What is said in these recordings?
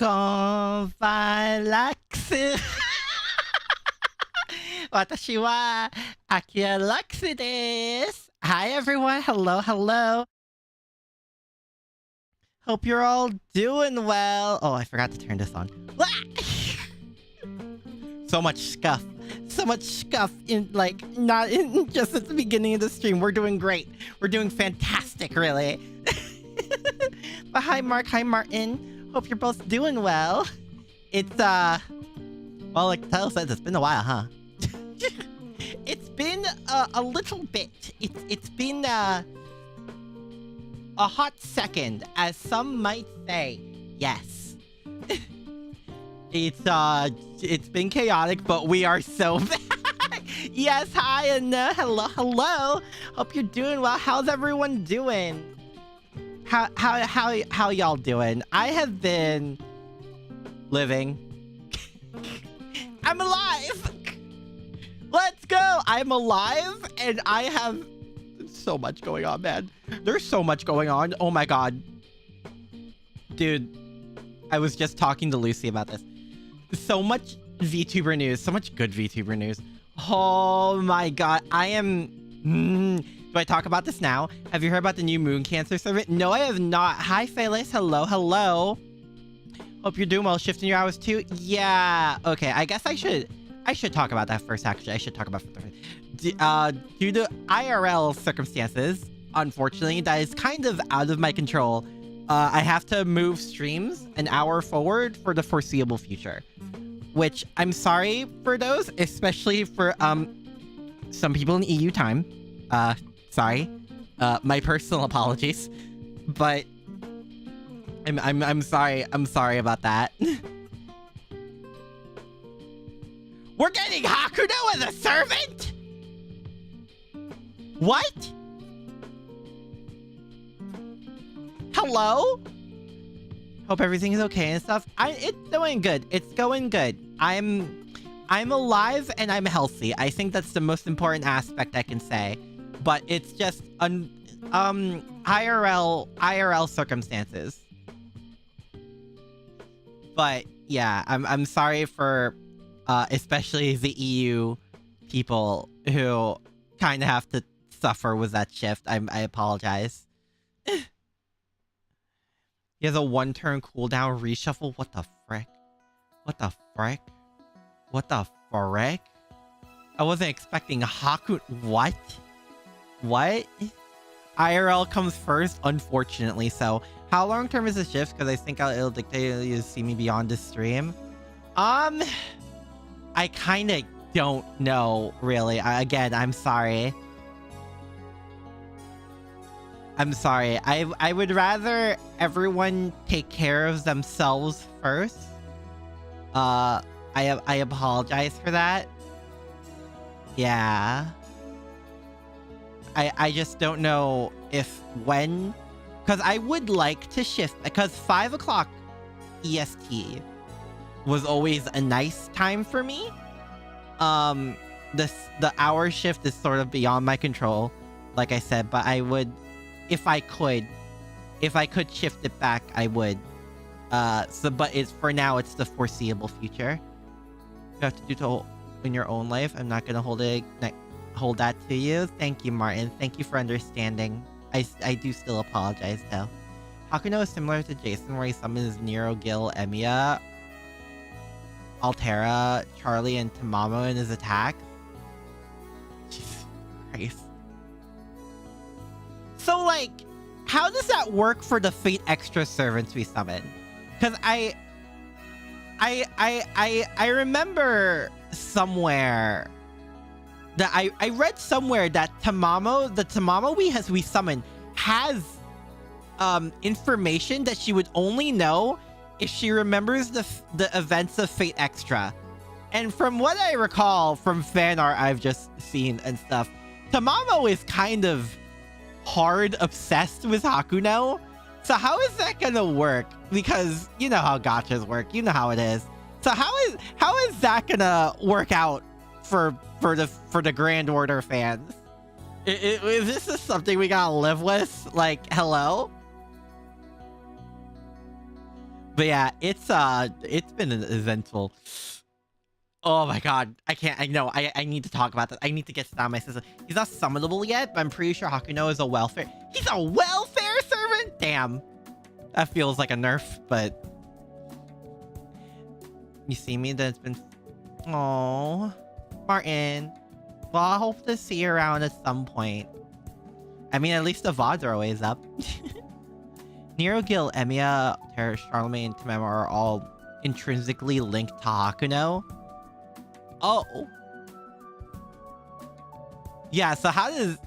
Konbanlux. 私は Akira Lux です. Hi everyone, hello, hello. Hope you're all doing well. Oh, I forgot to turn this on. So much scuff. So much scuff in, like, not in just at the beginning of the stream. We're doing great. We're doing fantastic, really. But hi, Mark. Hi, Martin. Hope you're both doing well. It's, well, like the title says, it's been a while, huh? It's been a little bit. It's been, a hot second, as some might say. Yes. It's been chaotic, but we are so back. Yes, hi, and hello, hello. Hope you're doing well. How's everyone doing? How y'all doing? I have been living. I'm alive. Let's go. I'm alive, and I have so much going on, man. There's so much going on. Oh my god. Dude, I was just talking to Lucy about this. So much VTuber news. So much good VTuber news. Oh my god. I am... Do I talk about this now? Have you heard about the new Moon Cancer servant? No, I have not. Hi, Phyllis. Hello, hello. Hope you're doing well. Shifting your hours too? Yeah. Okay, I guess I should talk about that first, actually. I should talk about it first. Due to IRL circumstances, unfortunately, that is kind of out of my control. I have to move streams an hour forward for the foreseeable future, which I'm sorry for those, especially for some people in EU time. Sorry, my personal apologies, but I'm sorry. I'm sorry about that. We're getting Hakuno as a servant? What? Hello? Hope everything is okay and stuff. It's doing good. It's going good. I'm alive and I'm healthy. I think that's the most important aspect I can say. But it's just IRL circumstances. But yeah, I'm sorry for especially the EU people who kind of have to suffer with that shift. I apologize. He has a one-turn cooldown reshuffle. What the frick? What the frick? What the frick? I wasn't expecting Haku. What? What? IRL comes first, unfortunately. So, how long-term is the shift? Because I think it'll dictate you see me beyond the stream. I kind of don't know, really. Again, I'm sorry. I'm sorry. I would rather everyone take care of themselves first. I apologize for that. Yeah. I just don't know if when, because I would like to shift, because 5 o'clock EST was always a nice time for me. The hour shift is sort of beyond my control, like I said, but I would, if I could shift it back, I would. But for now, it's the foreseeable future. You have to do in your own life. I'm not gonna hold that to you. Thank you, Martin. Thank you for understanding. I do still apologize, though. Hakuno is similar to Jason, where he summons Nero, Gil, Emiya, Altera, Charlie, and Tamamo in his attack. Jesus Christ. So, like, how does that work for the Fate Extra servants we summon? Because I remember somewhere that I read somewhere that the Tamamo we summon has information that she would only know if she remembers the events of Fate Extra. And from what I recall from fan art I've just seen and stuff, Tamamo is kind of hard obsessed with Hakuno. So how is that gonna work? Because you know how gachas work, you know how it is. So how is that gonna work out for the Grand Order fans? Is this just something we gotta live with? Like, hello? But yeah, it's been an eventful. Oh my god, I can't. I need to talk about that. I need to get down my system. He's not summonable yet, but I'm pretty sure Hakuno is a welfare. He's a welfare servant. Damn, that feels like a nerf. But you see me? That it's been. Oh, Martin. Well, I hope to see you around at some point. I mean, at least the VODs are always up. Nero, Gil, Emiya, Terra, Charlemagne, and Tamamo are all intrinsically linked to Hakuno. Oh. Yeah, so how does...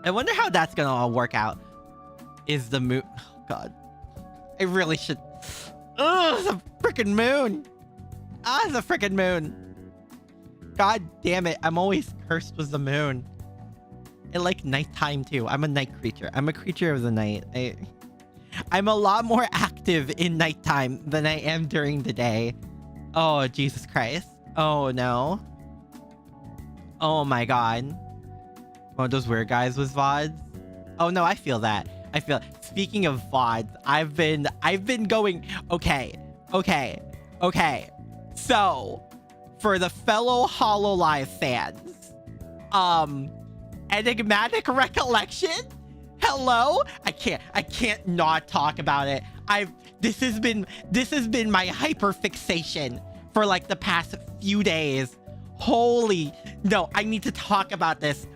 I wonder how that's gonna all work out. Is the moon... Oh, God. I really should... Ugh, the freaking moon! Ah, the freaking moon! God damn it, I'm always cursed with the moon. I like nighttime too. I'm a night creature. I'm a creature of the night. I'm a lot more active in nighttime than I am during the day. Oh, Jesus Christ. Oh, no. Oh, my God. One of those weird guys with VODs. Oh, no, I feel that. Speaking of VODs, I've been going... Okay. So, for the fellow HoloLive fans, enigmatic recollection? Hello? I can't not talk about it. This has been my hyperfixation for like the past few days. Holy, no, I need to talk about this.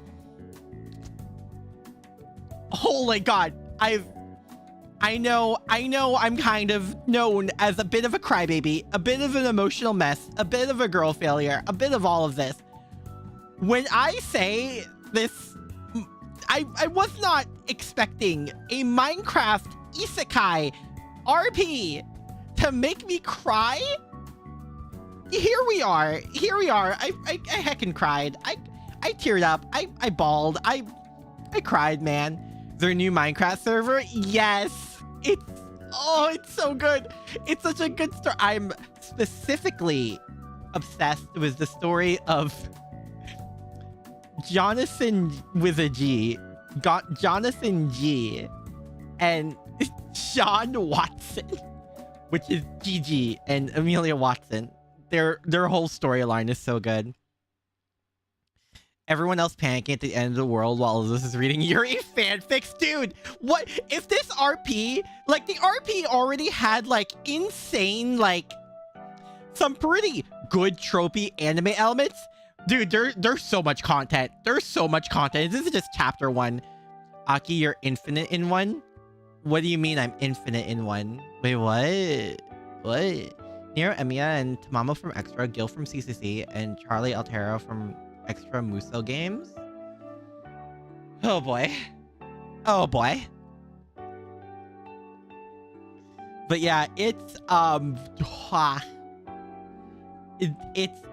Holy God, I know I'm kind of known as a bit of a crybaby, a bit of an emotional mess, a bit of a girl failure, a bit of all of this. When I say this, I was not expecting a Minecraft isekai RP to make me cry. Here we are. I heckin' cried. I teared up. I bawled. I cried, man. Is there a new Minecraft server? Yes. It's so good. It's such a good story. I'm specifically obsessed with the story of Jonathan with a G, Jonathan G, and Sean Watson, which is Gigi and Amelia Watson. Their whole storyline is so good. Everyone else panicking at the end of the world while this is reading Yuri fanfics. Dude, what if this RP, like the RP already had like insane, like some pretty good tropey anime elements. Dude, there's so much content. There's so much content. This is just chapter 1. Aki, you're infinite in one? What do you mean I'm infinite in one? Wait, what? What? Nero, Emiya, and Tamamo from Extra, Gil from CCC, and Charlie Altero from Extra Muso Games? Oh boy. Oh boy. But yeah, it's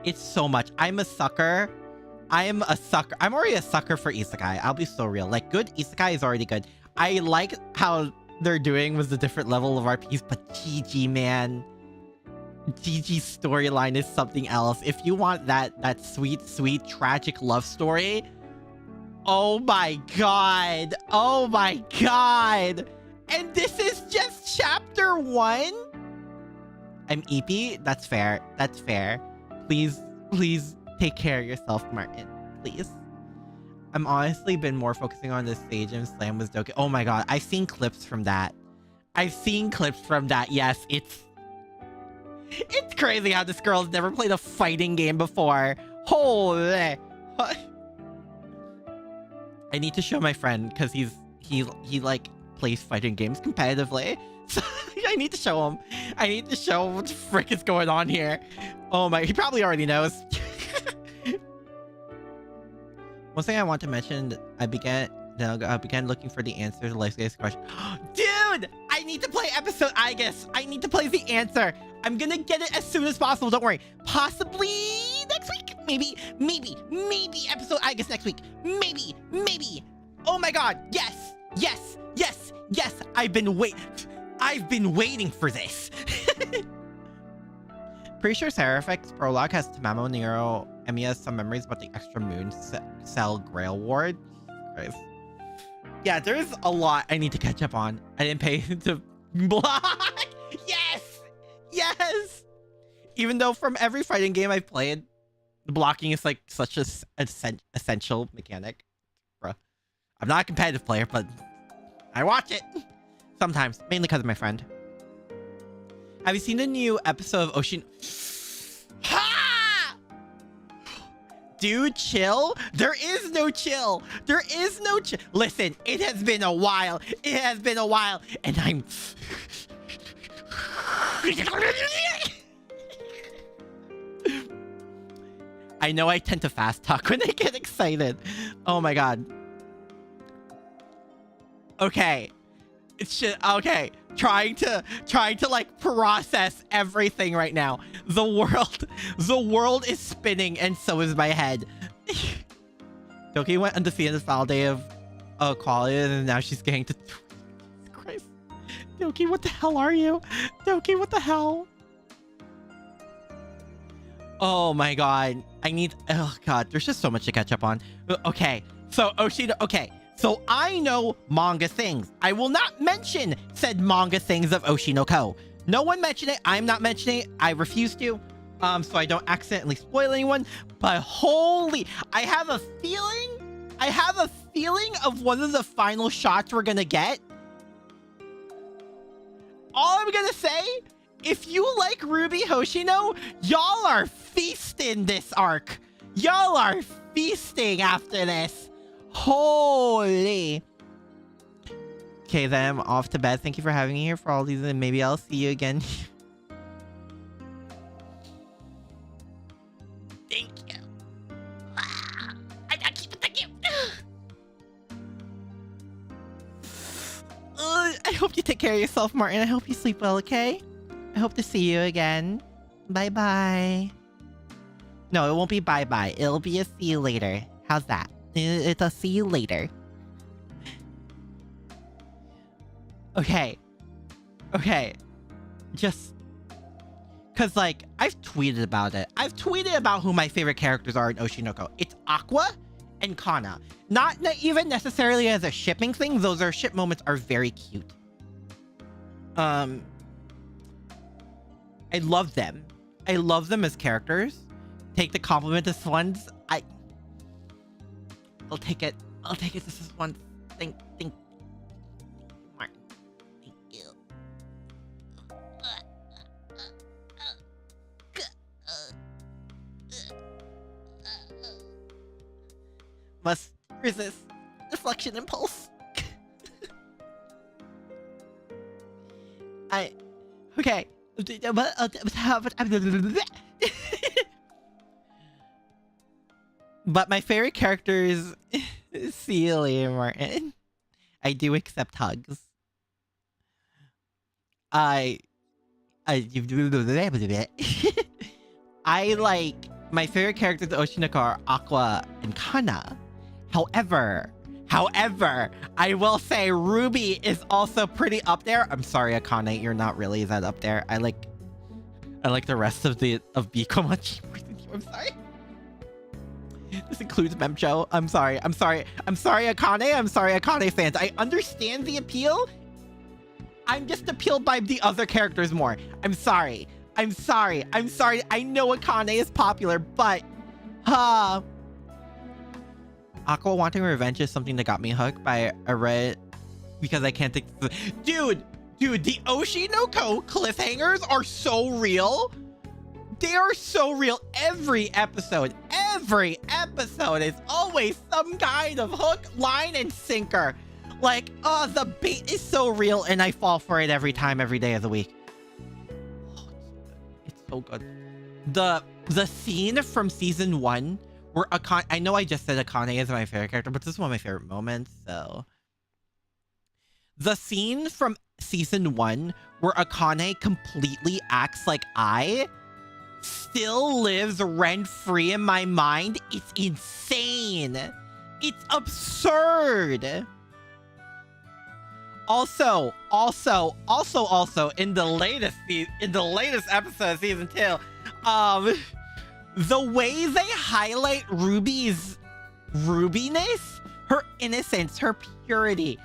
it's so much. I'm a sucker. I'm already a sucker for isekai. I'll be so real. Like, good isekai is already good. I like how they're doing with the different level of RPs, but GG, man. GG's storyline is something else. If you want that sweet tragic love story, oh my god. Oh my god. And this is just chapter 1? I'm EP. That's fair. That's fair. Please take care of yourself, Martin. Please. I'm honestly been more focusing on the stage and Slam with Doki. Oh my god. I've seen clips from that. Yes, it's crazy how this girl's never played a fighting game before. Holy. I need to show my friend because he like plays fighting games competitively. So I need to show him. I need to show him what the frick is going on here. Oh my, he probably already knows. One thing I want to mention, I began looking for the answer to Life's question. Dude, I need to play episode Aegis. I need to play the answer. I'm gonna get it as soon as possible. Don't worry. Possibly next week. Maybe episode Aegis next week. Maybe. Oh my god. Yes. I've been waiting for this. Pretty sure Seraphic's prologue has Tamamo, Nero, Emiya, some memories about the extra moon cell Grail Ward. Yeah, there's a lot I need to catch up on. I didn't pay to block. Yes! Yes! Even though from every fighting game I've played, the blocking is like such a essential mechanic. Bruh. I'm not a competitive player, but I watch it. Sometimes. Mainly because of my friend. Have you seen the new episode of Ocean... Ha! Dude, chill. There is no chill. There is no chill. Listen, it has been a while. It has been a while. And I'm... I know I tend to fast talk when I get excited. Oh my god. Okay. It's just... Okay. Trying to like process everything right now. The world is spinning and so is my head. Doki went undefeated the final day of quality and now she's getting to... Christ. Doki, what the hell are you? Doki, what the hell? Oh my god. I need... Oh god, there's just so much to catch up on. Okay. So Oshino... Okay. So I know manga things. I will not mention said manga things of Oshinoko. No one mentioned it. I'm not mentioning it. I refuse to. So I don't accidentally spoil anyone. But holy, I have a feeling of one of the final shots we're gonna get. All I'm gonna say, if you like Ruby Hoshino, y'all are feasting this arc. Y'all are feasting after this. Holy. Okay, then I'm off to bed. Thank you for having me here for all these, and maybe I'll see you again. Thank you. Thank you. I hope you take care of yourself, Martin. I hope you sleep well, okay? I hope to see you again. Bye-bye. No, it won't be bye-bye. It'll be a see you later. How's that? It's a see you later. Okay. Okay. Just... Because, like, I've tweeted about it. I've tweeted about who my favorite characters are in Oshinoko. It's Aqua and Kana. Not even necessarily as a shipping thing. Those ship moments are very cute. I love them. I love them as characters. Take the compliment this one's... I'll take it. I'll take it. This is one thing. Martin. Thank you. Must resist deflection impulse. Okay. But my favorite character is Celia Martin. I do accept hugs. I like my favorite characters in Oshinoko are Aqua and Kana. However, I will say Ruby is also pretty up there. I'm sorry, Akane, you're not really that up there. I like the rest of Biko much more than you. I'm sorry. This includes Memcho. I'm sorry, Akane. I'm sorry, Akane fans. I understand the appeal. I'm just appealed by the other characters more. I'm sorry. I know Akane is popular, but... Aqua wanting revenge is something that got me hooked, but I read because I can't think... Dude, the Oshinoko cliffhangers are so real. They are so real. Every episode is always some kind of hook, line, and sinker. Like, oh, the bait is so real, and I fall for it every day of the week. Oh, it's so good. The scene from season 1 where Akane... I know I just said Akane is my favorite character, but this is one of my favorite moments, so... The scene from season 1 where Akane completely acts like I still lives rent-free in my mind. It's insane. It's absurd. Also, in the latest episode of season 2, the way they highlight Ruby's rubiness, her innocence, her purity.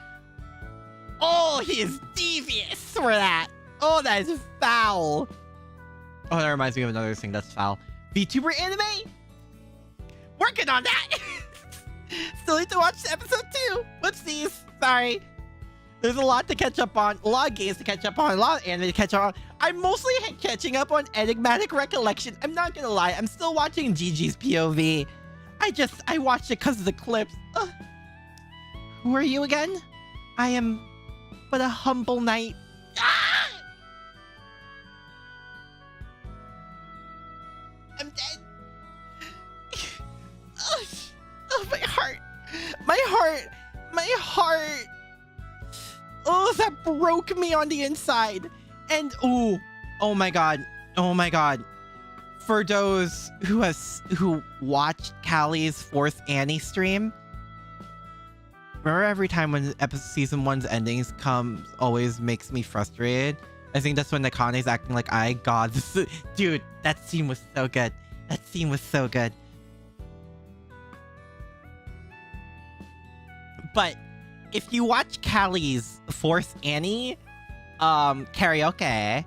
Oh, he is devious for that. Oh, that is foul. Oh, that reminds me of another thing that's foul. VTuber anime? Working on that. Still need to watch episode 2. Whoopsies. Sorry. There's a lot to catch up on. A lot of games to catch up on. A lot of anime to catch up on. I'm mostly catching up on Enigmatic Recollection. I'm not gonna lie. I'm still watching Gigi's POV. I watched it because of the clips. Who are you again? I am but a humble knight. Ah! I'm dead. Oh, my heart. My heart. My heart. Oh, that broke me on the inside. And oh my god. Oh my god. For those who watched Callie's 4th Annie stream, remember every time when season 1's endings comes, always makes me frustrated. I think that's when Nakane's acting like, God, dude, that scene was so good. That scene was so good. But if you watch Callie's 4th Annie karaoke,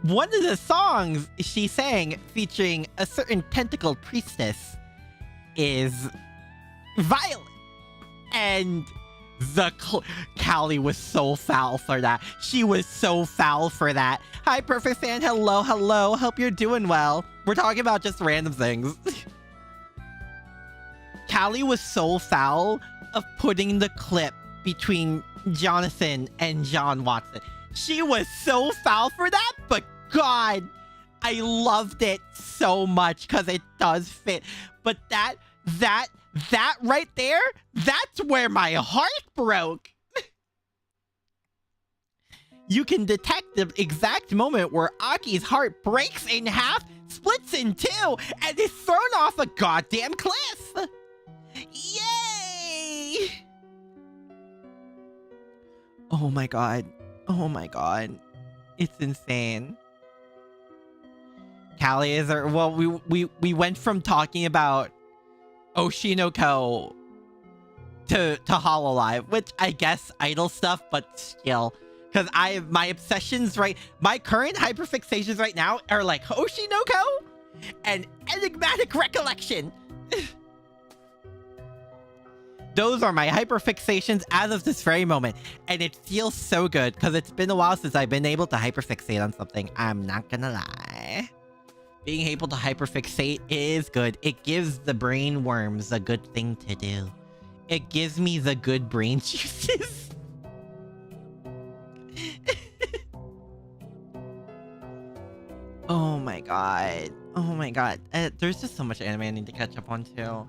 one of the songs she sang featuring a certain tentacled priestess is Violet. And Callie was so foul for that. She was so foul for that. Hi, Perfect Fan. Hello, hello. Hope you're doing well. We're talking about just random things. Callie was so foul of putting the clip between Jonathan and John Watson. She was so foul for that, but God, I loved it so much because it does fit. But that right there, that's where my heart broke. You can detect the exact moment where Aki's heart breaks in half, splits in two, and is thrown off a goddamn cliff. Yay! Oh my god. Oh my god. It's insane. Callie is our, well, we went from talking about Oshinoko to Hololive, which I guess idle stuff, but still. Because my obsessions my current hyperfixations right now are like Oshinoko and Enigmatic Recollection. Those are my hyperfixations as of this very moment. And it feels so good because it's been a while since I've been able to hyperfixate on something. I'm not gonna lie. Being able to hyperfixate is good. It gives the brain worms a good thing to do. It gives me the good brain juices. Oh my god. Oh my god. There's just so much anime I need to catch up on too.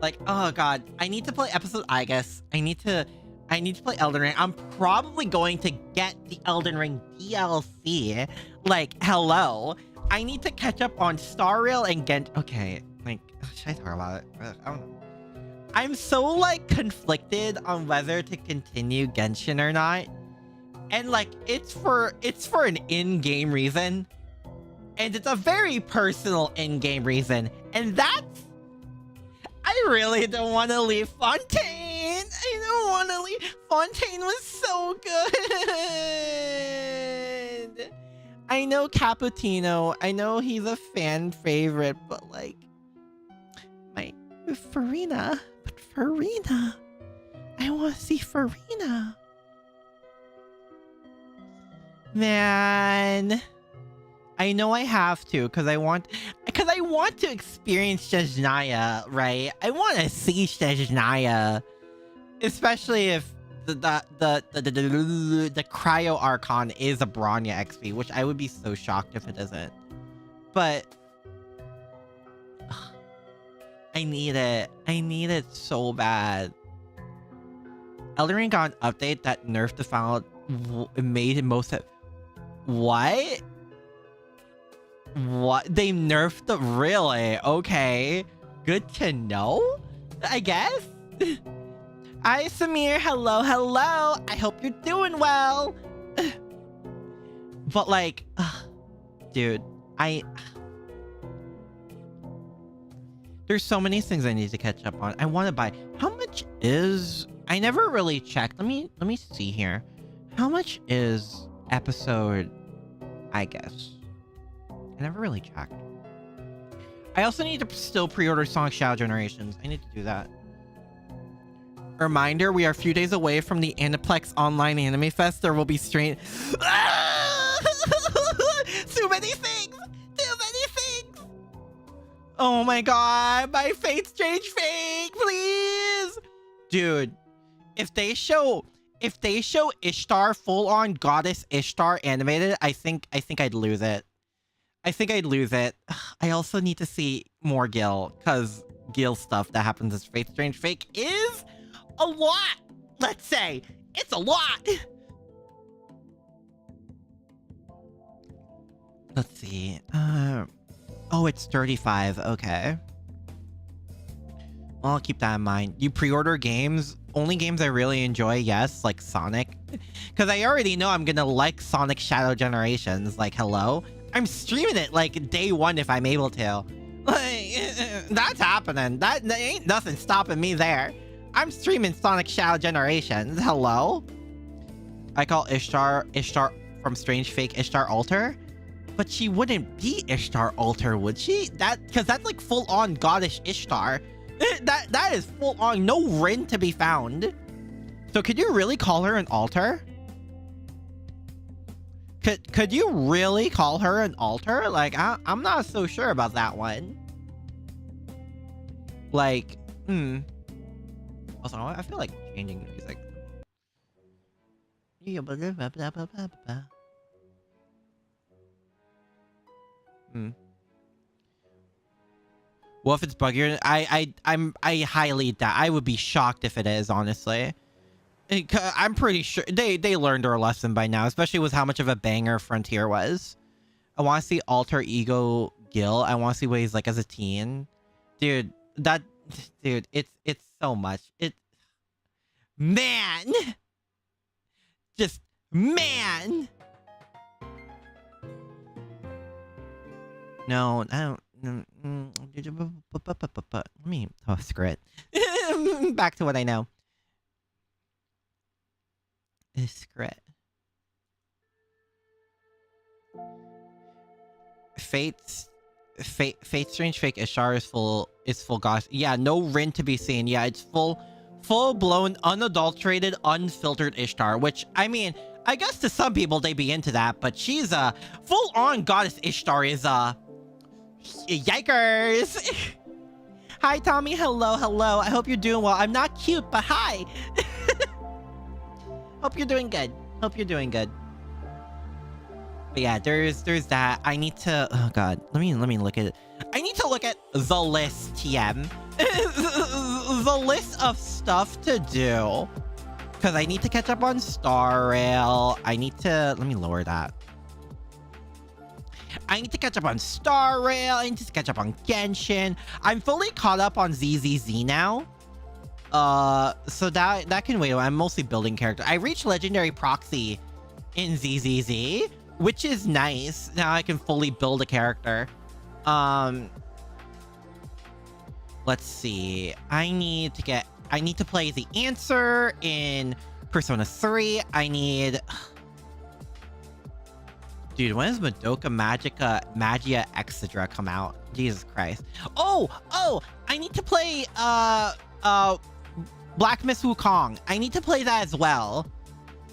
Like, oh god. I need to play episode, I guess. I need to play Elden Ring. I'm probably going to get the Elden Ring DLC. Like, hello. I need to catch up on Star Rail and Gent. Okay, like, should I talk about it? I don't know. I'm so, like, conflicted on whether to continue Genshin or not. And, like, it's for an in-game reason. And it's a very personal in-game reason. And that's... I really don't want to leave Fontaine. I don't want to leave. Fontaine was so good. I know Cappuccino. I know he's a fan favorite, but like... Farina. But Farina. I want to see Farina. Man... I know I have to, because I want to experience Shejnaya, right? I want to see Shejnaya, especially if the Cryo Archon is a Bronya XP, which I would be so shocked if it isn't. But I need it. I need it so bad. Elden Ring got an update that nerfed the final, made most of... What? What? They nerfed the... Really? Okay. Good to know, I guess. Hi, Samir. Hello, hello. I hope you're doing well. But, like... Dude, There's so many things I need to catch up on. I want to buy. How much is... I never really checked. Let me see here. How much is episode... I guess. I never really checked. I also need to still pre-order Sonic Shadow Generations. I need to do that. Reminder, we are a few days away from the Aniplex Online Anime Fest. There will be Too many things! Too many things! Oh my god, my Fate Strange Fake, please! Dude, if they show Ishtar, full-on goddess Ishtar animated, I think I'd lose it. I think I'd lose it. I also need to see more Gil, because Gil stuff that happens as Fate Strange Fake is a lot. Let's say it's a lot. Let's see. Oh, it's 35. Okay. Well, I'll keep that in mind. You pre-order games? Only games I really enjoy, yes, like Sonic. Because I already know I'm gonna like Sonic Shadow Generations. Like, hello? I'm streaming it like day one if I'm able to. Like, that's happening. That ain't nothing stopping me there. I'm streaming Sonic Shadow Generations. Hello? I call Ishtar from Strange Fake Ishtar Alter. But she wouldn't be Ishtar Alter, would she? Because that's like full-on goddess Ishtar. That is full-on, no Rin to be found. So could you really call her an altar? Could you really call her an altar? Like, I'm not so sure about that one. Like, Also, I feel like changing the music. Well, if it's buggier, I highly doubt. I would be shocked if it is, honestly. I'm pretty sure they learned their lesson by now, especially with how much of a banger Frontier was. I want to see Alter Ego Gil. I want to see what he's like as a teen. Dude, it's so much. Man! Just, man! No, I don't. Let me... Oh, screw it. Back to what I know. Screw it. Fate Strange Fake Ishtar is full gosh. Yeah, no Rin to be seen. Yeah, it's full-blown, unadulterated, unfiltered Ishtar, which, I mean, I guess to some people they be into that, but she's a full-on goddess Ishtar is yikers. Hi, Tommy. Hello. I hope you're doing well. I'm not cute, but hi. Hope you're doing good. But yeah, there's that. I need to... Oh, God. Let me look at it. I need to look at the list, TM. The list of stuff to do. Because I need to catch up on Star Rail. I need to... Let me lower that. I need to catch up on Star Rail. I need to catch up on Genshin. I'm fully caught up on ZZZ now. So that can wait. I'm mostly building character. I reached Legendary Proxy in ZZZ, which is nice. Now I can fully build a character. Let's see. I need to play the answer in Persona 3. Dude, when does Madoka Magia Exedra come out? Jesus Christ. Oh, I need to play Black Miss Wukong. I need to play that as well.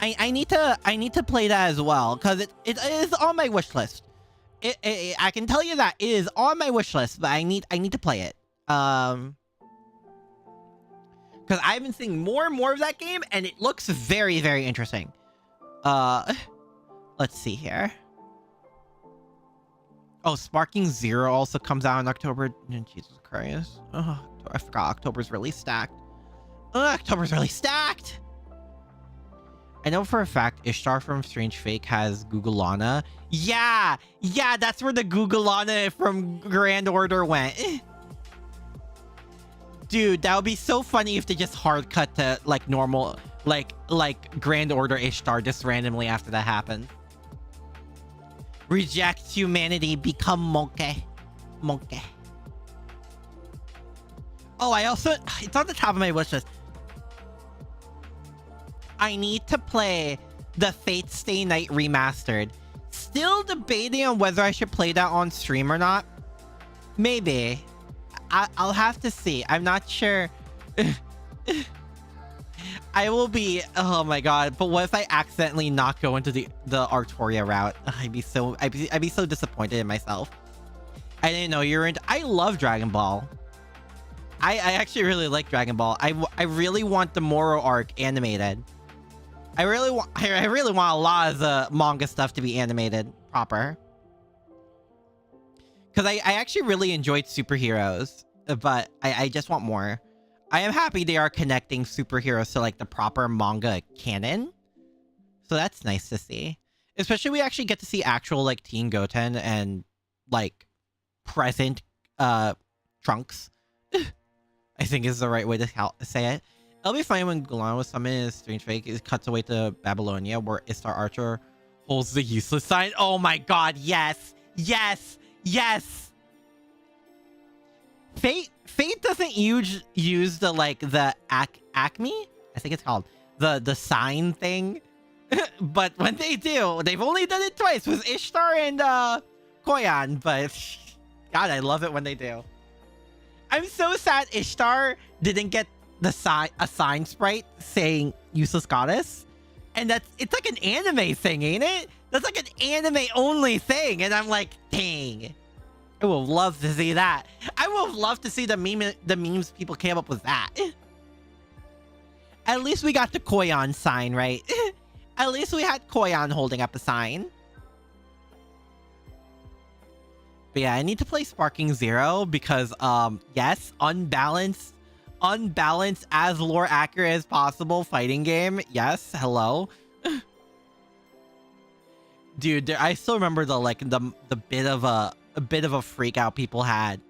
I need to play that as well because it is on my wish list. I can tell you that it is on my wish list, but I need to play it. Because I've been seeing more and more of that game, and it looks very, very interesting. Let's see here. Oh, Sparking Zero also comes out in October. Jesus Christ. Oh, I forgot October's really stacked. October's really stacked! I know for a fact Ishtar from Strange Fake has Googleana. Yeah, that's where the Googleana from Grand Order went. Dude, that would be so funny if they just hard cut to like normal, like Grand Order Ishtar just randomly after that happened. Reject humanity, become monkey. Oh, I also... It's on the top of my wish list. I need to play the Fate Stay Night Remastered. Still debating on whether I should play that on stream or not. Maybe. I'll have to see. I'm not sure. I will be... Oh my god. But what if I accidentally not go into the Artoria route? I'd be so disappointed in myself. I didn't know you were into... I love Dragon Ball. I actually really like Dragon Ball. I really want the Moro arc animated. I really want a lot of the manga stuff to be animated proper. Because I actually really enjoyed superheroes, but I just want more. I am happy they are connecting superheroes to like the proper manga canon. So that's nice to see. Especially we actually get to see actual like Teen Goten and like present Trunks. I think is the right way to say it. It'll be funny when Golan was summoned in a strange fake. It cuts away to Babylonia where Istar Archer holds the useless sign. Oh my god, yes! Yes! Yes! Fate doesn't use the like the Acme? I think it's called. The sign thing. But when they do, they've only done it twice with Ishtar and Koyan, but god, I love it when they do. I'm so sad Ishtar didn't get a sign sprite saying useless goddess. And it's like an anime thing, ain't it? That's like an anime only thing. And I'm like, dang. I would love to see that. I would love to see the memes people came up with that. At least we got the Koyan sign, right? At least we had Koyan holding up a sign. But yeah, I need to play Sparking Zero because, yes, unbalanced as lore accurate as possible fighting game. Yes, hello. Dude, I still remember the bit of a freak out people had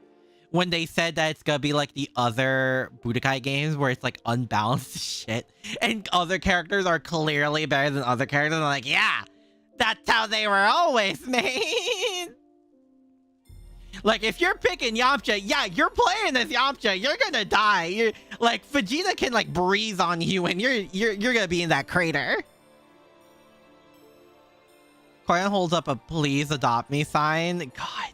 when they said that it's gonna be like the other Budokai games where it's like unbalanced shit and other characters are clearly better than other characters. I'm like, yeah, that's how they were always made. Like, if you're picking Yamcha, yeah, you're playing as Yamcha, you're gonna die. You're like, Vegeta can like breathe on you and you're gonna be in that crater. Koyan holds up a please adopt me sign. God.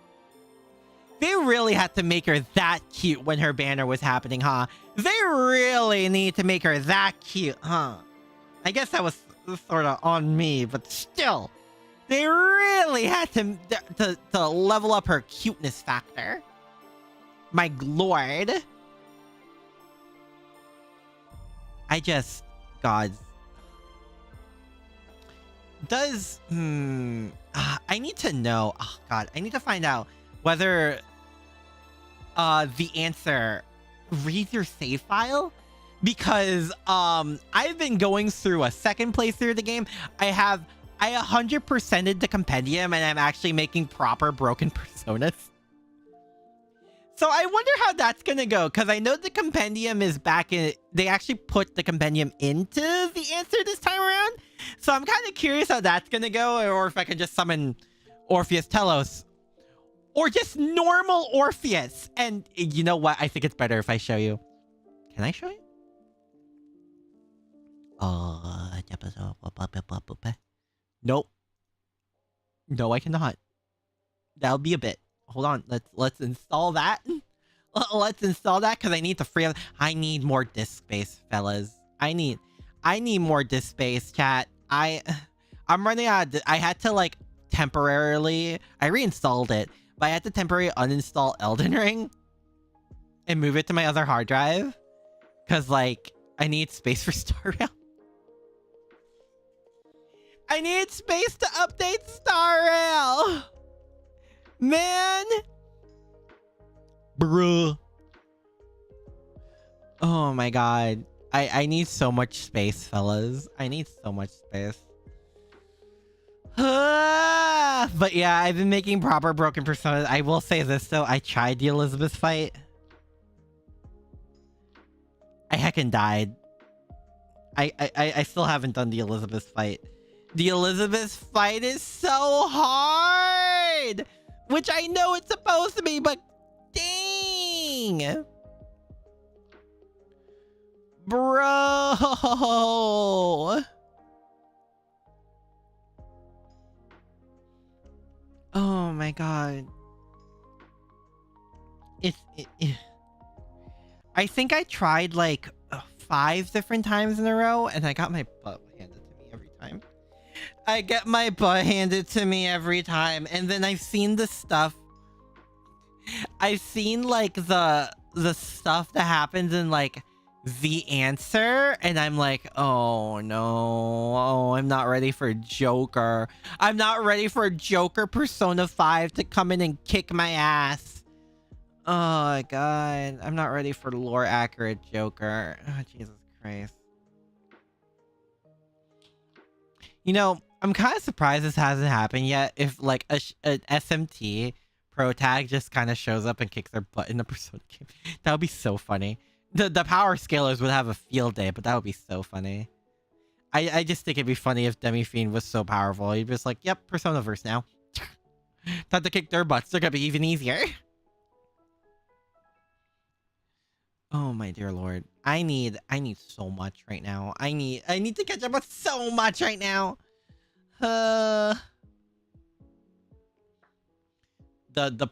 They really had to make her that cute when her banner was happening, huh? They really need to make her that cute, huh? I guess that was sort of on me, but still. They really had to level up her cuteness factor. My lord. God. Does, I need to know, oh god, I need to find out whether, the answer reads your save file. Because, I've been going through a second playthrough of the game. I 100%ed the compendium and I'm actually making proper broken personas. So I wonder how that's gonna go, because I know the compendium is back in... They actually put the compendium into the answer this time around. So I'm kind of curious how that's gonna go, or if I can just summon Orpheus Telos. Or just normal Orpheus. And you know what? I think it's better if I show you. Can I show you? Nope. No, I cannot. That'll be a bit. Hold on. Let's install that. Let's install that because I need to free up. I need more disk space, fellas. I need more disk space, chat. I'm running out of, I had to like temporarily, I reinstalled it, but I had to temporarily uninstall Elden Ring and move it to my other hard drive because like I need space for Star Rail. I need space to update Star Rail. Man. Bruh. Oh my god. I need so much space, fellas. I need so much space. But yeah, I've been making proper broken personas. I will say this though. I tried the Elizabeth fight. I heckin' died. I still haven't done the Elizabeth fight. The Elizabeth fight is so hard! Which I know it's supposed to be, but dang! Bro. Oh my god. I think I tried like 5 different times in a row and I got my butt handed to me every time. I get my butt handed to me every time, and then I've seen the stuff. I've seen like the stuff that happens in like the answer, and I'm like, oh no, oh, I'm not ready for Joker. I'm not ready for Joker Persona 5 to come in and kick my ass. Oh god, I'm not ready for lore accurate Joker. Oh, Jesus Christ. You know, I'm kind of surprised this hasn't happened yet. If like an SMT pro tag just kind of shows up and kicks their butt in a Persona game, that would be so funny. The power scalers would have a field day, but that would be so funny. I just think it'd be funny if Demi Fiend was so powerful. He'd be just like, yep, Personaverse now. Time to kick their butts. They're gonna be even easier. Oh my dear lord. I need so much right now. I need to catch up with so much right now. The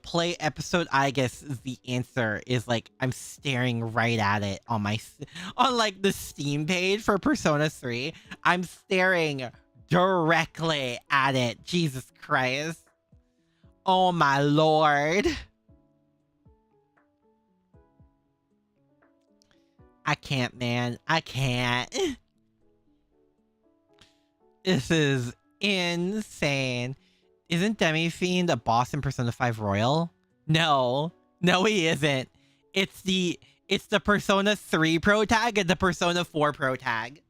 play episode, I guess the answer is like I'm staring right at it on like the Steam page for Persona 3. I'm staring directly at it. Jesus Christ. Oh my lord. I can't, man. I can't. This is insane. Isn't Demi Fiend a boss in Persona 5 Royal? No. No, he isn't. It's the Persona 3 pro tag and the Persona 4 pro tag.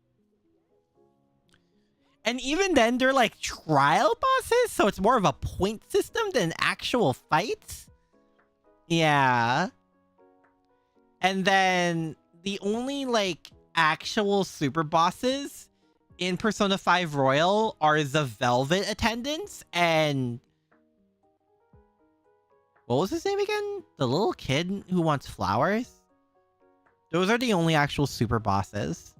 And even then, they're like trial bosses, so it's more of a point system than actual fights. Yeah. And then the only like actual super bosses in Persona 5 Royal are the Velvet attendants and what was his name again? The little kid who wants flowers? Those are the only actual super bosses.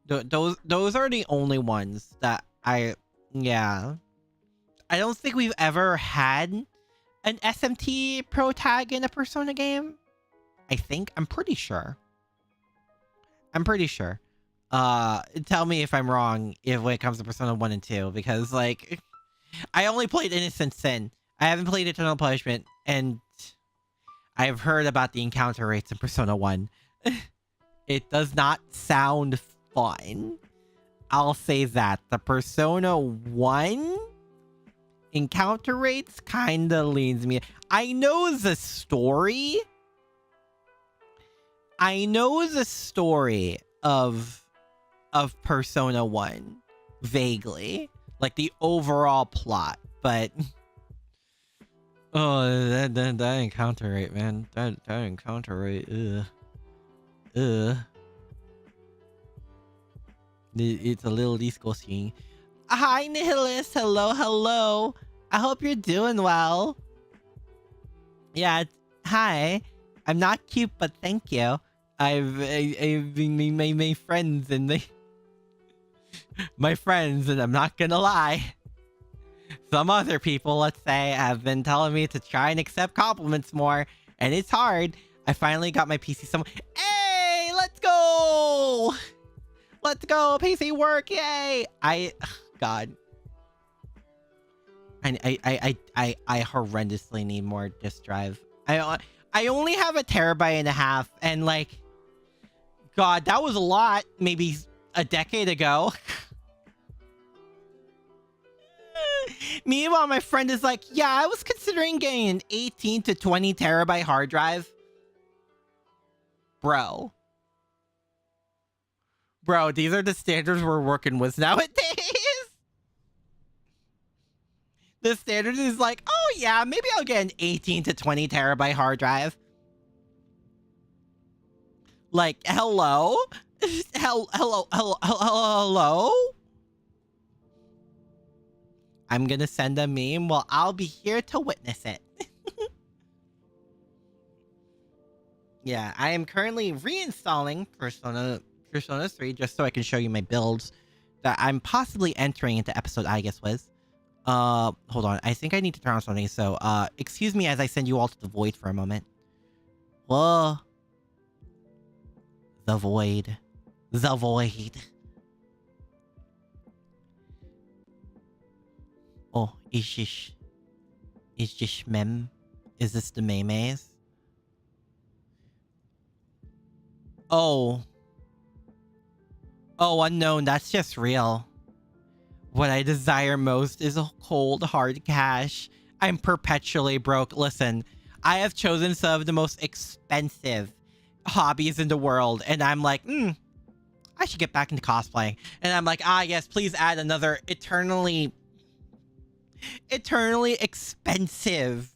Those are the only ones that yeah. I don't think we've ever had an SMT pro tag in a Persona game. I'm pretty sure. Tell me if I'm wrong when it comes to Persona 1 and 2, because like I only played Innocent Sin. I haven't played Eternal Punishment, and I've heard about the encounter rates in Persona 1. It does not sound fun. I'll say that. The Persona 1 encounter rates kinda leans me. I know the story. Of Persona 1 vaguely, like the overall plot, but oh, that encounter rate, man. That encounter rate, it's a little disgusting. Hi, Nihilist. Hello. I hope you're doing well. Yeah, hi. I'm not cute, but thank you. I've been my friends and my friends, and I'm not gonna lie. Some other people, let's say, have been telling me to try and accept compliments more, and it's hard. I finally got my PC Hey, let's go! Let's go, PC work, yay! God. I horrendously need more disk drive. I only have 1.5 terabytes, and like, God, that was a lot maybe a decade ago. Meanwhile, my friend is like, yeah, I was considering getting an 18 to 20 terabyte hard drive. Bro, these are the standards we're working with nowadays. The standard is like, oh yeah, maybe I'll get an 18 to 20 terabyte hard drive. Like, hello? Hello? I'm gonna send a meme. Well, I'll be here to witness it. Yeah, I am currently reinstalling Persona 3 just so I can show you my builds that I'm possibly entering into episode I guess was. Hold on. I think I need to turn on something. So, excuse me as I send you all to the void for a moment. Whoa. The void. The void. Oh, is this mem? Is this the memes? Oh. Oh, unknown. That's just real. What I desire most is a cold, hard cash. I'm perpetually broke. Listen, I have chosen some of the most expensive hobbies in the world. And I'm like, I should get back into cosplaying. And I'm like, yes, please add another eternally expensive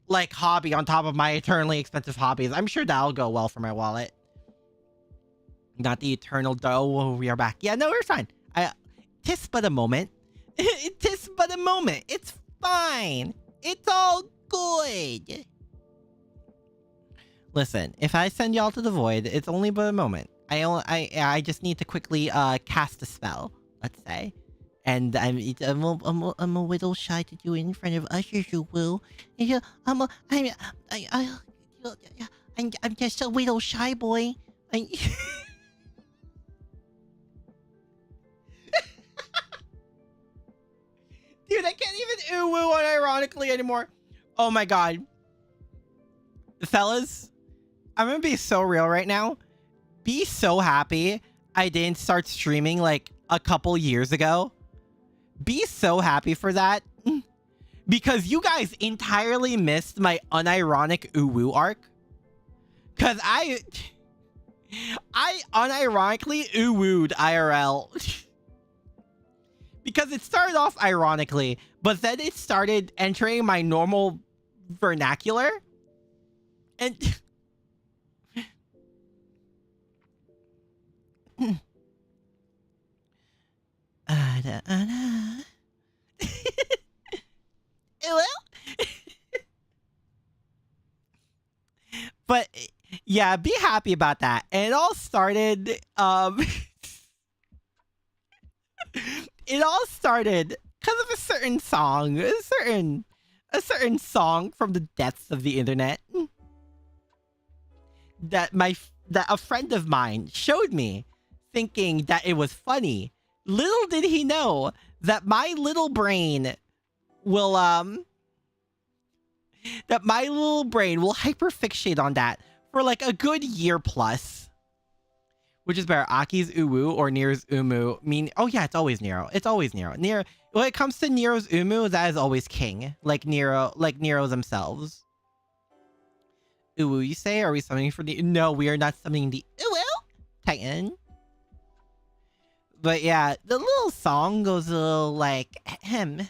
like hobby on top of my eternally expensive hobbies. I'm sure that'll go well for my wallet. Not the eternal dough. We are back. Yeah, no, we're fine. Tis but a moment. Tis but a moment. It's fine. It's all good. Listen, if I send y'all to the void, it's only but a moment. I just need to quickly cast a spell, let's say. And I'm a little shy to do it in front of ushers, you will. I'm just a little shy boy. Dude, I can't even ooh-woo unironically anymore. Oh my god. Fellas, I'm gonna be so real right now. Be so happy I didn't start streaming like a couple years ago. Be so happy for that. Because you guys entirely missed my unironic ooh-woo arc. Because I unironically ooh-wooed IRL. Because it started off ironically, but then it started entering my normal vernacular. And... But yeah, be happy about that. And it all started it all started because of a certain song, a certain song from the depths of the internet that a friend of mine showed me, thinking that it was funny. Little did he know that my little brain will hyperfixate on that for like a good year plus. Which is better, Aki's Uwu or Nero's Umu? Oh yeah, it's always Nero. It's always Nero. When it comes to Nero's Umu, that is always king. Like Nero themselves. Uwu, you say? Are we summoning for the... No, we are not summoning the Uwu Titan. But yeah, the little song goes a little like, ahem.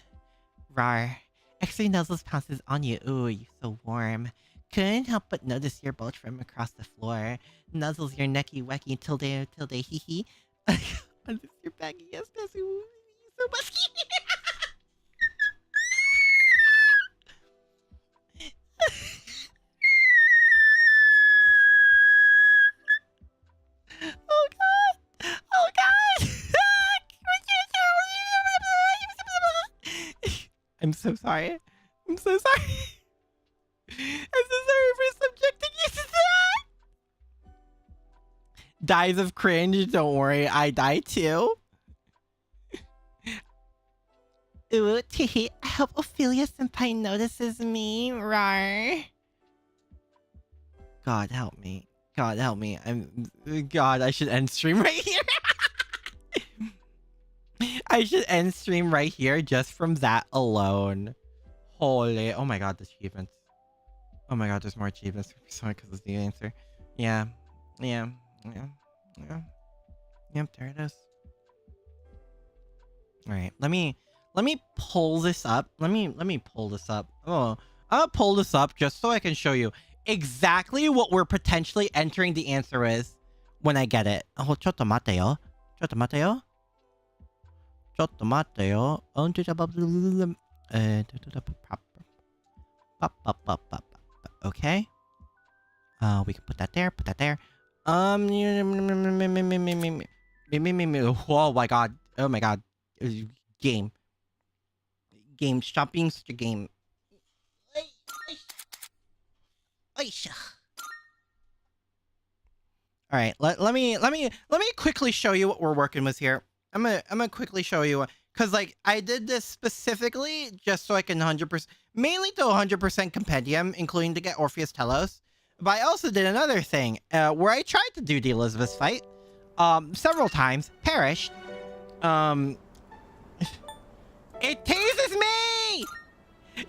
Rar. X-ray nuzzles pounces on you. Ooh, you're so warm. Couldn't help but notice your bulge from across the floor. Nuzzles your necky wacky till they hee hee. Unless your baggy yes, that's so musky. Oh god! Oh god! I'm so sorry. I'm so sorry. I'm so sorry for subjecting you to that. Dies of cringe. Don't worry, I die too. Ooh, teehee. I hope Ophelia Senpai notices me. Rar. God help me. God help me. God, I should end stream right here. I should end stream right here just from that alone. Holy. Oh my god, the achievements. Oh my god, there's more achievements. Sorry, because it's the answer. Yeah. Yep, there it is. Alright, let me pull this up. Let me pull this up. Oh, I'll pull this up just so I can show you exactly what we're potentially entering the answer is when I get it. Oh, chotto mate yo. Chotto mate yo. Chotto mate yo. Okay. We can put that there, put that there. Oh my god. Oh my god. Game. Stop being such a game. All right, let me quickly show you what we're working with here. I'm gonna quickly show you, because like I did this specifically just so I can 100%, mainly to 100% compendium, including to get Orpheus Telos. But I also did another thing where I tried to do the Elizabeth fight several times, perished. It teases me!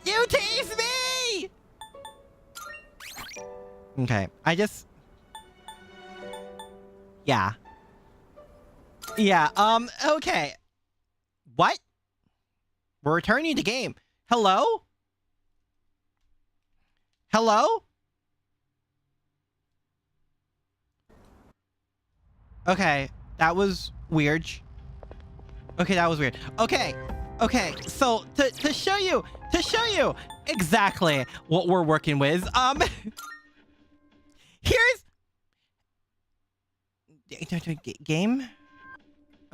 You tease me! Okay, yeah. Yeah, okay. What? We're returning to game. Hello? Hello? Okay, that was weird. Okay, that was weird. Okay, so to show you exactly what we're working with, here's game.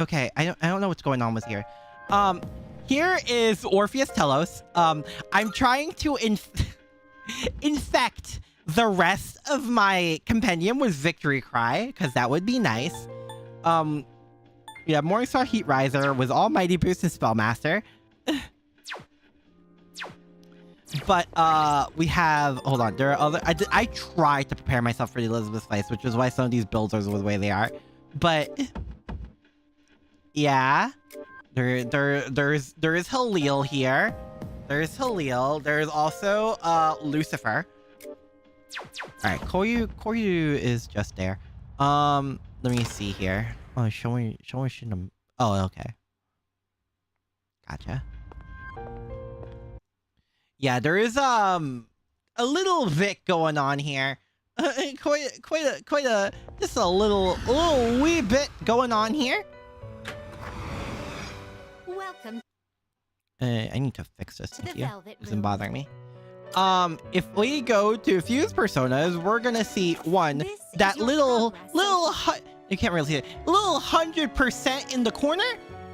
Okay, I don't know what's going on with here. Here is Orpheus Telos. I'm trying to infect the rest of my compendium with Victory Cry, because that would be nice. Yeah, Morningstar Heat Riser with Almighty Boost and Spellmaster. But we have, hold on, there are other, I tried to prepare myself for the Elizabeth fights, which is why some of these builds are the way they are. But yeah, there is Halil here. There's Halil. There's also Lucifer. All right, Koryu is just there. Let me see here. Oh, show me shouldn't. Oh, okay. Gotcha. Yeah, there is a little Vic going on here. quite a just a little wee bit going on here. Welcome. I need to fix this. Thank you. Isn't bothering me. If we go to Fuse Personas, we're gonna see that little you can't really see it. Little 100% in the corner.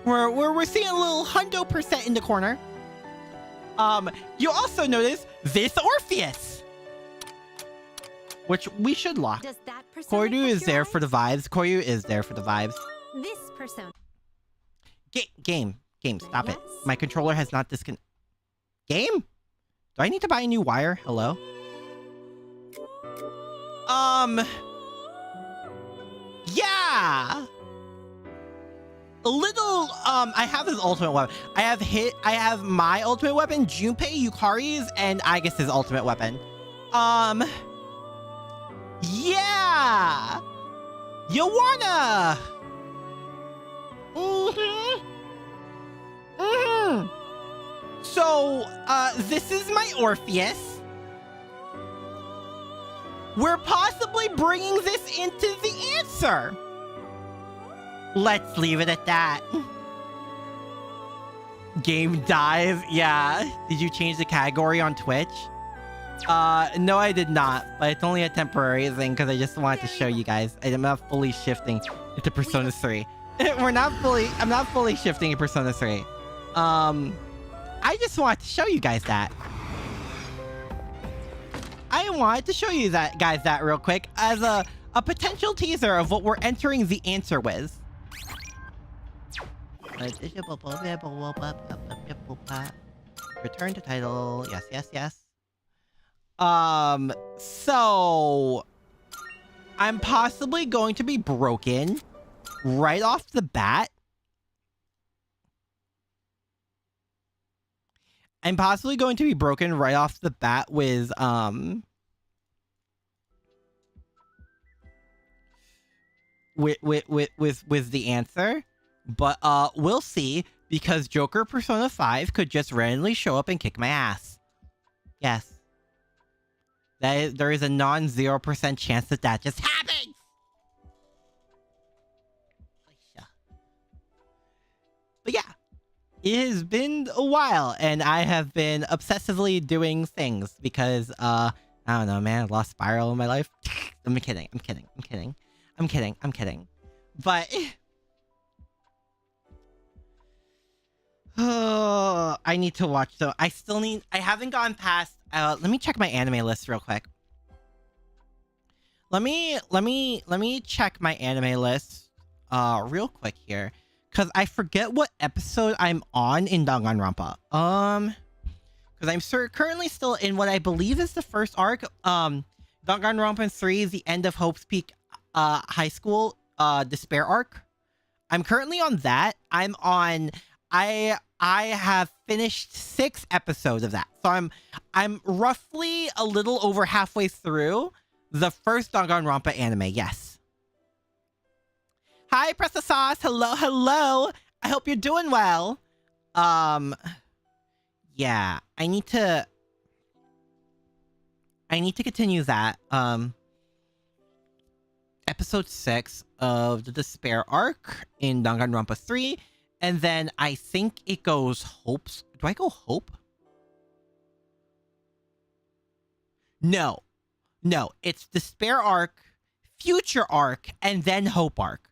We're seeing a little 100% in the corner. You also notice this Orpheus, which we should lock. Does that Koryu is there for the vibes. Koryu is there for the vibes. This persona. Game, stop it. My controller has not disconnected. Game? Do I need to buy a new wire? Hello? Yeah! A little, I have his ultimate weapon. I have my ultimate weapon, Junpei, Yukari's, and Aigis' ultimate weapon. Yeah! You wanna! So, this is my Orpheus. We're possibly bringing this into the answer. Let's leave it at that. Game dive? Yeah. Did you change the category on Twitch? No, I did not. But it's only a temporary thing because I just wanted to show you guys. I'm not fully shifting into Persona 3. I'm not fully shifting into Persona 3. I just wanted to show you guys that. I wanted to show you that real quick as a potential teaser of what we're entering the answer with. Return to title. Yes. So I'm possibly going to be broken right off the bat. I'm possibly going to be broken right off the bat with the answer, but we'll see, because Joker Persona 5 could just randomly show up and kick my ass. Yes, there is a non-0% chance that just happens. But yeah. It has been a while, and I have been obsessively doing things because I don't know, man. I lost Spiral in my life. I'm kidding. But oh, I need to watch though. I haven't gone past let me check my anime list real quick. Let me check my anime list real quick here, cuz I forget what episode I'm on in Danganronpa. Cuz I'm currently still in what I believe is the first arc, Danganronpa 3, the end of Hope's Peak high school despair arc. I'm currently on that. I have finished 6 episodes of that. So I'm roughly a little over halfway through the first Danganronpa anime. Yes. Hi, Press the Sauce. Hello. I hope you're doing well. Yeah, I need to continue that. Episode 6 of the despair arc in Danganronpa 3. And then I think it goes Hope's. Do I go Hope? No. It's Despair arc, Future arc, and then Hope arc.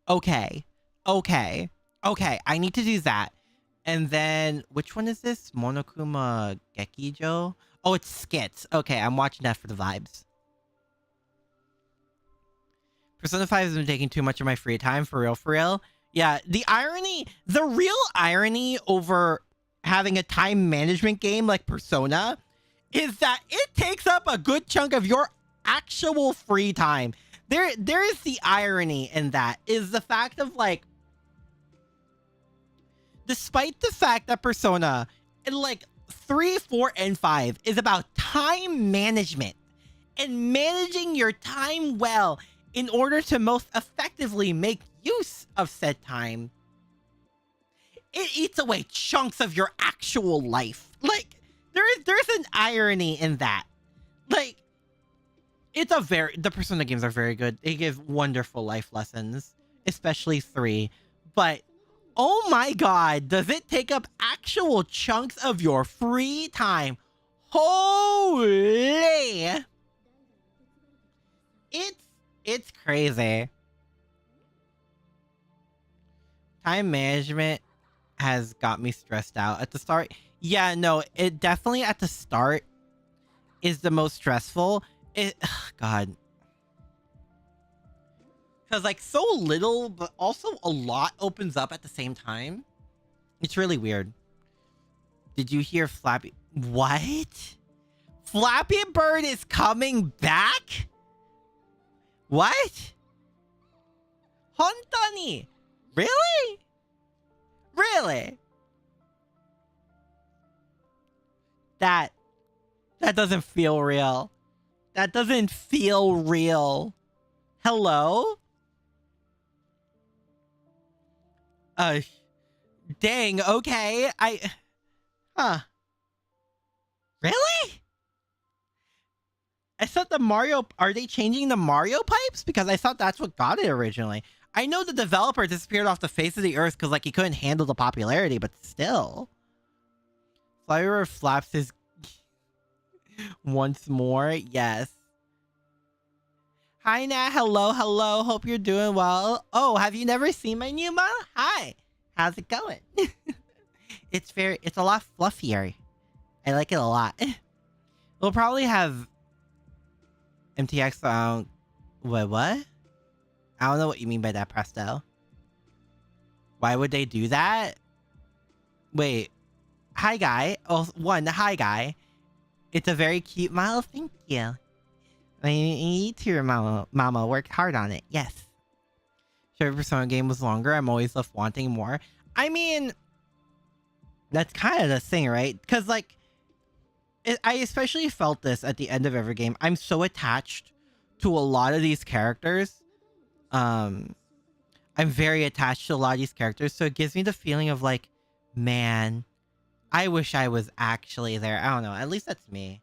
Okay. I need to do that. And then, which one is this? Monokuma Gekijo? Oh, it's Skits. Okay, I'm watching that for the vibes. Persona 5 has been taking too much of my free time, for real. Yeah, the real irony over having a time management game like Persona is that it takes up a good chunk of your actual free time. There is the irony in that, is the fact of like, despite the fact that Persona in like 3, 4, and 5 is about time management and managing your time well in order to most effectively make use of said time, it eats away chunks of your actual life. Like, there's an irony in that. Like, the Persona games are very good. They give wonderful life lessons, especially 3. But oh my god, does it take up actual chunks of your free time? Holy! It's crazy. Time management has got me stressed out at the start. Yeah, no, it definitely at the start is the most stressful. God. Because like so little, but also a lot opens up at the same time. It's really weird. Did you hear Flappy? What? Flappy Bird is coming back? What? Hontani? Really? Really? That doesn't feel real. That doesn't feel real. Hello? Dang, okay. Huh. Really? I thought are they changing the Mario pipes? Because I thought that's what got it originally. I know the developer disappeared off the face of the earth because like he couldn't handle the popularity, but still. Flyriver flaps his once more. Yes. Hi Nat, hello. Hope you're doing well. Oh, have you never seen my new model? Hi. How's it going? It's a lot fluffier. I like it a lot. We'll probably have MTX wait, what? I don't know what you mean by that, Presto. Why would they do that? Wait. Hi, guy. Oh, hi, guy. It's a very cute model. Thank you. You too, Mama worked hard on it. Yes. Sure, if Persona game was longer, I'm always left wanting more. I mean, that's kind of the thing, right? Because, like, I especially felt this at the end of every game. I'm so attached to a lot of these characters. I'm very attached to a lot of these characters, so it gives me the feeling of like, man, I wish I was actually there. I don't know. At least that's me.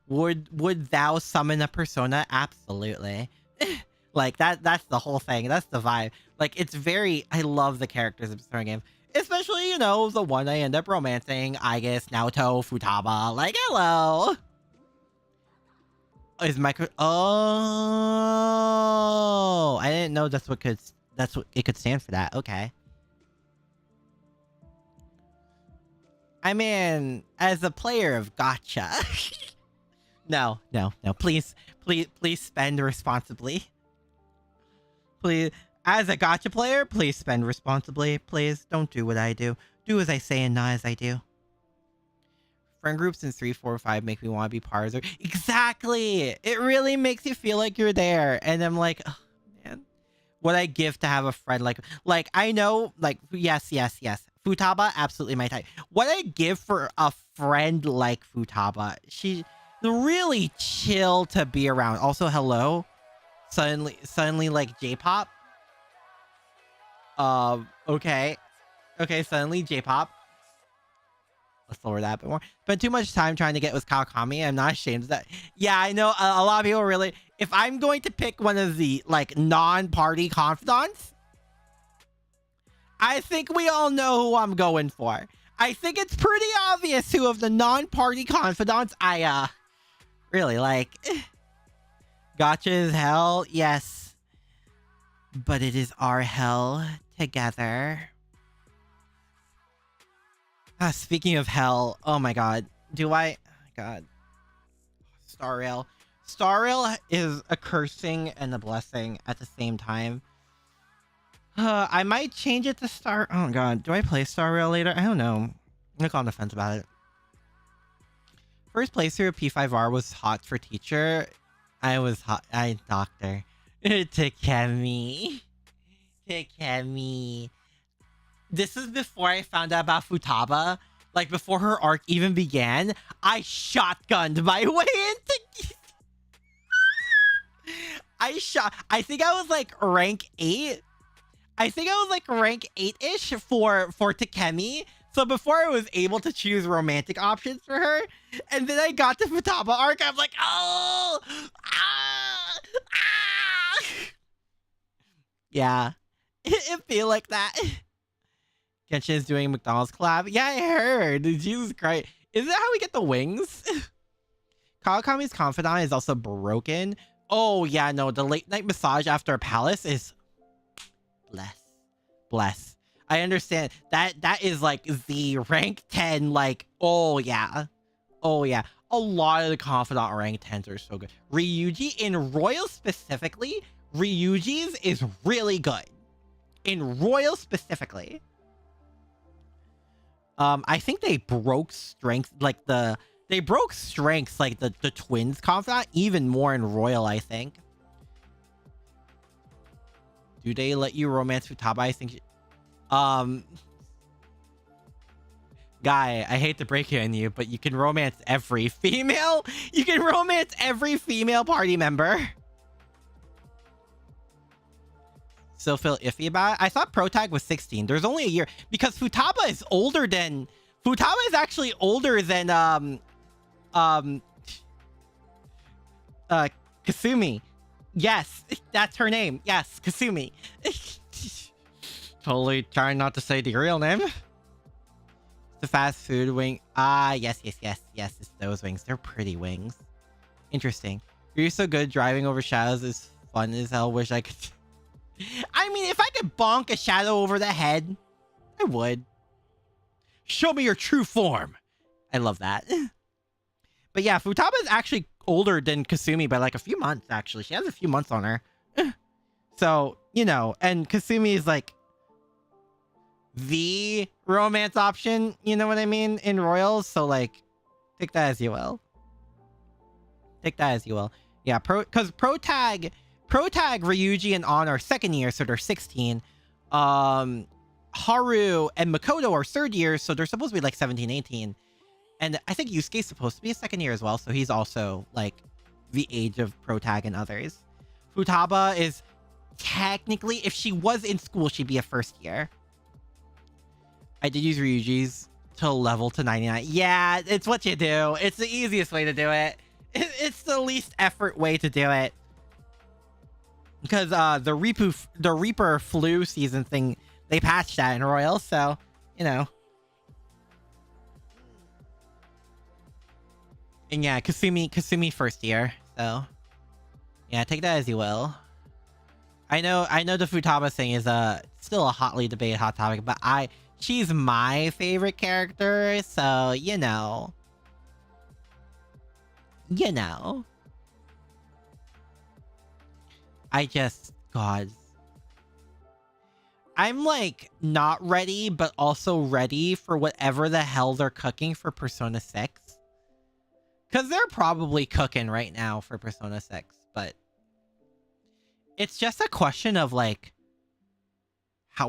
Would thou summon a Persona? Absolutely. Like that's the whole thing. That's the vibe. Like it's very. I love the characters of Persona games. Especially, you know, the one I end up romancing, I guess, Naoto, Futaba. Like, hello! Is micro? Oh, I didn't know that's what it could stand for. That okay. I mean, as a player of gacha, no, please spend responsibly. Please, as a gacha player, please spend responsibly. Please don't do what I do. Do as I say and not as I do. Friend groups in 3, 4, 5 make me want to be part of it. Exactly. It really makes you feel like you're there. And I'm like, oh, man, what I give to have a friend like I know, like, yes. Futaba, absolutely my type. What I give for a friend like Futaba. She's really chill to be around. Also, hello. Suddenly like J-pop. Okay, suddenly J-pop. Let's lower that a bit more. Spent too much time trying to get with Kawakami. I'm not ashamed of that. Yeah, I know a lot of people really. If I'm going to pick one of the like non-party confidants, I think we all know who I'm going for. I think it's pretty obvious who of the non-party confidants I really like. Gotcha is hell, yes. But it is our hell together. Speaking of hell, oh my god. God. Star Rail. Star Rail is a cursing and a blessing at the same time. I might change it to Star... Oh god, do I play Star Rail later? I don't know. I'm on the fence about it. First playthrough of P5R was hot for teacher. I was hot. Doctor. Takemi. This is before I found out about Futaba. Like, before her arc even began, I shotgunned my way into... I think I was like rank 8. I think I was like rank 8-ish for Takemi. So before I was able to choose romantic options for her, and then I got to Futaba arc, I'm like, oh! Yeah. It feel like that. Genshin is doing a McDonald's collab. Yeah, I heard. Jesus Christ. Is that how we get the wings? Kawakami's confidant is also broken. Oh, yeah, no. The late night massage after a palace is... Bless. I understand. That is like the rank 10, like, oh, yeah. A lot of the confidant rank 10s are so good. Ryuji, in Royal specifically, Ryuji's is really good. In Royal specifically. I think they broke strength, like the twins confidant even more in Royal, I think. Do they let you romance Futaba? I think Guy, I hate to break it on you, but you can romance every female. You can romance every female party member. Still feel iffy about it. I thought Protag was 16. There's only a year because Futaba is older than... Futaba is actually older than Kasumi. Yes, that's her name. Yes, Kasumi. Totally trying not to say the real name. The fast food wing. Yes. It's those wings. They're pretty wings. Interesting. You're so good. Driving over shadows is fun as hell. Wish I could... I mean, if I could bonk a shadow over the head, I would. Show me your true form. I love that. But yeah, Futaba is actually older than Kasumi by like a few months, actually. She has a few months on her. So, you know, and Kasumi is like the romance option, you know what I mean, in Royals. So like, take that as you will. Yeah, because Protag, Ryuji, and On are second year, so they're 16. Haru and Makoto are third year, so they're supposed to be like 17, 18. And I think Yusuke's supposed to be a second year as well, so he's also like the age of Protag and others. Futaba is technically, if she was in school, she'd be a first year. I did use Ryuji's to level to 99. Yeah, it's what you do. It's the easiest way to do it. It's the least effort way to do it. Because the Reaper flu season thing, they patched that in Royal, so, you know. And yeah, Kasumi first year. So yeah, take that as you will. I know the Futaba thing is still a hotly debated hot topic, but she's my favorite character, so you know. I just, God. I'm like not ready, but also ready for whatever the hell they're cooking for Persona 6. Because they're probably cooking right now for Persona 6, but it's just a question of like,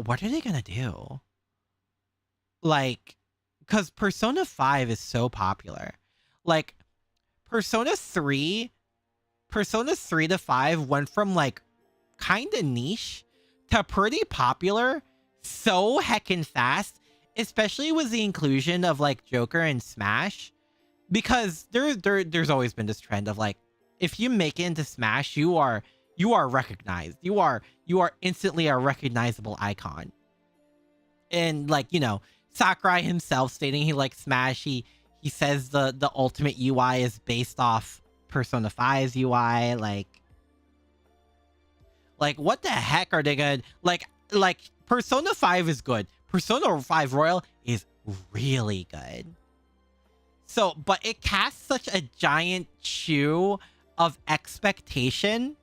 what are they gonna do? Like, because Persona 5 is so popular. Like, Persona 3 to 5 went from like kind of niche to pretty popular so heckin' fast, especially with the inclusion of like Joker and Smash, because there's always been this trend of like, if you make it into Smash, you are recognized. You are instantly a recognizable icon. And like, you know, Sakurai himself stating he likes Smash, he says the ultimate UI is based off Persona 5's UI. Like what the heck are they gonna like Persona 5 is good. Persona 5 Royal is really good. So, but it casts such a giant chew of expectation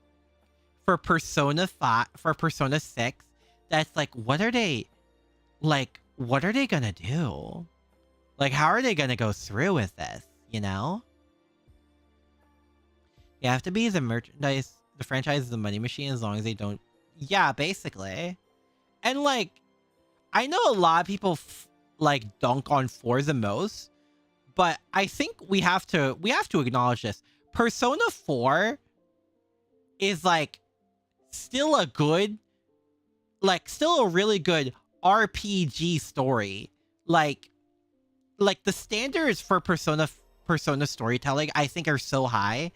for Persona 5, for Persona 6, that's like, what are they gonna do? Like, how are they gonna go through with this, you know? You have to be the merchandise, the franchise is the money machine as long as they don't... Yeah, basically. And like, I know a lot of people like dunk on 4 the most, but I think we have to acknowledge this. Persona 4 is like still a good, like still a really good RPG story. Like the standards for Persona storytelling, I think, are so high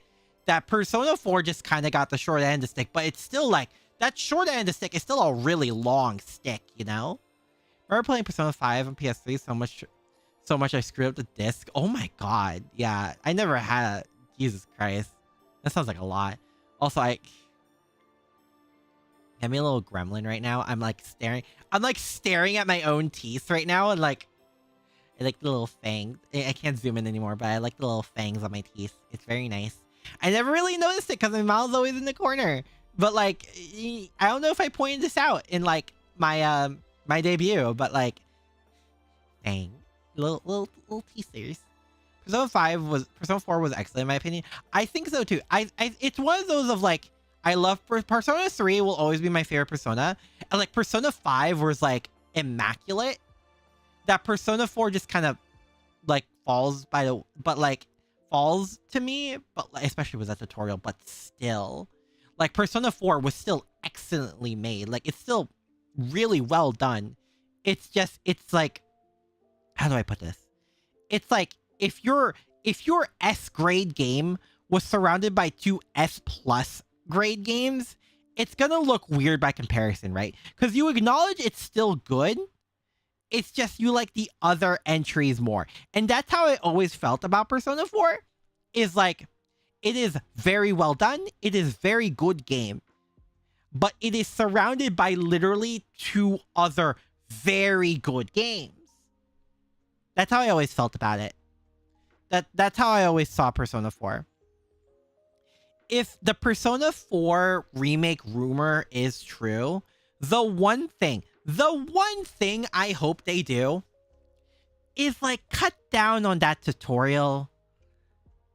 that Persona 4 just kind of got the short end of the stick, but it's still like, that short end of the stick is still a really long stick, you know? I remember playing Persona 5 on PS3 so much I screwed up the disc. Oh my god. Yeah, I never had a... Jesus Christ. That sounds like a lot. Also, Get me a little gremlin right now. I'm like staring at my own teeth right now, and like, I like the little fangs. I can't zoom in anymore, but I like the little fangs on my teeth. It's very nice. I never really noticed it because my mouth's always in the corner. But like, I don't know if I pointed this out in like my my debut, but like, dang, little teasers. Persona 4 was excellent in my opinion. I think so too. It's one of those of like, I love Persona 3 will always be my favorite Persona, and like Persona 5 was like immaculate. That Persona 4 just kind of like falls to me, but like, especially with that tutorial, but still, like Persona 4 was still excellently made. Like it's still really well done. It's like, how do I put this? It's like, if your S grade game was surrounded by 2 S plus grade games, it's gonna look weird by comparison, right? Because you acknowledge it's still good. It's just you like the other entries more. And that's how I always felt about Persona 4. Is like, it is very well done. It is very good game. But it is surrounded by literally 2 other very good games. That's how I always felt about it. That's how I always saw Persona 4. If the Persona 4 remake rumor is true, the one thing I hope they do is like cut down on that tutorial.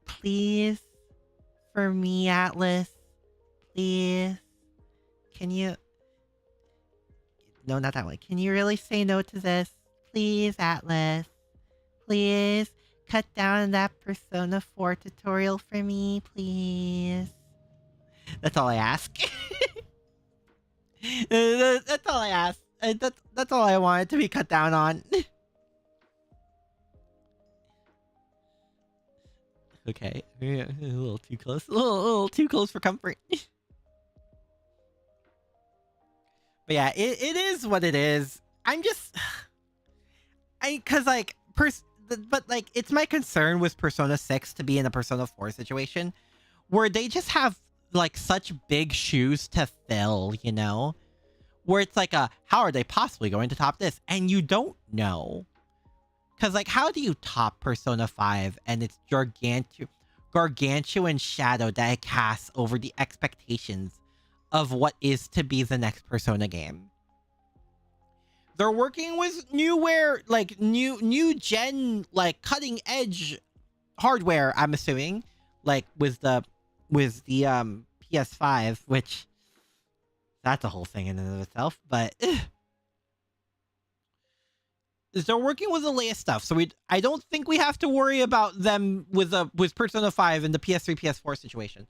Please. For me, Atlas. Please. Can you... No, not that way. Can you really say no to this? Please, Atlas. Please. Cut down that Persona 4 tutorial for me, please. That's all I ask. That's all I ask. That's all I want it to be cut down on. Okay, a little too close. A little too close for comfort. But yeah, it is what it is. I'm just... Cause like... But like, it's my concern with Persona 6 to be in a Persona 4 situation where they just have like such big shoes to fill, you know? Where it's like how are they possibly going to top this? And you don't know. Because like, how do you top Persona 5 and its gargantuan shadow that it casts over the expectations of what is to be the next Persona game? They're working with newware, like new gen, like cutting edge hardware, I'm assuming, like with the PS5, which that's a whole thing in and of itself, but they're working with the latest stuff, so I don't think we have to worry about them with Persona 5 and the PS3 PS4 situation.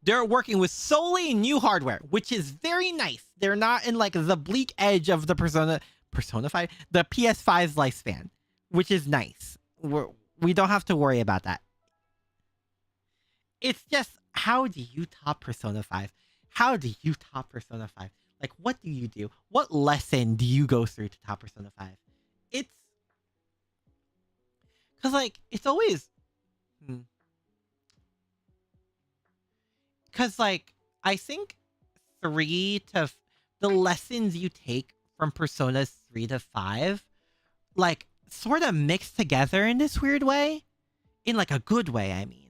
They're working with solely new hardware, which is very nice. They're not in like the bleak edge of the Persona 5, the PS5's lifespan, which is nice. We don't have to worry about that. It's just, how do you top Persona 5? How do you top Persona 5? Like, what do you do? What lesson do you go through to top Persona 5? It's... Because, like, it's always... Because, like, I think the lessons you take from Personas 3 to 5, like, sort of mixed together in this weird way. In, like, a good way, I mean.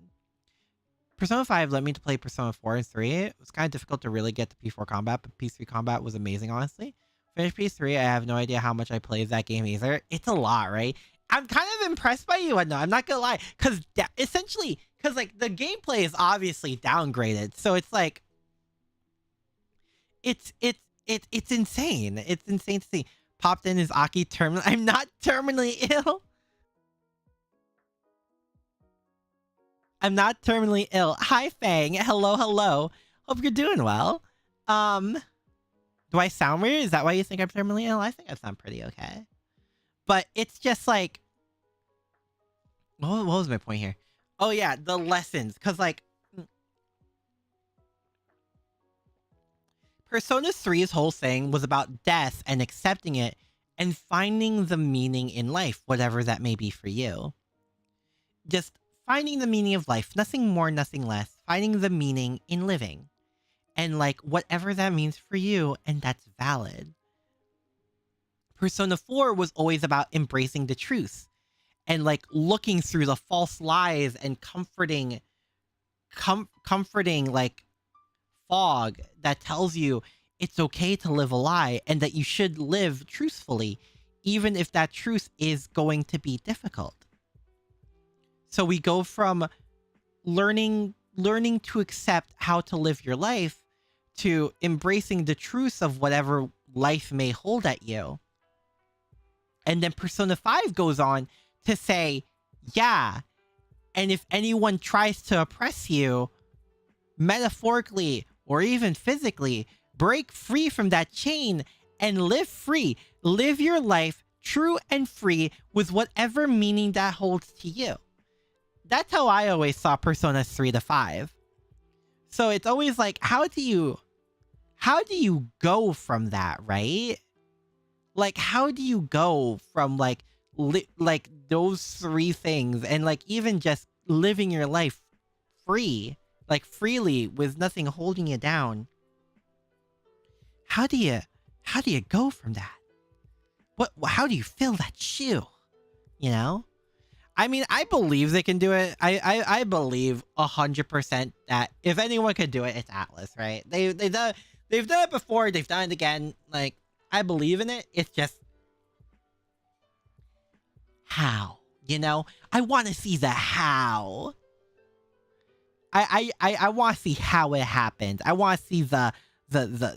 Persona 5 led me to play Persona 4 and 3. It was kind of difficult to really get the P4 combat, but P3 combat was amazing, honestly. Finished P3, I have no idea how much I played that game either. It's a lot, right? I'm kind of impressed by you, no, I'm not gonna lie. Because essentially, like, the gameplay is obviously downgraded. So it's like... It's insane. It's insane to see. Popped in is Aki terminal. I'm not terminally ill. I'm not terminally ill. Hi, Fang. Hello, hello. Hope you're doing well. Do I sound weird? Is that why you think I'm terminally ill? I think I sound pretty okay. But it's just like... What was my point here? Oh, yeah, the lessons. Because, like... Persona 3's whole thing was about death and accepting it and finding the meaning in life, whatever that may be for you. Just finding the meaning of life, nothing more, nothing less. Finding the meaning in living. And like, whatever that means for you, and that's valid. Persona 4 was always about embracing the truth. And like, looking through the false lies and comforting like, fog that tells you it's okay to live a lie and that you should live truthfully, even if that truth is going to be difficult. So we go from learning to accept how to live your life to embracing the truth of whatever life may hold at you. And then Persona 5 goes on to say, yeah, and if anyone tries to oppress you, metaphorically or even physically, break free from that chain and live free. Live your life true and free with whatever meaning that holds to you. That's how I always saw Persona 3 to 5. So it's always like, how do you go from that, right? Like, how do you go from like those three things and like even just living your life free, like freely with nothing holding you down? How do you go from that? How do you fill that shoe? You know? I mean, I believe they can do it. I believe 100% that if anyone could do it, it's Atlas, right? They've done it before. They've done it again. Like, I believe in it. It's just how, you know? I want to see the how. I want to see how it happened. I want to see the pizzazz,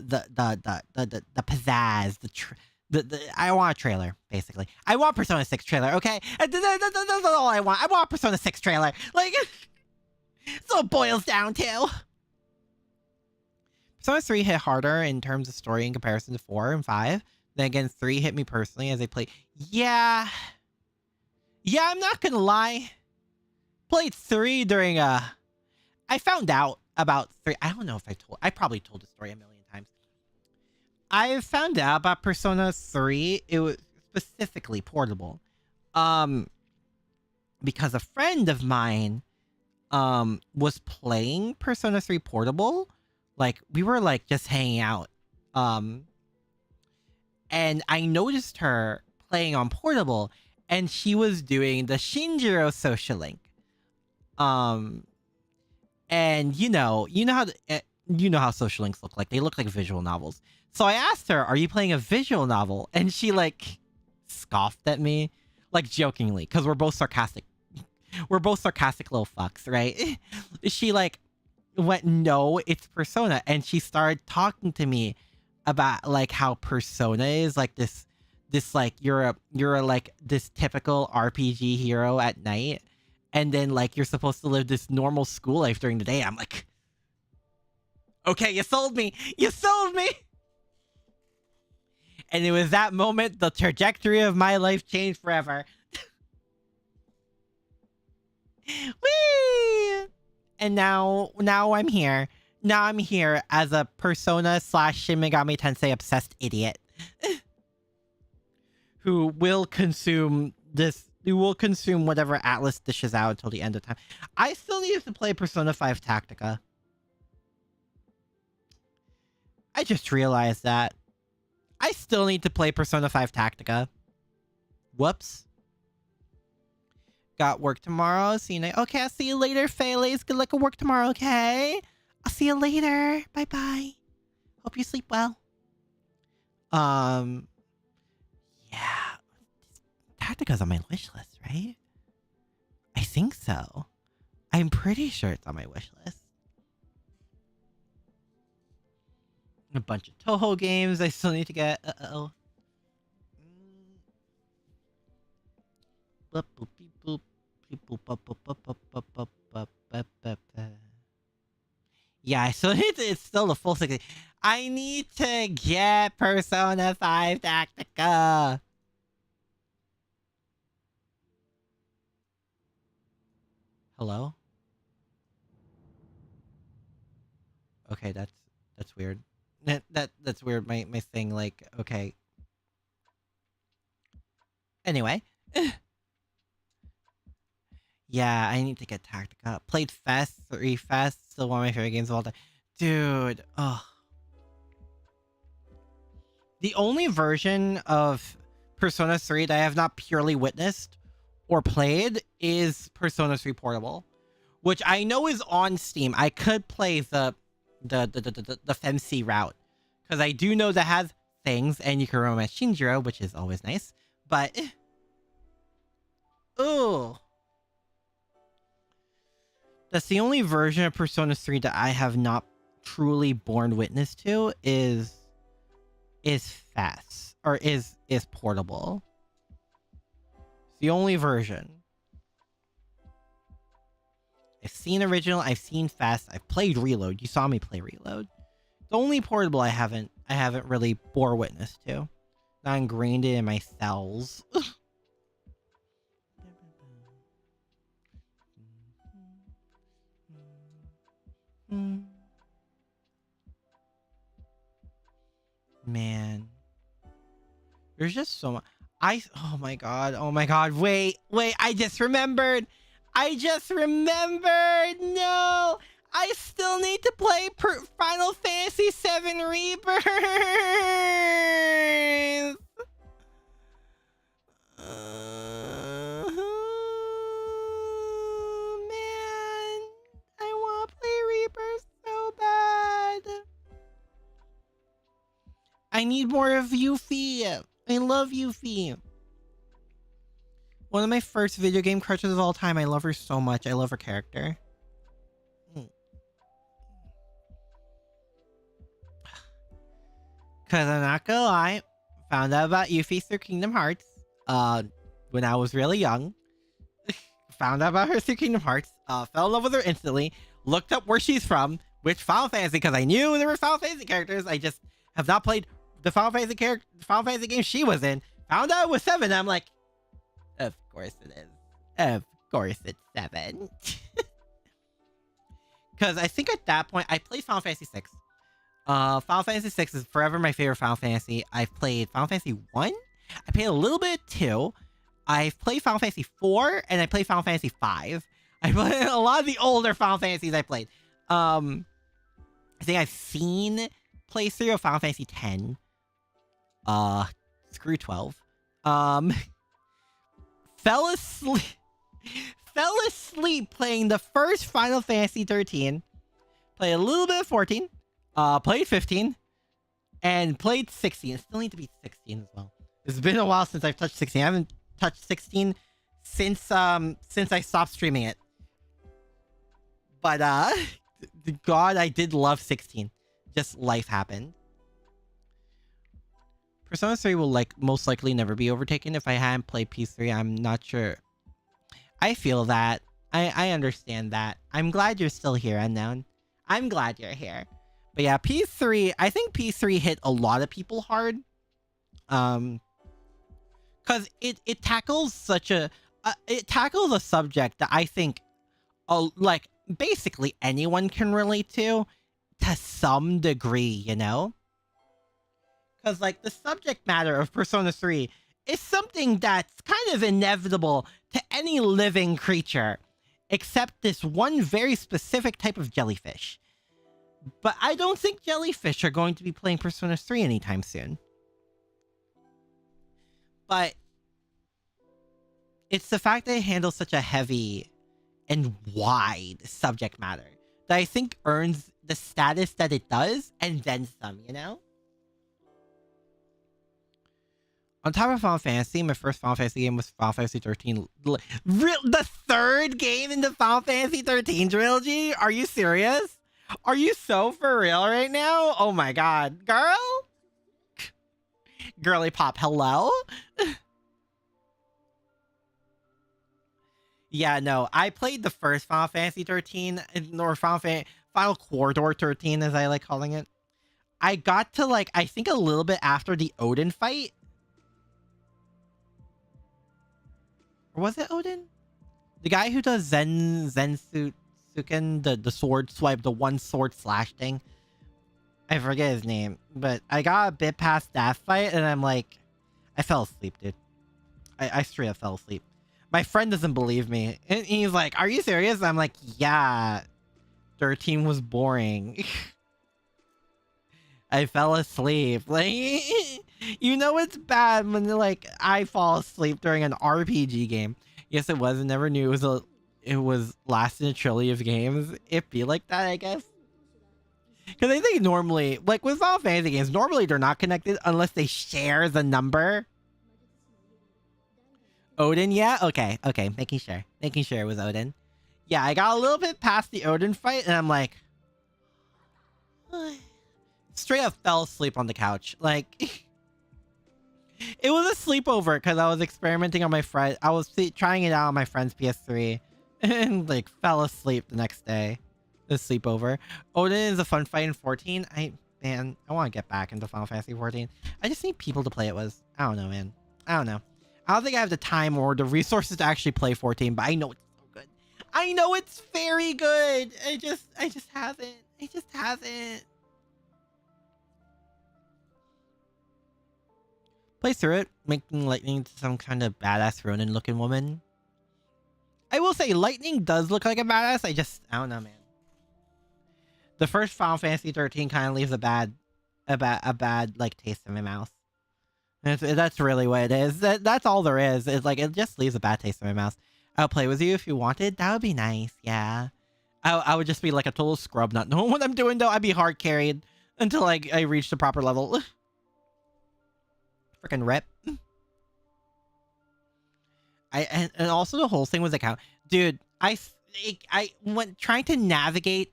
I want a trailer, basically. I want Persona 6 trailer, okay? That's all I want. I want Persona 6 trailer. Like, so it boils down to. Persona 3 hit harder in terms of story in comparison to 4 and 5. Then again, 3 hit me personally as I played. Yeah, I'm not gonna lie. Played 3 during I found out about 3. I don't know if I probably told the story a million times. I found out about Persona 3. It was specifically portable. Because a friend of mine was playing Persona 3 Portable. Like, we were like just hanging out. And I noticed her playing on Portable, and she was doing the Shinjiro social link. And you know how social links look like. They look like visual novels. So I asked her, "Are you playing a visual novel?" And she like scoffed at me, like jokingly, because we're both sarcastic. We're both sarcastic little fucks, right? She like went, "No, it's Persona," and she started talking to me about like how Persona is like this like you're like this typical RPG hero at night, and then like you're supposed to live this normal school life during the day. I'm like, okay, you sold me. You sold me. And it was that moment the trajectory of my life changed forever. Whee! And now I'm here. Now I'm here as a Persona / Shin Megami Tensei obsessed idiot who will consume whatever Atlas dishes out until the end of time. I still need to play Persona 5 Tactica. I just realized that. I still need to play Persona 5 Tactica. Whoops. Got work tomorrow. See you okay, I'll see you later, Faylace. Good luck at work tomorrow, okay? I'll see you later. Bye-bye. Hope you sleep well. Yeah. Tactica's on my wish list, right? I think so. I'm pretty sure it's on my wish list. A bunch of Toho games I still need to get. Uh-oh. Boop, boop, beep, boop. Beep, boop, boop, boop, boop, boop, boop, boop, boop, boop, boop, boop. Yeah, I still need to, it's still a full 60. I need to get Persona 5 Tactica. Hello? Okay, that's weird. That's weird. My thing, like, okay. Anyway. Yeah, I need to get Tactica. Played Fest, 3 Fest, still one of my favorite games of all time. Dude, ugh. The only version of Persona 3 that I have not purely witnessed or played is Persona 3 Portable, which I know is on Steam. I could play the FemC route, because I do know that has things, and you can romance Shinjiro, which is always nice, but... Ooh. That's the only version of Persona 3 that I have not truly borne witness to is Fast, or is Portable. It's the only version. I've seen Original, I've seen Fast, I've played Reload. You saw me play Reload. The only Portable I haven't really bore witness to. Not ingrained it in my cells. Man, there's just so much. Oh my god, wait, I just remembered. No, I still need to play Final Fantasy VII Rebirth. Man, I want to play Rebirth so bad. I need more of Yuffie. I love Yuffie. One of my first video game crushes of all time. I love her so much. I love her character. Cause I'm not gonna lie, found out about Yuffie through Kingdom Hearts. When I was really young. Found out about her through Kingdom Hearts. Fell in love with her instantly. Looked up where she's from, which Final Fantasy, because I knew there were Final Fantasy characters. I just have not played the Final Fantasy game she was in. Found out it was 7. I'm like, of course it is. Of course it's 7. Because I think at that point, I played Final Fantasy 6. Final Fantasy 6 is forever my favorite Final Fantasy. I've played Final Fantasy 1. I played a little bit of 2. I've played Final Fantasy 4, and I played Final Fantasy 5. I played a lot of the older Final Fantasies I played. I think I've seen playthrough of Final Fantasy X. Screw 12. Fell asleep playing the first Final Fantasy 13. Played a little bit of 14. Played 15. And played 16. I still need to beat 16 as well. It's been a while since I've touched 16. I haven't touched 16 since I stopped streaming it. But God, I did love 16. Just life happened. Persona 3 will most likely never be overtaken. If I hadn't played P3, I'm not sure. I feel that. I understand that. I'm glad you're still here, Unknown. I'm glad you're here. But yeah, P3, I think P3 hit a lot of people hard. Cause it tackles such a it tackles a subject that I think like basically anyone can relate to some degree, you know? Because, like, the subject matter of Persona 3 is something that's kind of inevitable to any living creature, except this one very specific type of jellyfish. But I don't think jellyfish are going to be playing Persona 3 anytime soon. But it's the fact that it handles such a heavy and wide subject matter that I think earns the status that it does, and then some, you know? On top of Final Fantasy, my first Final Fantasy game was Final Fantasy 13. The third game in the Final Fantasy 13 trilogy? Are you serious? Are you so for real right now? Oh my god. Girl? Girly pop, hello? Yeah, no. I played the first Final Fantasy 13, or Final Corridor 13, as I like calling it. I got to, like, I think a little bit after the Odin fight. Or was it Odin? The guy who does Suken, the sword swipe, the one sword slash thing. I forget his name, but I got a bit past that fight, and I'm like, I fell asleep, dude. I straight up fell asleep. My friend doesn't believe me, and he's like, "Are you serious?" I'm like, "Yeah, 13 was boring." I fell asleep. Like, you know it's bad when like I fall asleep during an RPG game. Yes, it was. I never knew it was last in a trilogy of games. It be like that, I guess. Because I think normally, like with Final Fantasy games, normally they're not connected unless they share the number. Odin, yeah? Okay, making sure it was Odin. Yeah, I got a little bit past the Odin fight, and I'm like... straight up fell asleep on the couch. Like... it was a sleepover, because I was experimenting on my friend... I was trying it out on my friend's PS3, and, like, fell asleep the next day. The sleepover. Odin is a fun fight in 14. Man, I want to get back into Final Fantasy 14. I just need people to play it with. I don't know, man. I don't know. I don't think I have the time or the resources to actually play 14, but I know it's so good. I know it's very good. I just haven't. I just haven't. Play through it, making Lightning to some kind of badass Ronin looking woman. I will say Lightning does look like a badass. I don't know, man. The first Final Fantasy 13 kind of leaves a bad like taste in my mouth. That's really what it is. That's all there is. It's like, it just leaves a bad taste in my mouth. I'll play with you if you wanted. That would be nice. Yeah. I would just be like a total scrub, not knowing what I'm doing though. I'd be hard carried until like I reach the proper level. Freaking rip. And also the whole thing was account. Dude, I went trying to navigate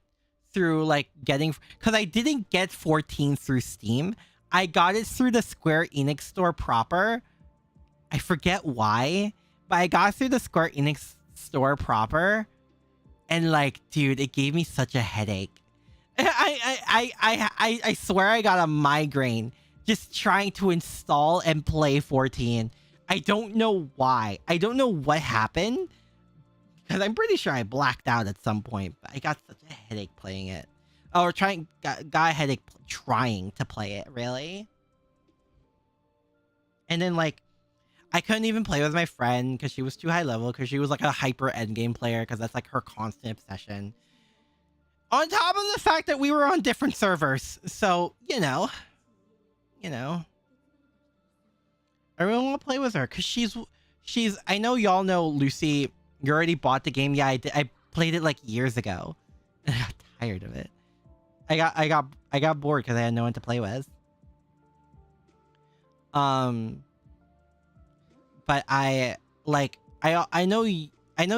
through like getting, because I didn't get 14 through Steam. I got it through the Square Enix store proper. I forget why, but I got through the Square Enix store proper, and like, dude, it gave me such a headache. I swear I got a migraine just trying to install and play 14. I don't know why. I don't know what happened, because I'm pretty sure I blacked out at some point, but I got such a headache playing it. Oh, got a headache trying to play it, really? And then, like, I couldn't even play with my friend because she was too high level, because she was like a hyper endgame player, because that's like her constant obsession. On top of the fact that we were on different servers. So, you know. I really want to play with her because she's, I know y'all know Lucy, you already bought the game. Yeah, I did. I played it like years ago. I got tired of it. I got bored because I had no one to play with. But I know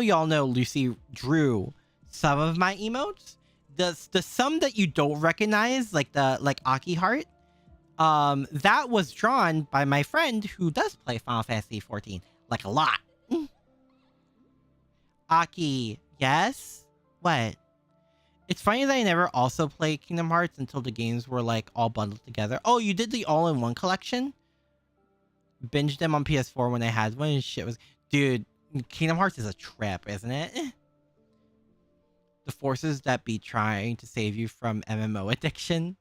y'all know Lucy drew some of my emotes. The some that you don't recognize, like the Aki heart, that was drawn by my friend who does play Final Fantasy 14 like a lot. Aki, yes? What? It's funny that I never also played Kingdom Hearts until the games were like all bundled together. Oh, you did the all-in-one collection? Binged them on PS4 when I had one, and shit was... Dude, Kingdom Hearts is a trip, isn't it? The forces that be trying to save you from MMO addiction.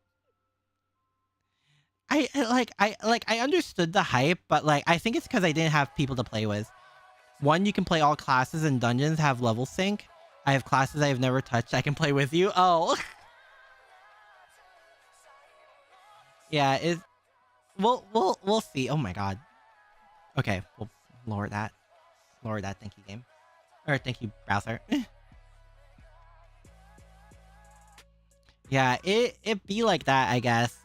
I understood the hype, but like I think it's because I didn't have people to play with. One, you can play all classes and dungeons have level sync. I have classes I have never touched. I can play with you. Oh. Yeah, we'll see. Oh my god. Okay, we'll lower that. Lower that, thank you, game. Or thank you, browser. Yeah, it be like that, I guess.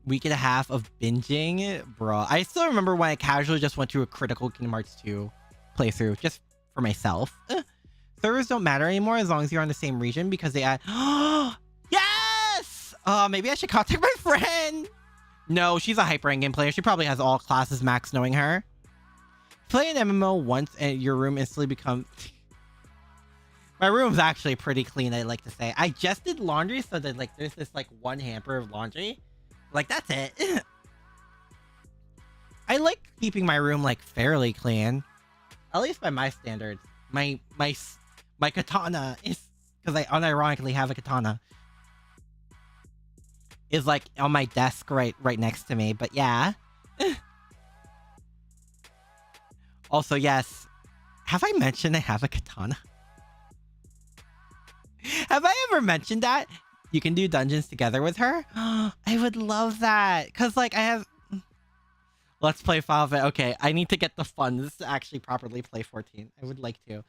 Week and a half of binging, bro. I still remember when I casually just went to a critical Kingdom Hearts 2 playthrough just for myself. Servers don't matter anymore as long as you're on the same region because they add... Yes! Maybe I should contact my friend. No, she's a hyper endgame player. She probably has all classes max knowing her. Play an MMO once and your room instantly becomes... My room's actually pretty clean, I like to say. I just did laundry so that like there's this like one hamper of laundry. Like that's it. I like keeping my room like fairly clean. At least by my standards. My katana is, because I unironically have a katana, is like on my desk right next to me. But yeah. Also, yes. Have I mentioned I have a katana? Have I ever mentioned that? You can do dungeons together with her? I would love that. Because, like, I have... Let's play Final Fantasy. Okay, I need to get the funds to actually properly play 14. I would like to.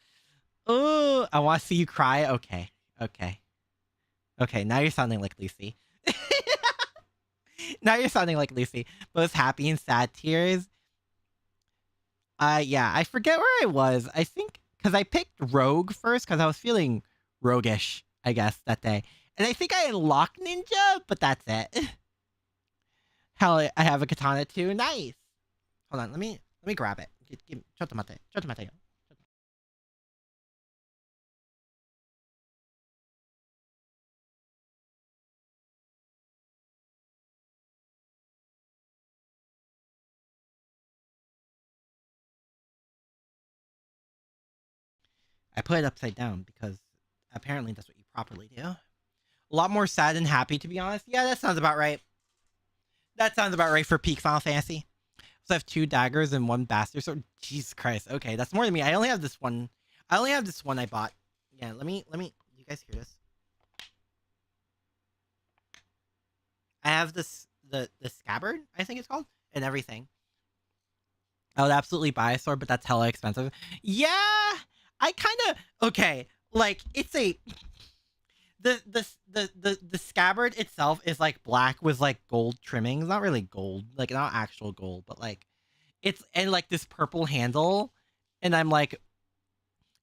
Oh, I want to see you cry. Okay. Okay, now you're sounding like Lucy. Now you're sounding like Lucy. Both happy and sad tears. Yeah, I forget where I was. I think... Because I picked Rogue first because I was feeling roguish, I guess, that day. And I think I unlocked Ninja, but that's it. Hell, I have a katana too. Nice. Hold on, let me grab it. Chotomate. I put it upside down because apparently that's what you properly do. A lot more sad than happy, to be honest. Yeah, that sounds about right. That sounds about right for peak Final Fantasy. So I have 2 daggers and 1 bastard sword. Jesus Christ. Okay, that's more than me. I only have this one. I bought. Yeah, let me. You guys hear this? I have this the scabbard, I think it's called, and everything. I would absolutely buy a sword, but that's hella expensive. Yeah, I kind of okay. Like it's a the scabbard itself is like black with like gold trimmings. Not really gold, like not actual gold, but like it's and like this purple handle. And I'm like,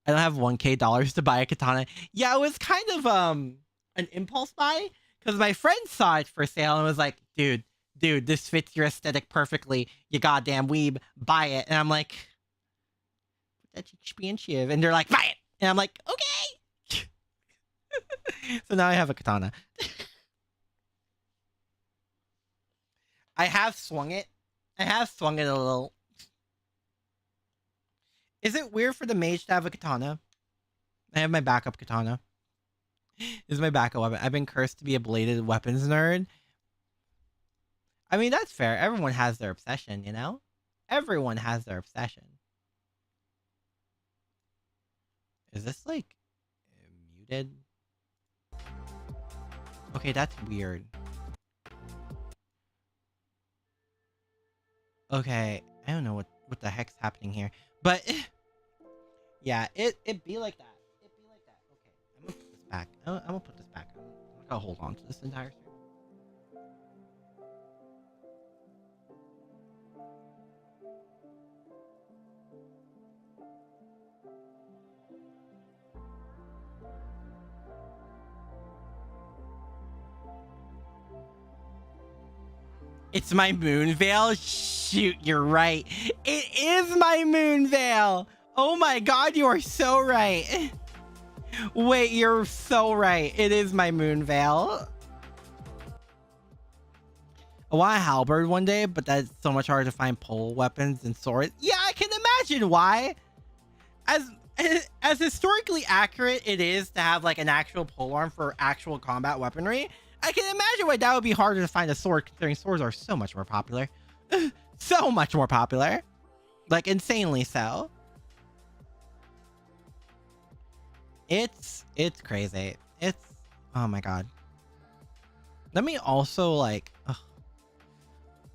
I don't have $1,000 to buy a katana. Yeah, it was kind of an impulse buy because my friend saw it for sale and was like, dude, this fits your aesthetic perfectly. You goddamn weeb, buy it. And I'm like, that's expensive. And they're like, buy it. And I'm like, okay. So now I have a katana. I have swung it a little. Is it weird for the mage to have a katana? I have my backup katana. This is my backup weapon. I've been cursed to be a bladed weapons nerd. I mean, that's fair. Everyone has their obsession, you know? Everyone has their obsession. Is this like muted? Okay, that's weird. Okay, I don't know what the heck's happening here, but yeah, it be like that. It be like that. Okay, I'm gonna put this back. I'm gonna put this back. I'm gonna hold on to this entire thing. It's my moon veil? Shoot, you're right. It is my moon veil. Oh my god, you are so right. Wait, you're so right. It is my moon veil. I want a halberd one day, but that's so much harder to find pole weapons and swords. Yeah, I can imagine why. As historically accurate it is to have like an actual polearm for actual combat weaponry, I can imagine why that would be harder to find a sword, considering swords are so much more popular. So much more popular. Like, insanely so. It's crazy. Oh my god. Let me also like...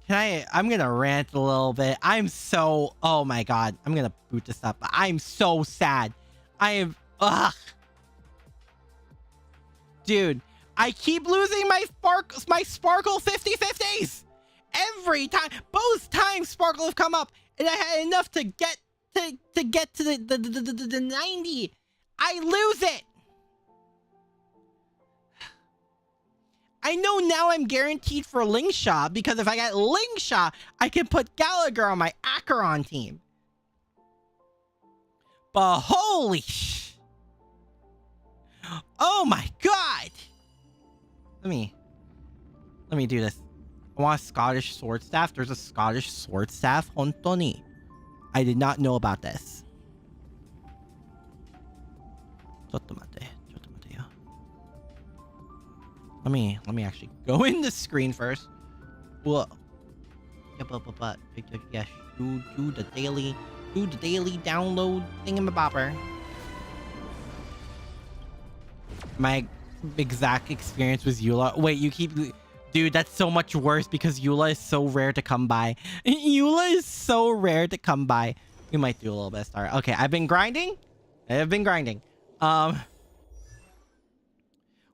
I'm gonna rant a little bit. Oh my god. I'm gonna boot this up. I'm so sad. Dude, I keep losing my sparkle 50/50s every time. Both times sparkle have come up and I had enough to get to the 90. I lose it. I know now I'm guaranteed for Lingshaw, because if I get Lingshaw, I can put Gallagher on my Acheron team. But holy sh... Oh my god! Let me do this. I want a Scottish sword staff. There's a Scottish sword staff. Hontoni. I did not know about this. Let me actually go in the screen first. Whoa. Yes, do the daily download thingamabopper. My exact experience was Eula. Wait, you keep... Dude, that's so much worse because Eula is so rare to come by. Eula is so rare to come by. We might do a little bit of Star. Okay, I've been grinding.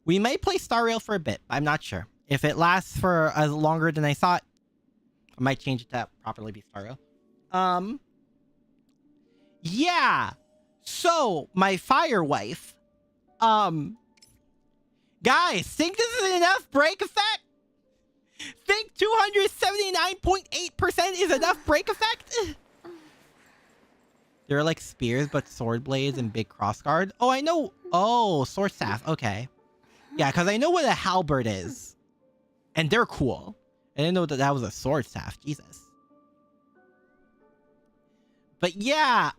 We may play Star Rail for a bit. I'm not sure. If it lasts for longer than I thought, I might change it to properly be Star Rail. Yeah. So, my fire wife. Guys, think this is enough break effect? Think 279.8% is enough break effect? There are like spears, but sword blades and big crossguard. Oh, I know. Oh, sword staff. Okay. Yeah, because I know what a halberd is. And they're cool. I didn't know that was a sword staff. Jesus. But yeah,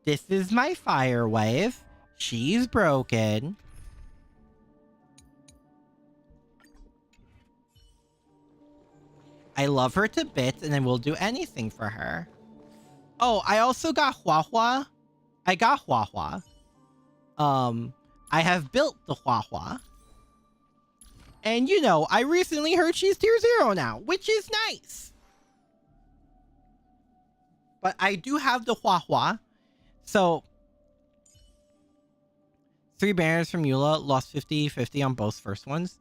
this is my fire wife. She's broken. I love her to bits, and I will do anything for her. Oh, I also got Hua. I got Hua. I have built the Hua. And you know, I recently heard she's tier 0 now, which is nice. But I do have the Hua. So 3 banners from Eula, lost 50/50 on both first ones.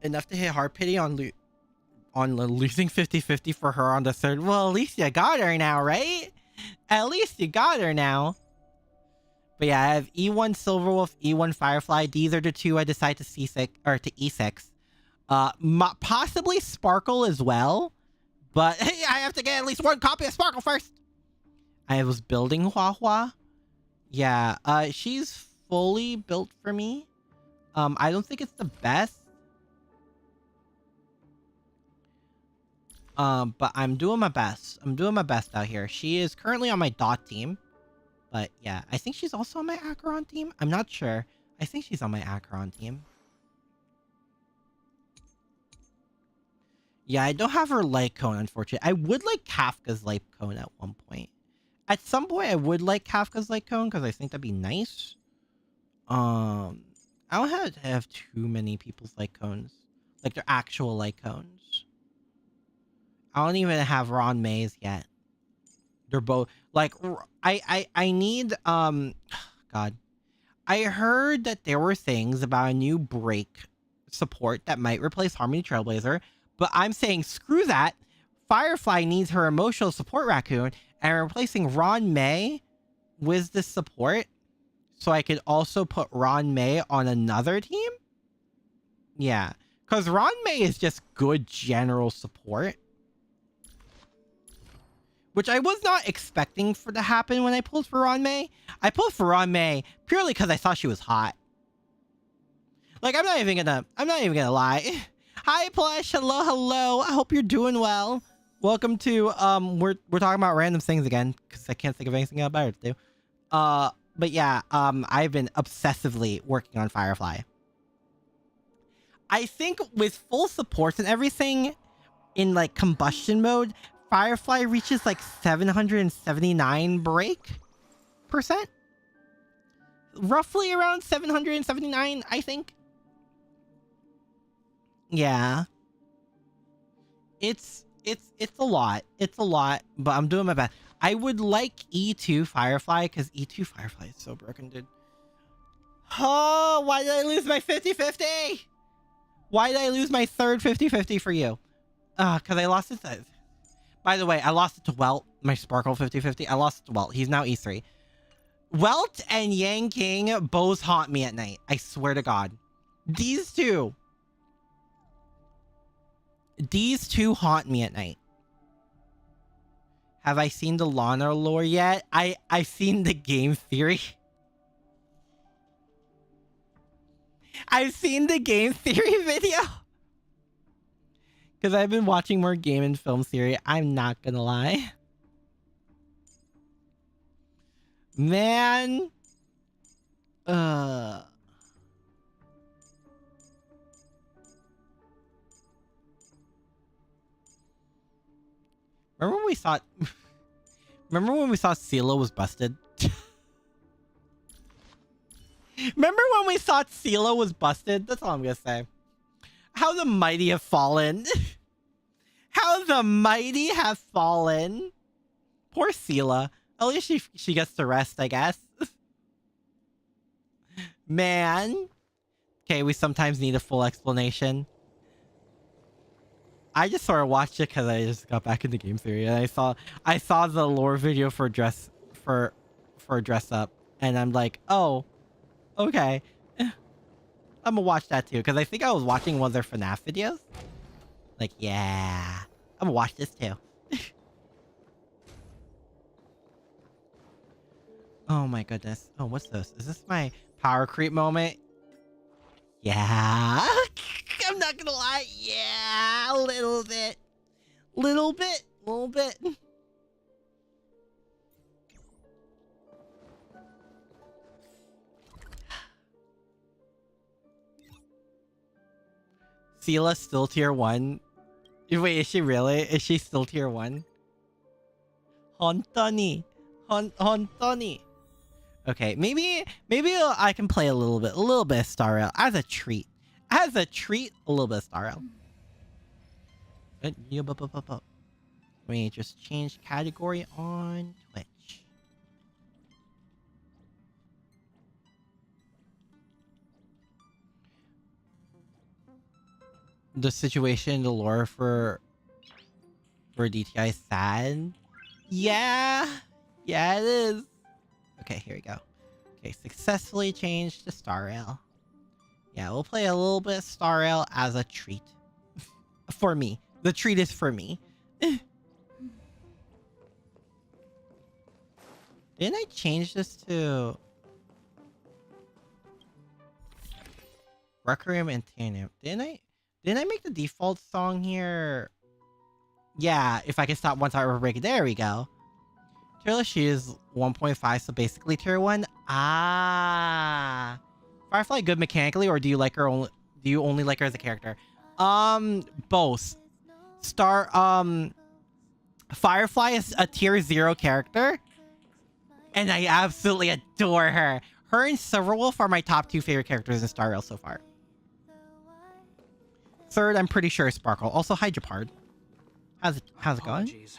Enough to hit hard pity on losing 50/50 for her on the third. Well, at least you got her now, right? At least you got her now. But yeah, I have E1 Silverwolf, E1 Firefly. These are the two I decide to C6 or to E6. Possibly Sparkle as well, but I have to get at least 1 copy of Sparkle first. I was building Hua. Yeah, she's fully built for me. I don't think it's the best. But I'm doing my best. Out here. She is currently on my dot team. But yeah, I think she's also on my Acheron team. I'm not sure. I think she's on my Acheron team. Yeah, I don't have her light cone, unfortunately. I would like Kafka's light cone at one point. At some point, I would like Kafka's light cone because I think that'd be nice. I don't have too many people's light cones. Like, they're actual light cones. I don't even have Ron Mays yet. They're both like I need God. I heard that there were things about a new break support that might replace Harmony Trailblazer, but I'm saying screw that. Firefly needs her emotional support raccoon, and replacing Ron May with this support so I could also put Ron May on another team? Yeah, because Ron May is just good general support. Which I was not expecting for to happen when I pulled for Ron May. I pulled for Ron May purely because I thought she was hot. Like, I'm not even gonna lie. Hi, Plush. Hello, hello. I hope you're doing well. Welcome to, we're talking about random things again, because I can't think of anything else better to do. But yeah, I've been obsessively working on Firefly. I think with full supports and everything in, like, combustion mode, Firefly reaches like 779 break percent. Roughly around 779, I think. Yeah. It's a lot. It's a lot, but I'm doing my best. I would like E2 Firefly because E2 Firefly is so broken, dude. Oh, why did I lose my 50-50? Why did I lose my third 50-50 for you? Because I lost it to... By the way, I lost it to Welt, my Sparkle 50-50. I lost it to Welt. He's now E3. Welt and Yang King both haunt me at night. I swear to God. These two haunt me at night. Have I seen the Lana lore yet? I've seen the game theory. I've seen the game theory video. Because I've been watching more game and film theory. I'm not gonna lie. Man. Remember when we thought... Remember when we thought Sela was busted? Remember when we thought Sela was busted? That's all I'm gonna say. How the mighty have fallen. How the mighty have fallen. Poor Sela. At least she gets to rest, I guess. Man. Okay, we sometimes need a full explanation. I just sort of watched it because I just got back into game theory and I saw the lore video for dress up, and I'm like, oh, okay. I'm gonna watch that too, because I think I was watching one of their FNAF videos. Like, yeah, I'm gonna watch this too. Oh my goodness. Oh, what's this? Is this my power creep moment? Yeah. I'm not gonna lie. Yeah, a little bit. Little bit. Little bit. Sela's still tier 1. Wait, is she really? Is she still tier 1? Hontoni. Hontoni. Okay, maybe I can play a little bit of Star Rail as a treat. As a treat, a little bit of Star Rail. Let me just change category on Twitch. The situation, the lore for DTI is sad. Yeah, it is. Okay, here we go. Okay, successfully changed to Star Rail. Yeah, we'll play a little bit of Star Rail as a treat. For me. The treat is for me. Didn't I change this to... Requiem and Tanium? Didn't I make the default song here? Yeah, if I can stop one time break. There we go. Tier list, she is 1.5, so basically tier 1. Ah. Firefly good mechanically, or do you like her only? Do you only like her as a character? Both. Firefly is a tier 0 character, and I absolutely adore her. Her and Silverwolf are my top 2 favorite characters in Star Rail so far. Third, I'm pretty sure is Sparkle. Also, hi Japard. How's it going? Apologies.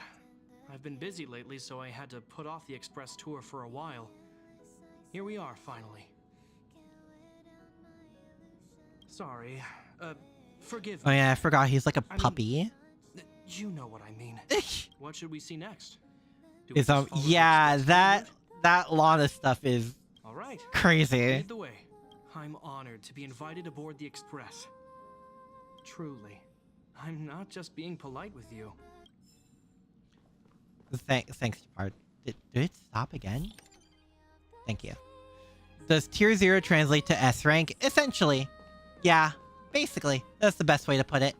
I've been busy lately, so I had to put off the express tour for a while. Here we are, finally. Sorry. Forgive me. Oh yeah, I forgot he's like a puppy. You know what I mean. What should we see next? Is yeah, that Lana stuff is all right. Crazy. Lead the way. I'm honored to be invited aboard the express. Truly, I'm not just being polite with you. Thanks, Japard. Did it stop again? Thank you. Does tier 0 translate to S rank? Essentially. Yeah, basically. That's the best way to put it.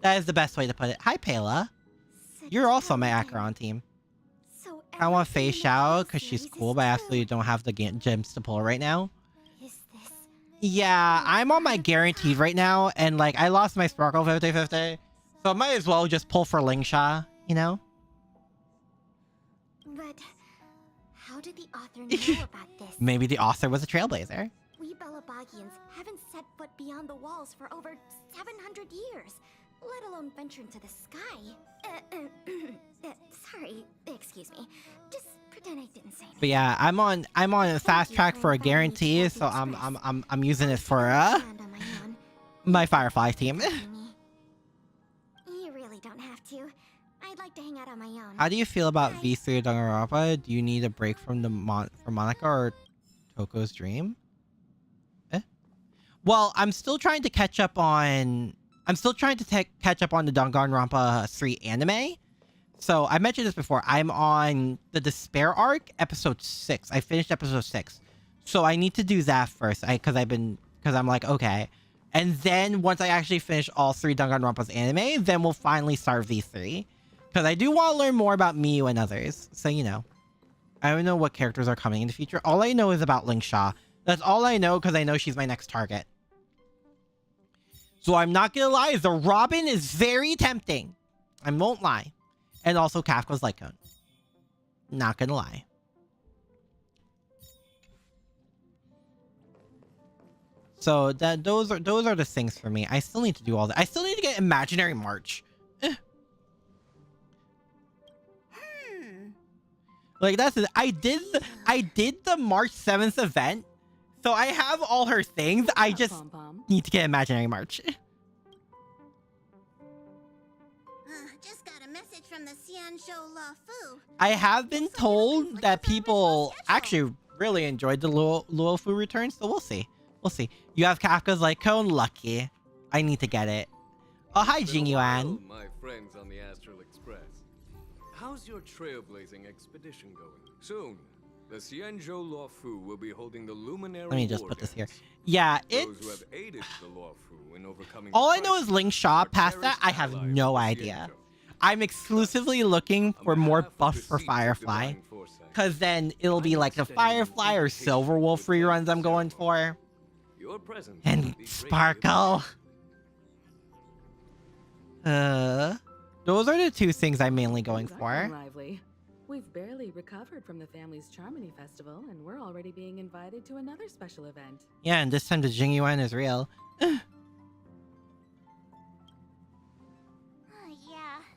That is the best way to put it. Hi, Pela. You're also my Acheron team. So I want Faye Xiao because she's cool, but I absolutely don't have the gems to pull right now. Is this... Yeah, I'm on my guaranteed right now, and like I lost my Sparkle 50-50, so I might as well just pull for Lingsha, you know? But how did the author know about this? Maybe the author was a trailblazer. We Belabagians haven't set foot beyond the walls for over 700 years, let alone venture into the sky. Sorry, excuse me. Just pretend I didn't say anything. But yeah, I'm on a fast track for a guarantee, so I'm using it for my Firefly team. You really don't have to. I'd like to hang out on my own. How do you feel about V3 Danganronpa? Do you need a break from from Monica or Toko's Dream? Well, I'm still trying to catch up on. I'm still trying to catch up on the Danganronpa 3 anime. So I mentioned this before. I'm on the Despair arc, episode 6. I finished episode 6, so I need to do that first. Because I'm like, okay, and then once I actually finish all 3 Danganronpa's anime, then we'll finally start V3. Because I do want to learn more about Miyu and others. So you know, I don't know what characters are coming in the future. All I know is about Lingsha. That's all I know because I know she's my next target. So I'm not gonna lie, the Robin is very tempting. I won't lie. And also Kafka's Light Cone. Not gonna lie. So those are the things for me. I still need to do all that. I still need to get Imaginary March. Like that's it. I did the March 7th event. So I have all her things. I just need to get Imaginary March. Just got a message from the Xianzhou La Fu. I have been told that people actually really enjoyed the Luofu return, so we'll see. We'll see. You have Kafka's Light Cone? Lucky. I need to get it. Oh, hi, Jingyuan. My friends on the Astral Express. How's your trailblazing expedition going? Soon, the Xianzhou Luofu will be holding the Luminary Let me just War put this here. Dance. Yeah, Those who it's... have aided the Luofu in overcoming All the I know is crisis Lingsha. are Past that, I have cherished allies no of the idea. Xianzhou. I'm exclusively looking for On more behalf of buff the for seeds of Firefly. divine foresight, Because then it'll be like the Firefly or Silverwolf reruns I'm going for. your presence will And be greatly Sparkle. Those are the 2 things I'm mainly going for. Lively. We've barely recovered from the family's Charmony Festival, and we're already being invited to another special event. Yeah, and this time the Jingyuan is real. Yeah,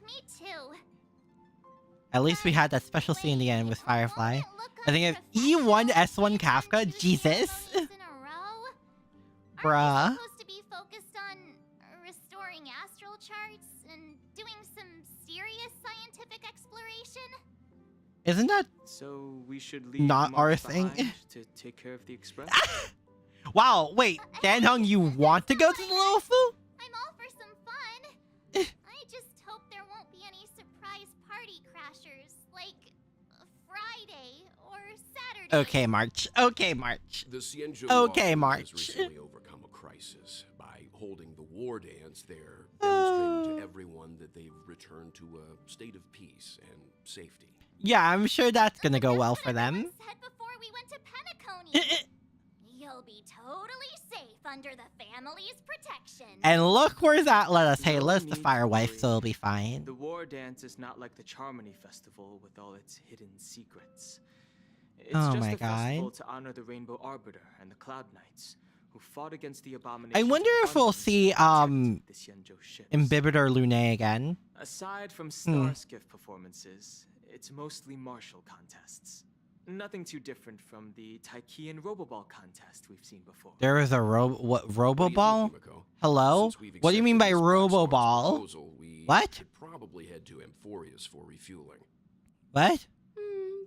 me too. At least we had that special scene in the end with Firefly. I think it's E1 S1 Kafka. Jesus. Bruh. Supposed to be focused on restoring astral charts and doing some serious scientific exploration? Isn't that... So we should leave Not Mark our thing. behind to take care of the express. Wow, wait. Danhung, you want to go to the Luofu? I'm all for some fun. I just hope there won't be any surprise party crashers, like Friday or Saturday. Okay, March. Okay, March. The Xianzhou Okay, Law March. has recently overcome a crisis by holding the war dance there, demonstrating to everyone that they've returned to a state of peace and safety. Yeah, I'm sure that's gonna go well for them. Said before we went to Penacony. You'll be totally safe under the family's protection. And look where that led us. Hey, No let us the need to fire wife, worry. so it'll be fine. The war dance is not like the Charmony Festival with all its hidden secrets. It's Oh just my a festival God. to honor the Rainbow Arbiter and the Cloud Knights, who fought against the abomination. I wonder if we'll see Imbibit or Lune again. Aside from star skiff performances, it's mostly martial contests. Nothing too different from the Taiki and Roboball contest we've seen before. There was a Roboball? thinking, Mako? Hello? Since we've What do you mean by accepted this Black Star's Roboball? proposal, we What? should probably head to Amphorius for refueling. What?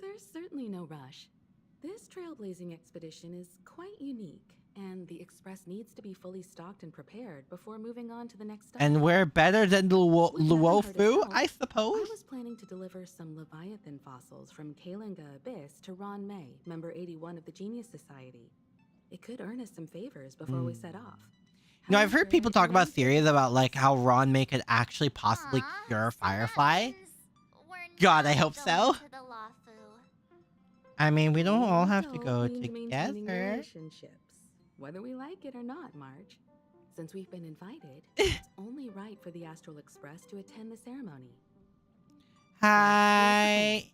There's certainly no rush. This trailblazing expedition is quite unique, and the Express needs to be fully stocked and prepared before moving on to the next stop. And we're better than With nothing hard to Luofu, sell, I I suppose? was planning to deliver some Leviathan fossils from Kalinga Abyss to Ron May, member 81 of the Genius Society. It could earn us some favors before we set off. You know, I've heard However, people talk about arrangements- theories about like how Ron May could actually possibly Aw, cure so that Firefly. means we're God, I not hope going so. to the Lafu. I mean, we don't all have to Don't go mean maintaining together. relationships, whether we like it or not, Marge. Since we've been invited, it's only right for the Astral Express to attend the ceremony. Hi.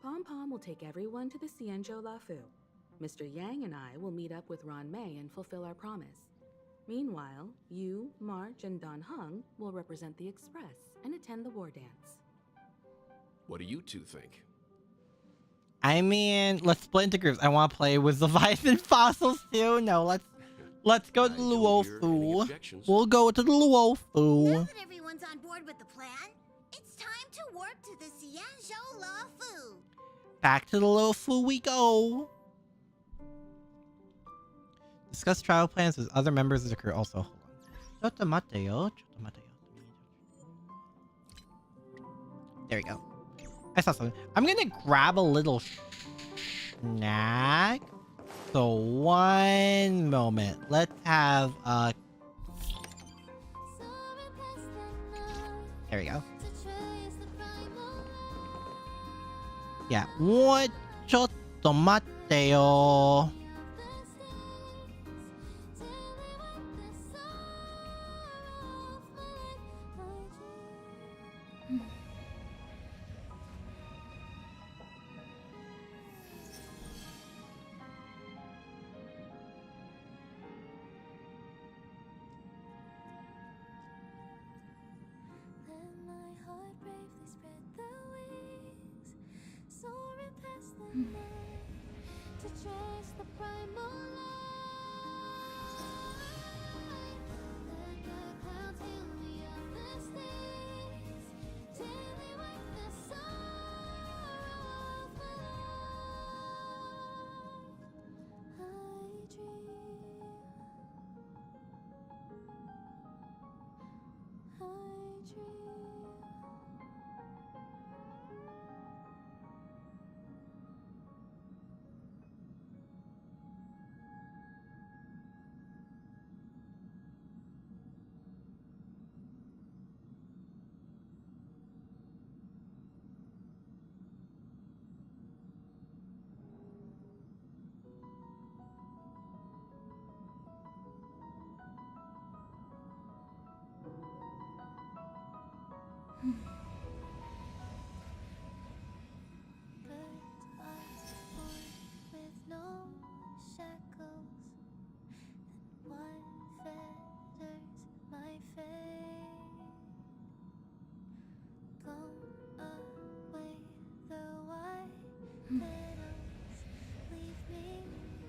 Pom Pom will take everyone to the Cienjo Lafu. Mr. Yang and I will meet up with Ron May and fulfill our promise. Meanwhile, you, Marge, and Don Hung will represent the Express and attend the war dance. What do you two think? I mean, let's split into groups. I want to play with Leviathan fossils too. No, let's go to I the don't hear any Luofu. objections. We'll go to the Now Luofu. that everyone's on board with the plan, it's time to work to the Cienjo Lafu. Back to the Luofu we go. Discuss travel plans with other members of the crew. Also, hold on. Chotomateo. There we go. I saw something. I'm gonna grab a little snack. So one moment. Let's have there we go. Yeah. One chotomateo.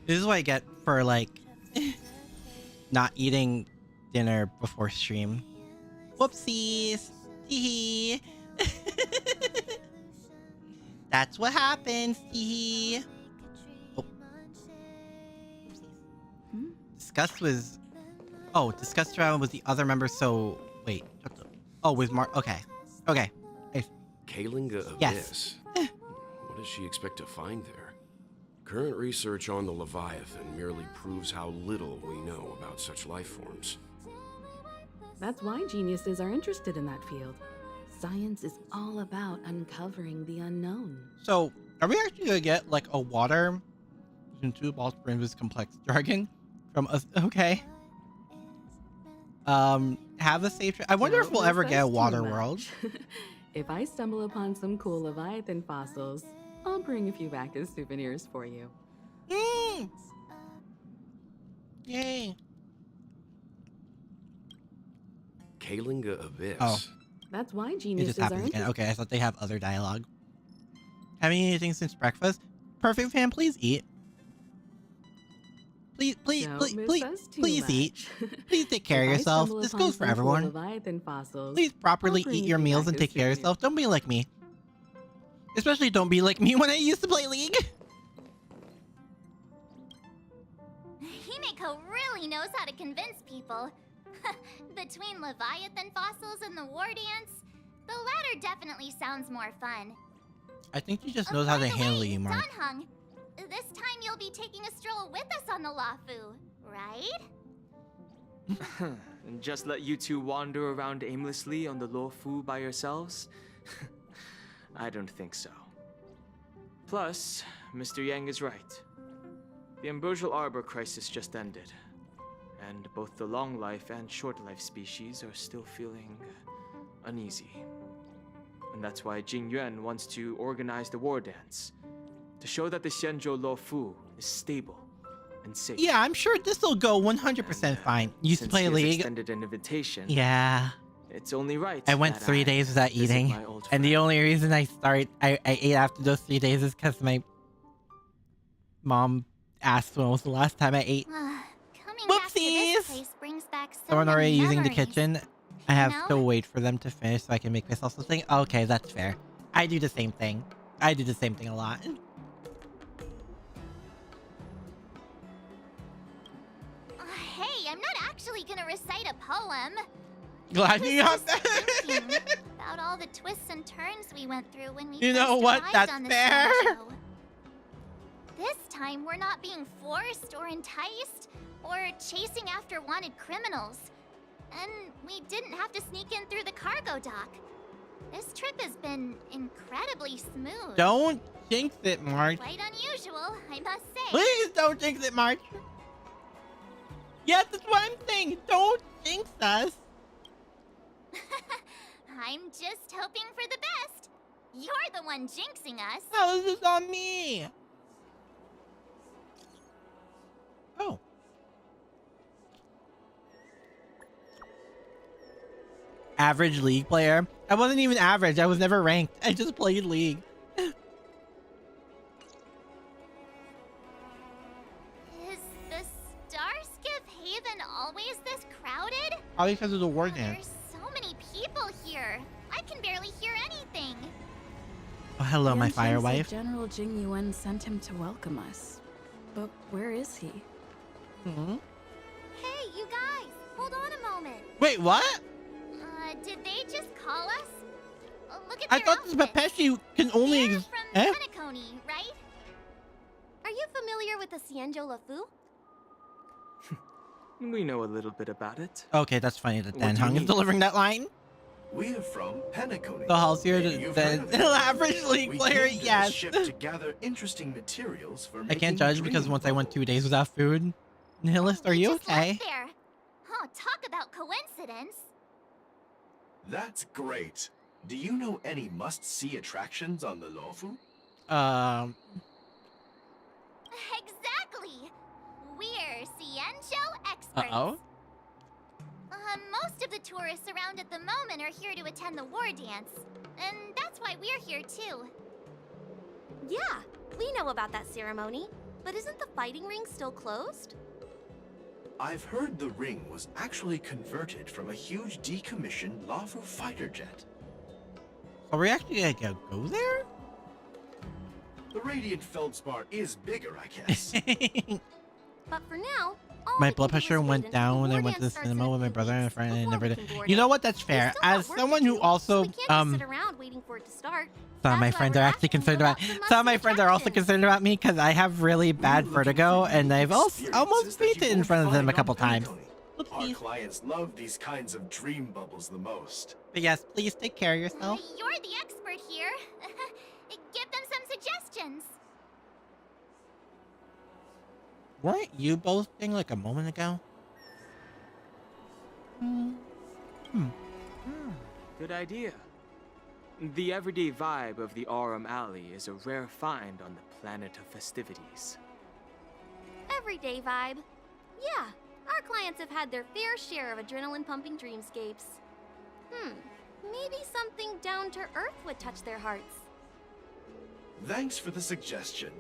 This is what I get for like not eating dinner before stream. Whoopsies. Hee. That's what happens. Hee. Oh. Discuss was. Oh, discuss travel with the other members. So wait. Oh, with Mark. Okay. Okay. Kalinga Abyss? Yes. What does she expect to find there? Current research on the Leviathan merely proves how little we know about such life forms. That's why geniuses are interested in that field. Science is all about uncovering the unknown. So, are we actually gonna get like a water between two balls brain with complex jargon from us? Okay. Have a safe trip. I wonder if Don't we'll ever miss get a us too water much. world. If I stumble upon some cool Leviathan fossils, I'll bring a few back as souvenirs for you. Mm. Yay. Kalinga Abyss. Oh. That's why It geniuses just happens aren't. again. Okay, I thought they have other dialogue. Having anything since breakfast? Perfect fan, please eat. Please, please, Don't please, miss please, us too please eat. much. Please take care of If I yourself. stumble This upon goes for some cool everyone. Leviathan fossils, Please properly I'll bring eat a your few meals back and as take care of souvenirs. yourself. Don't be like me. Especially don't be like me when I used to play League. Himeko really knows how to convince people. Between Leviathan fossils and the war dance, the latter definitely sounds more fun. I think she just knows how to handle you, Mark. Danhung, this time you'll be taking a stroll with us on the Lafu, right? And just let you two wander around aimlessly on the Luofu by yourselves? I don't think so. Plus, Mr. Yang is right. The Ambrosial Arbor crisis just ended, and both the long life and short life species are still feeling uneasy. And that's why Jing Yuan wants to organize the war dance, to show that the Xianzhou Luofu is stable and safe. Yeah, I'm sure this will go 100% And, fine. Used to since play he has League. extended an invitation, Yeah. it's only right. I went that 3 days without visit eating. my old And the friend. only reason I ate after those 3 days is because my mom asked when was the last time I ate. Coming back to Whoopsies! this place brings back so Someone many already using the memories. kitchen. I have know? to wait for them to finish so I can make myself something. Okay, that's fair. I do the same thing. I do the same thing a lot. Hey, I'm not actually gonna recite a poem. Glad you got Just that. thinking about all the twists and turns we went through when we You first know what? arrived That's on the fair. Sancho. This time, we're not being forced or enticed or chasing after wanted criminals. And we didn't have to sneak in through the cargo dock. This trip has been incredibly smooth. Don't jinx it, March. Quite unusual, I must say. Please don't jinx it, March. Yes, that's what I'm saying. Don't jinx us. I'm just hoping for the best. You're the one jinxing us. How is this on me? Oh. Average League player? I wasn't even average. I was never ranked. I just played League. Is the Starskiff Haven always this crowded? Probably because of the war dance. There's so many people here. I can barely hear anything. Oh, hello, my fire wife. General Jing Yuan sent him to welcome us. But where is he? Hmm? Hey, you guys, hold on a moment. Wait, what? Did they just call us? Look at I their thought this outfits. Pepeshi can only... They're ex- from eh? Penacony, right? Are you familiar with the Xianzhou Luofu? We know a little bit about it. Okay, that's funny that What Dan do you Hung is need? delivering that line. We're from Penacony. The Halcyon, Maybe you've heard of it. the average League We player, came to yes. this ship to gather interesting materials for I making can't judge because dream once I went 2 bubbles. days without food. Nihilist, are We you just okay? left there. Oh, talk about coincidence. That's great. Do you know any must-see attractions on the Luofu? Exactly. We're Xianzhou experts. Uh-oh. Most of the tourists around at the moment are here to attend the war dance. And that's why we're here too. Yeah, we know about that ceremony. But isn't the fighting ring still closed? I've heard the ring was actually converted from a huge decommissioned Luofu fighter jet. Are we actually gonna go there? The radiant feldspar is bigger, I guess. But for now, all My we blood can do is pressure wait went until down when I war went to the dance starts in cinema a with my few brother and a weeks friend and I before never we did. can board You know it. what? That's We fair. still got As work to someone who do, also so we can't just sit around waiting for it to start. some of my That's why friends we're are actually asking concerned you about about some some of my must-see friends are also attractions. concerned about me because I have really bad We're looking vertigo for and unique I've almost experiences that you fainted in won't front of them a find couple on times. Penacony. Our clients love these kinds of dream bubbles the most. But yes, please take care of yourself. You're the expert here. Give them some suggestions. Weren't you both thing like a moment ago? Good idea. The everyday vibe of the Aurum Alley is a rare find on the planet of festivities. Everyday vibe. Yeah, our clients have had their fair share of adrenaline-pumping dreamscapes. Maybe something down to earth would touch their hearts. Thanks for the suggestion.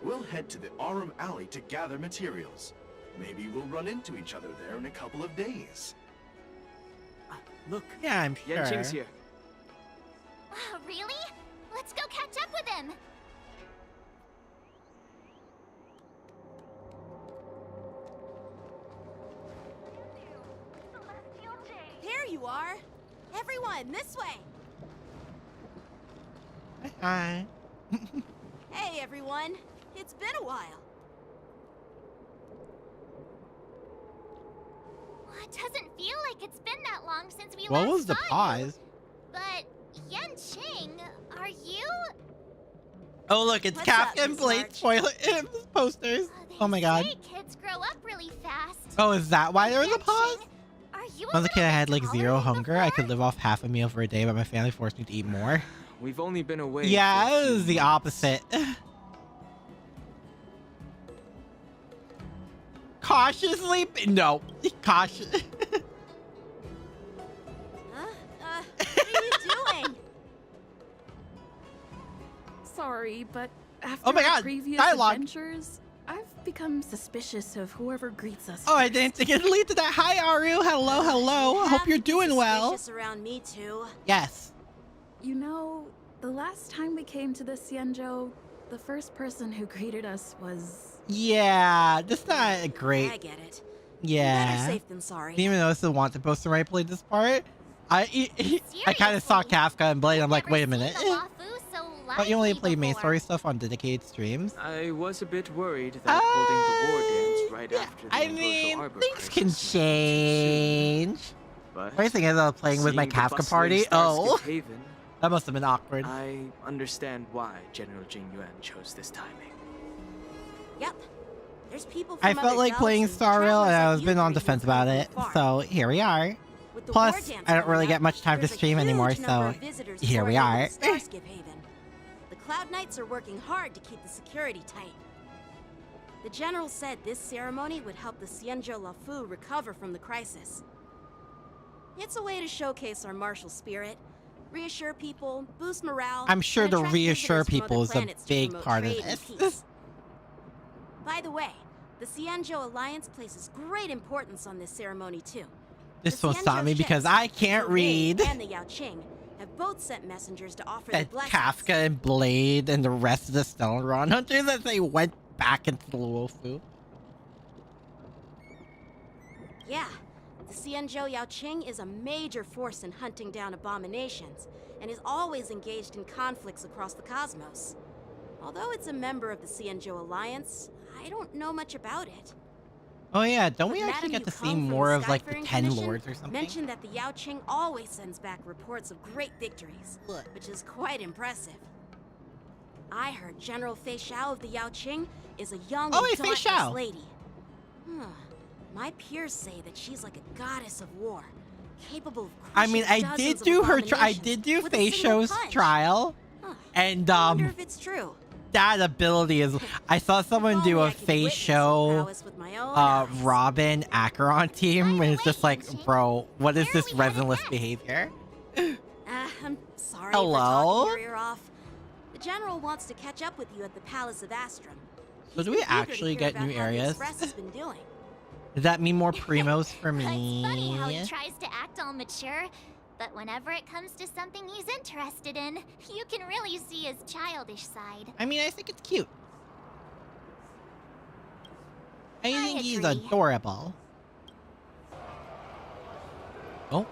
We'll head to the Aurum Alley to gather materials. Maybe we'll run into each other there in a couple of days. Look. Yeah, I'm sure. Yanqing's here. Really? Let's go catch up with him! There you are! Everyone, this way! Hi. Hey, everyone! It's been a while. Well, it doesn't feel like it's been that long since we What last was the saw you. pause? But Yanqing, are you? Oh look, it's What's up, Kafka and Miss Blade March? spoiler posters. Oh my god. Hey, kids grow up really fast. Oh, is that why there was a pause? Are you? When I was a kid, I had like taller zero than hunger. I before? could live off half a meal for a day, but my family forced me to eat more. We've only been away. Yeah, for a it few was the months. opposite. Cautiously? No. Cautious. What are you doing? Sorry, but after Oh my our God, previous dialogue. adventures, I've become suspicious of whoever greets us. Oh, I first. didn't think it'd lead to that. Hi, Aru. Hello, hello. I hope you're doing well. Suspicious around me too. Yes. You know, the last time we came to the Xianzhou, the first person who greeted us was... Yeah, that's not I great. get it. Yeah. Better safe than sorry. Didn't even notice the want to post the right play this part. I kind of saw Seriously? Kafka and Blade. I'm like, Never wait a seen minute. the Wafu so But you only lively play main before. story stuff on dedicated streams. I was a bit worried that holding the war dance right yeah, after the I Ambrosial mean, Arbor things can crisis might be too soon. change. But Funny thing is, I was playing with my seeing the Kafka bustling party. Starscape Oh, Haven, that must have been awkward. I understand why General Jing Yuan chose this timing. Yep. There's people I from felt other like playing galaxies, Star Rail, travelers and I like was you been on three defense who've come about it. from far. So here we are. With the war Plus, dance I don't really coming get up, much time to there's a stream anymore, huge number so of visitors here we pouring are. into Starscape Haven. The Cloud Knights are working hard to keep the security tight. The general said this ceremony would help the Xianzhou Lafu recover from the crisis. It's a way to showcase our martial spirit, reassure people, boost morale. I'm sure and to attract reassure visitors from people other is a planets to big promote part of trade and this. peace. By the way, the Xianzhou Alliance places great importance on this ceremony too. This The will stop Xianzhou me because ships, I can't the Wei read. And the Yaoqing have both sent messengers to offer their That blessings. Kafka and Blade and the rest of the Stellan Hunters as they went back into the Luofu. Yeah, the Xianzhou Yaoqing is a major force in hunting down abominations, and is always engaged in conflicts across the cosmos. Although it's a member of the Xianzhou Alliance, I don't know much about it. Oh yeah, don't we But actually Madame get to see Yukong from more the of like the Skyfaring 10 Commission Lords or something? mentioned that the Yaoqing always sends back reports of great victories, which is quite impressive. I heard General Fei Xiao of the Yaoqing is a young Oh, and wait, Fei dauntless Xiao. lady. My peers say that she's like a goddess of war, capable of I mean, crushing I did dozens of do I abominations did do with a Fei single Xiao's punch. trial, Huh. and I wonder if it's true. that ability is. I saw someone If do only a I could Fei witness her Xiao, prowess with my own eyes. Robin Acheron team, and it's just like, Yanqing, bro, what is where are this we headed resinless next? behavior? I'm sorry Hello? for talking your ear off. The general wants to catch up with you at the Palace of Astrum. So He's do we been eager to actually hear get about new how the areas? Express has been doing. Does that mean more primos for It's funny how me? he tries to act all mature, but whenever it comes to something he's interested in, you can really see his childish side. I mean, I think it's cute. I think he's agree. adorable. Oh,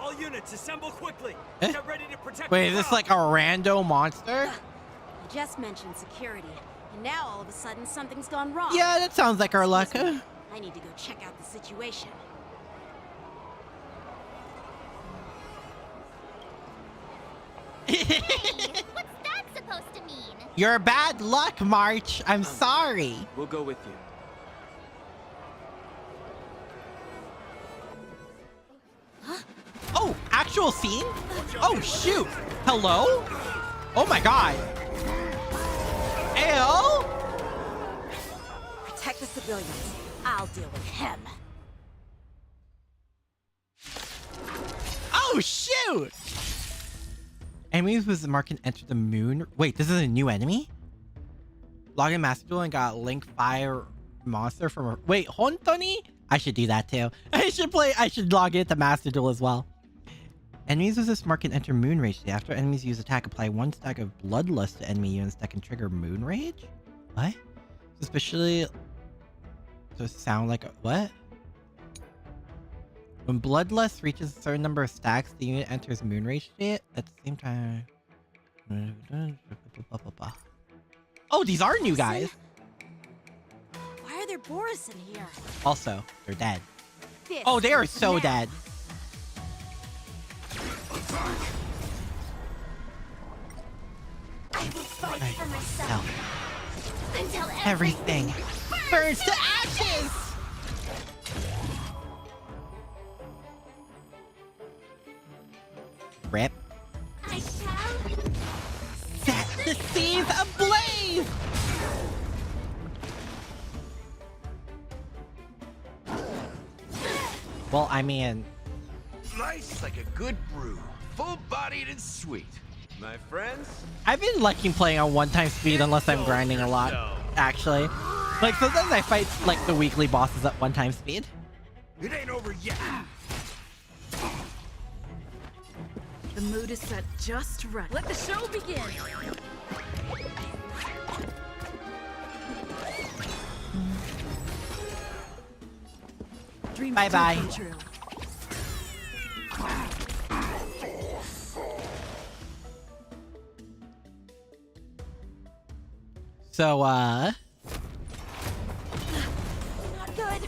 All units, assemble quickly. Eh? Get ready to protect wait, the is this crowd. like a rando monster? I just mentioned security, and now all of a sudden something's gone wrong. Yeah, that sounds like our luck. Excuse me. I need to go check out the situation. Hey, what's that supposed to mean? You're bad luck, March. I'm sorry. We'll go with you. actual scene? Oh, shoot. Hello? Oh my god. Ew. Protect the civilians. I'll deal with him. Oh, shoot. Enemies with the mark can enter the moon. Wait, this is a new enemy? Log in Master Duel and got Link Fire Monster from a... Wait, Hontoni? I should do that too. I should log into Master Duel as well. Enemies with this mark can enter Moon Rage. After enemies use attack, apply 1 stack of Bloodlust to enemy units that can trigger Moon Rage? What? Especially... Does it sound like a... What? When Bloodlust reaches a certain number of stacks, the unit enters Moon Rage state. At the same time... Oh, these are new guys! Why are there Boris in here? Also, they're dead. This Oh, they are is so now. dead. I will fight for myself. No. Until Everything burns to ashes! Rip. I shall Set the seas ablaze! Well, I mean... Nice like a good brew. Full-bodied and sweet. My friends, I've been liking playing on 1x speed unless I'm grinding a lot, actually. Like, sometimes I fight, like, the weekly bosses at 1x speed. It ain't over yet. The mood is set just right. Let the show begin. Dreams Bye-bye. do come true. So, Not good.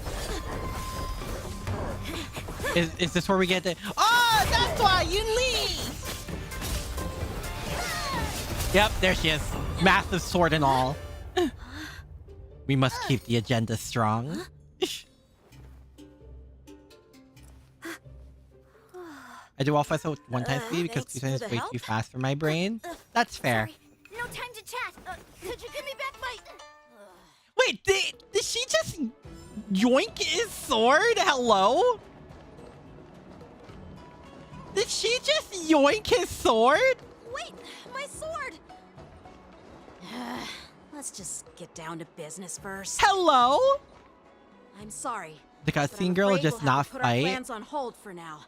is this where we get the... Oh, that's why you leave! Yep, there she is. Massive sword and all. We must keep the agenda strong. I do all fights at 1x speed because thanks 2 for times the is way help. too fast for my brain. That's fair. Sorry, no time to chat. Could you give me back my... Wait, did she just yoink his sword? Hello? Did she just yoink his sword? Wait, my sword! Let's just get down to business first. Hello? I'm sorry. The but I'm cutscene girl afraid just we'll have not to put fight? our plans on hold for now.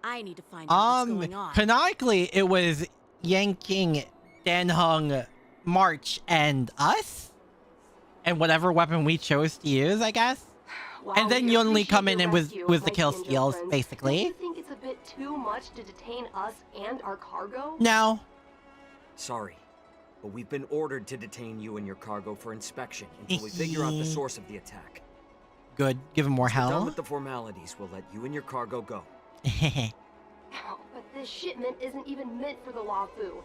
I need to find out what's going on. Canonically, it was yanking Danhung, March, and us? And whatever weapon we chose to use, I guess? And then you only come in and was the kill steals, basically. Do you think it's a bit too much to detain us and our cargo? No. Sorry, but we've been ordered to detain you and your cargo for inspection until we figure out the source of the attack. Good. Give him more Once we're done hell. with the formalities, we'll let you and your cargo go. But this shipment isn't even meant for the Lafu.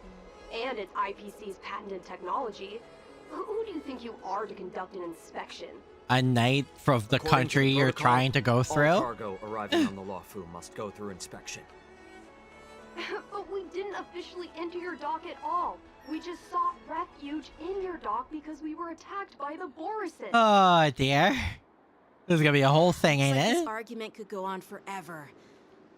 And it's IPC's patented technology. Who do you think you are to conduct an inspection? A knight from the According to country the you're protocol, trying to go all through? cargo arriving on the Lafu must go through inspection. But we didn't officially enter your dock at all. We just sought refuge in your dock because we were attacked by the Borises. Oh, dear. This is gonna be a whole thing, ain't Looks like it? This argument could go on forever.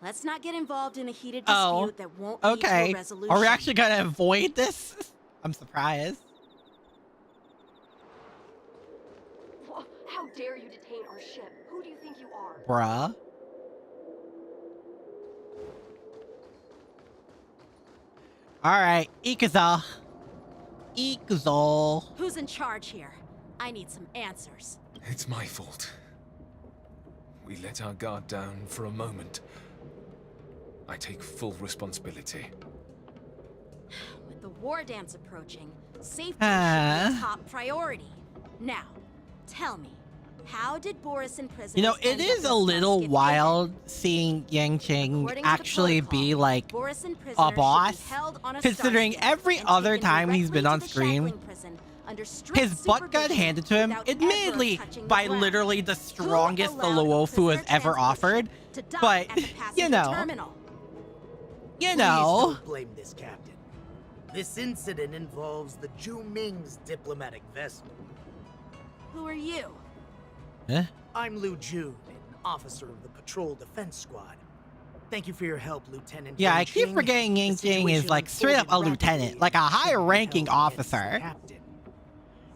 Let's not get involved in a heated dispute that won't lead to Okay. a resolution. Are we actually gonna avoid this? I'm surprised. How dare you detain our ship? Who do you think you are? Bruh. Alright, Ikaza. Ikaza. Who's in charge here? I need some answers. It's my fault. We let our guard down for a moment. I take full responsibility. With the war dance approaching, safety should be a top priority. Now, tell me, how did Boris and prisoners You know, it end up is this a little musket wild seeing Yang Ching According to the actually be like Boris and prisoners a should be boss, held on a considering starship every and other taken time he's directly been on to the screen, shackling prison under strict his butt got supervision handed to him, without admittedly ever touching the by ground. literally the strongest the allowed a Luofu has prisoner ever transport offered. ship to dock But, at the you passenger know, terminal? You Please know. don't blame this, Captain. This incident involves the Zhu Ming's diplomatic vessel. Who are you? Huh? I'm Lu Jun, an officer of the Patrol Defense Squad. Thank you for your help, Lieutenant. Yeah, I Yang keep Qing. forgetting Yang The Qing is situation like straight up a unfolded lieutenant, rapidly like a and higher shouldn't ranking be held against the officer. captain.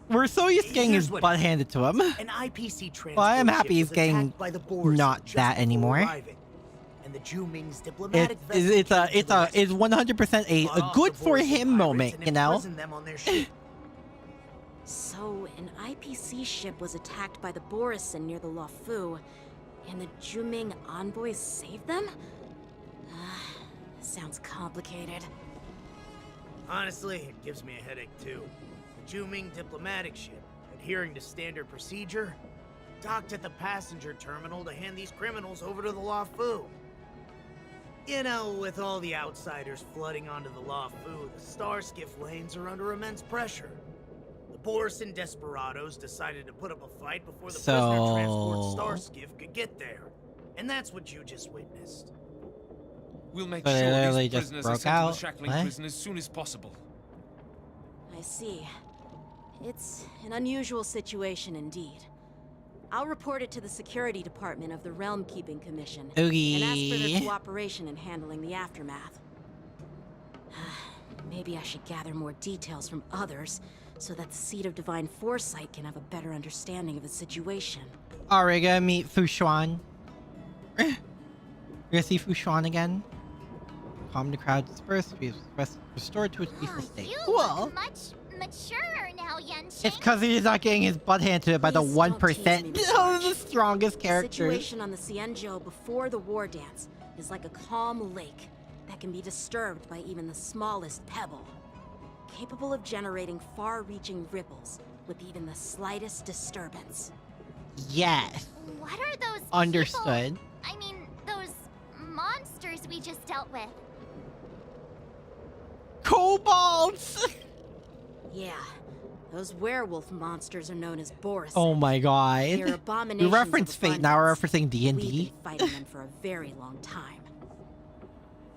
We're so used to getting his Here's what butt handed to him. An IPC transport Well, I am happy ship he's was getting attacked by the Boers not just that before anymore. arriving, and the Zhu Ming's diplomatic vessel It's came to the rescue, 100% a fought good off the for Boers him and moment, pirates you and know? imprisoned them on their ship. So, an IPC ship was attacked by the Borison near the Luofu, and the Zhuming envoys saved them? Sounds complicated. Honestly, it gives me a headache too. The Zhu Ming diplomatic ship, adhering to standard procedure, docked at the passenger terminal to hand these criminals over to the Luofu. You know, with all the outsiders flooding onto the Luofu, the Starskiff lanes are under immense pressure. The Borison desperados decided to put up a fight before the prisoner transport Starskiff could get there. And that's what you just witnessed. We'll make But it sure literally these just prisoners are broke sent to out. the shackling What? prison as soon as possible. I see. It's an unusual situation indeed. I'll report it to the security department of the Realm Keeping Commission and ask for their Okay. cooperation in handling the aftermath. Maybe I should gather more details from others so that the Seed of Divine Foresight can have a better understanding of the situation. Alright, we're gonna meet Fushuan. We're gonna see Fushuan again. Calm the crowd dispersed, be restored to its peaceful state. You Cool. look much maturer now, Yanqing. It's because he's not getting his butt handed to it by the Please don't 1% tease me, of the strongest The characters. situation on the Xianzhou before the war dance is like a calm lake that can be disturbed by even the smallest pebble, capable of generating far-reaching ripples with even the slightest disturbance. Yes. What are those Understood. people? I mean, those monsters we just dealt with. Kobolds! Yeah, those werewolf monsters are known as Boris. Oh my They're god. We abominations reference of Fate, now we're abundance. referencing D&D. We've been fighting them for a very long time.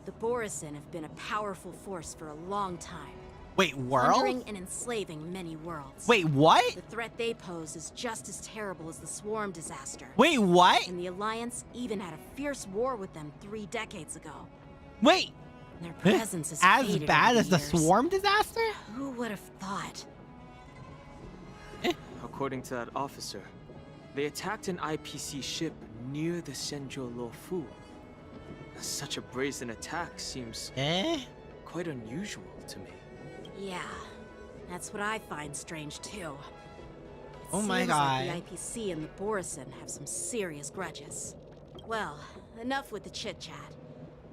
The Borison have been a powerful force for a long time. Wait, Plundering world? and enslaving many worlds. Wait, what? The threat they pose is just as terrible as the Swarm disaster. Wait, what? And the Alliance even had a fierce war with them 3 decades ago. Wait. Their presence is As faded bad over as the years. Swarm disaster? Who would have thought? According to that officer, they attacked an IPC ship near the Xianzhou Luofu. Such a brazen attack seems quite unusual to me. Yeah, that's what I find strange too. It Oh my seems god. like the IPC and the Borison have some serious grudges. Well, enough with the chit-chat.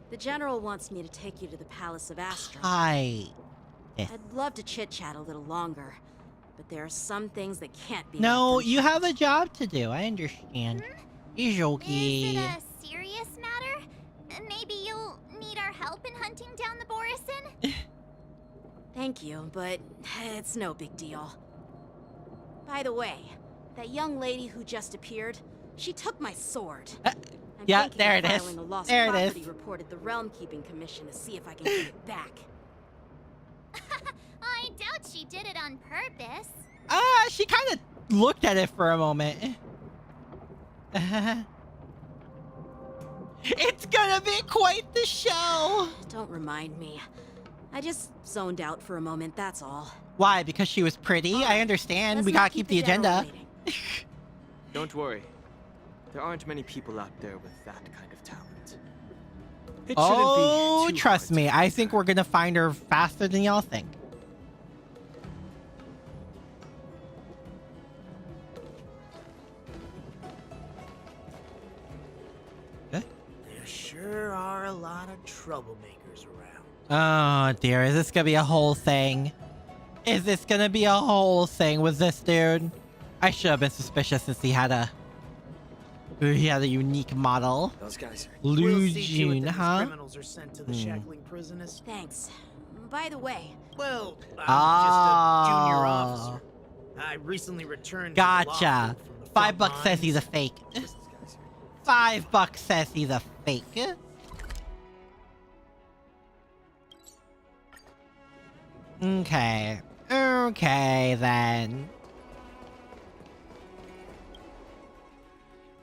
The General wants me to take you to the Palace of Astro. Hi. I'd love to chit-chat a little longer, but there are some things that can't be No, left you have a job to do. I understand. Is Ijoki. it a serious matter? Maybe you'll need our help in hunting down the Borison? Thank you, but it's no big deal. By the way, that young lady who just appeared, she took my sword. I'm yeah, thinking there of it is. filing a lost There it property is. report at the Realm Keeping Commission to see if I can get it back. I doubt she did it on purpose. She kind of looked at it for a moment. It's gonna be quite the show. Don't remind me. I just zoned out for a moment, that's all. Why? Because she was pretty? I understand. Let's We not gotta keep the General agenda. waiting. Don't worry. There aren't many people out there with that kind of talent. It Oh, shouldn't be too trust hard me. I think we're gonna find her faster than y'all think. There sure are a lot of troublemakers around. Oh dear, is this gonna be a whole thing? Is this gonna be a whole thing with this dude? I should have been suspicious since he had a unique model. Those guys are. Lu We'll see to it Jun, that these huh? criminals are sent to the shackling prison as. Thanks. By the way, Well, I'm just a junior Ah. officer. I recently returned. to the law Gotcha. school from the $5 front says he's a lines. fake. $5 says he's a fake. Okay. Okay, then.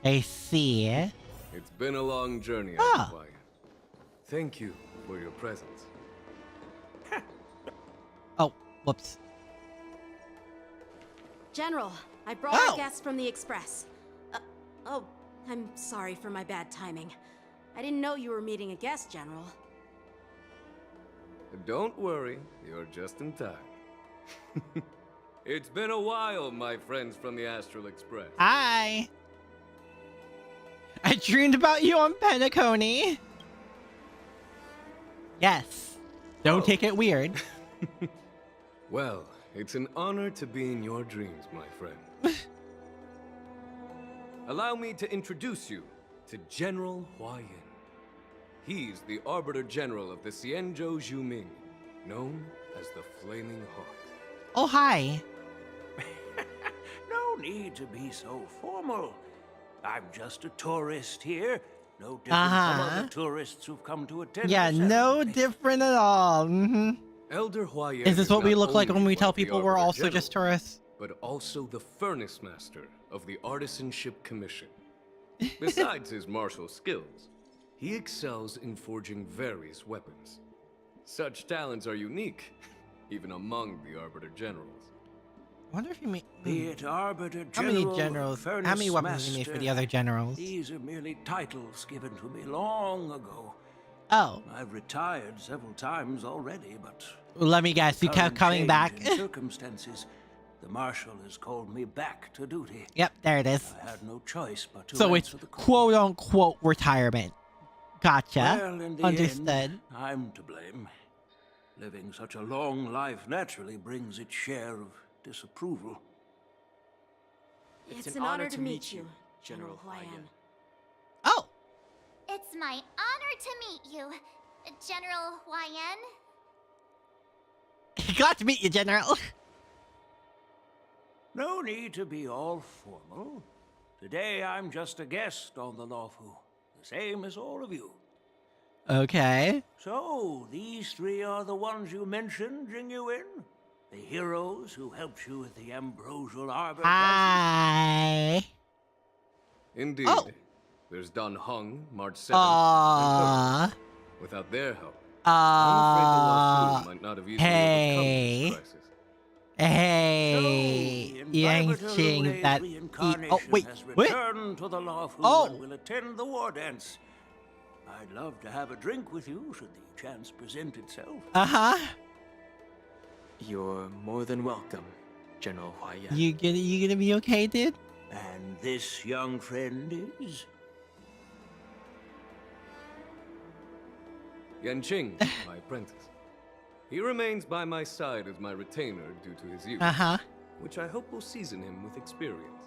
I see. It's been a long journey, Ah. Hiya. Thank you for your presence. Oh, whoops. General, I brought our guest from the Express. Oh, I'm sorry for my bad timing. I didn't know you were meeting a guest, General. Don't worry, you're just in time. It's been a while, my friends from the Astral Express. Hi. I dreamed about you on Penacony. Yes. Don't take it weird. Well, it's an honor to be in your dreams, my friend. Allow me to introduce you to General Hiya. He's the Arbiter General of the Xianzhou Zhuming, known as the Flaming Heart. Oh, hi. No need to be so formal. I'm just a tourist here. No different from other tourists who've come to attend. Yeah, no different at all. Elder Hiya Is this what we not look like only when we one tell of the people we're Arbiter also Generals, just tourists? but also the Furnace Master of the Artisanship Commission. Besides his martial skills, he excels in forging various weapons. Such talents are unique, even among the Arbiter Generals. I wonder if you mean... Be it Arbiter How General, many generals? How Furnace many weapons do you Master, need for the other generals? These are merely titles given to me long ago. Oh. I've retired several times already, but... Let me guess, you kept current coming change back? in circumstances, the Marshal has called me back to duty. Yep, there it is. I had no choice but to So it's answer the call. quote-unquote retirement. Gotcha. Well, in the Understood. end, I'm to blame. Living such a long life naturally brings its share of disapproval. It's an honor to meet you, General Hiya. Oh! It's my honor to meet you, General Hiya. Glad to meet you, General. No need to be all formal. Today I'm just a guest on the Lawfu, the same as all of you. Okay. So, these three are the ones you mentioned, Jingyuin? The heroes who helped you with the Ambrosial Arbor? Hi. Indeed. There's Don Hung, March 7th, Aww. and others. Without their help, I'm afraid the Lawfu might not have easily overcome this crisis. Hey, Yang that. Oh wait, wait. To the Lawfu and will attend the war dance. I'd love to have a drink with you should the chance present itself. You're more than welcome, General Hiya. You gonna be okay, dude? And this young friend is? Yanqing, my apprentice. He remains by my side as my retainer due to his youth, which I hope will season him with experience.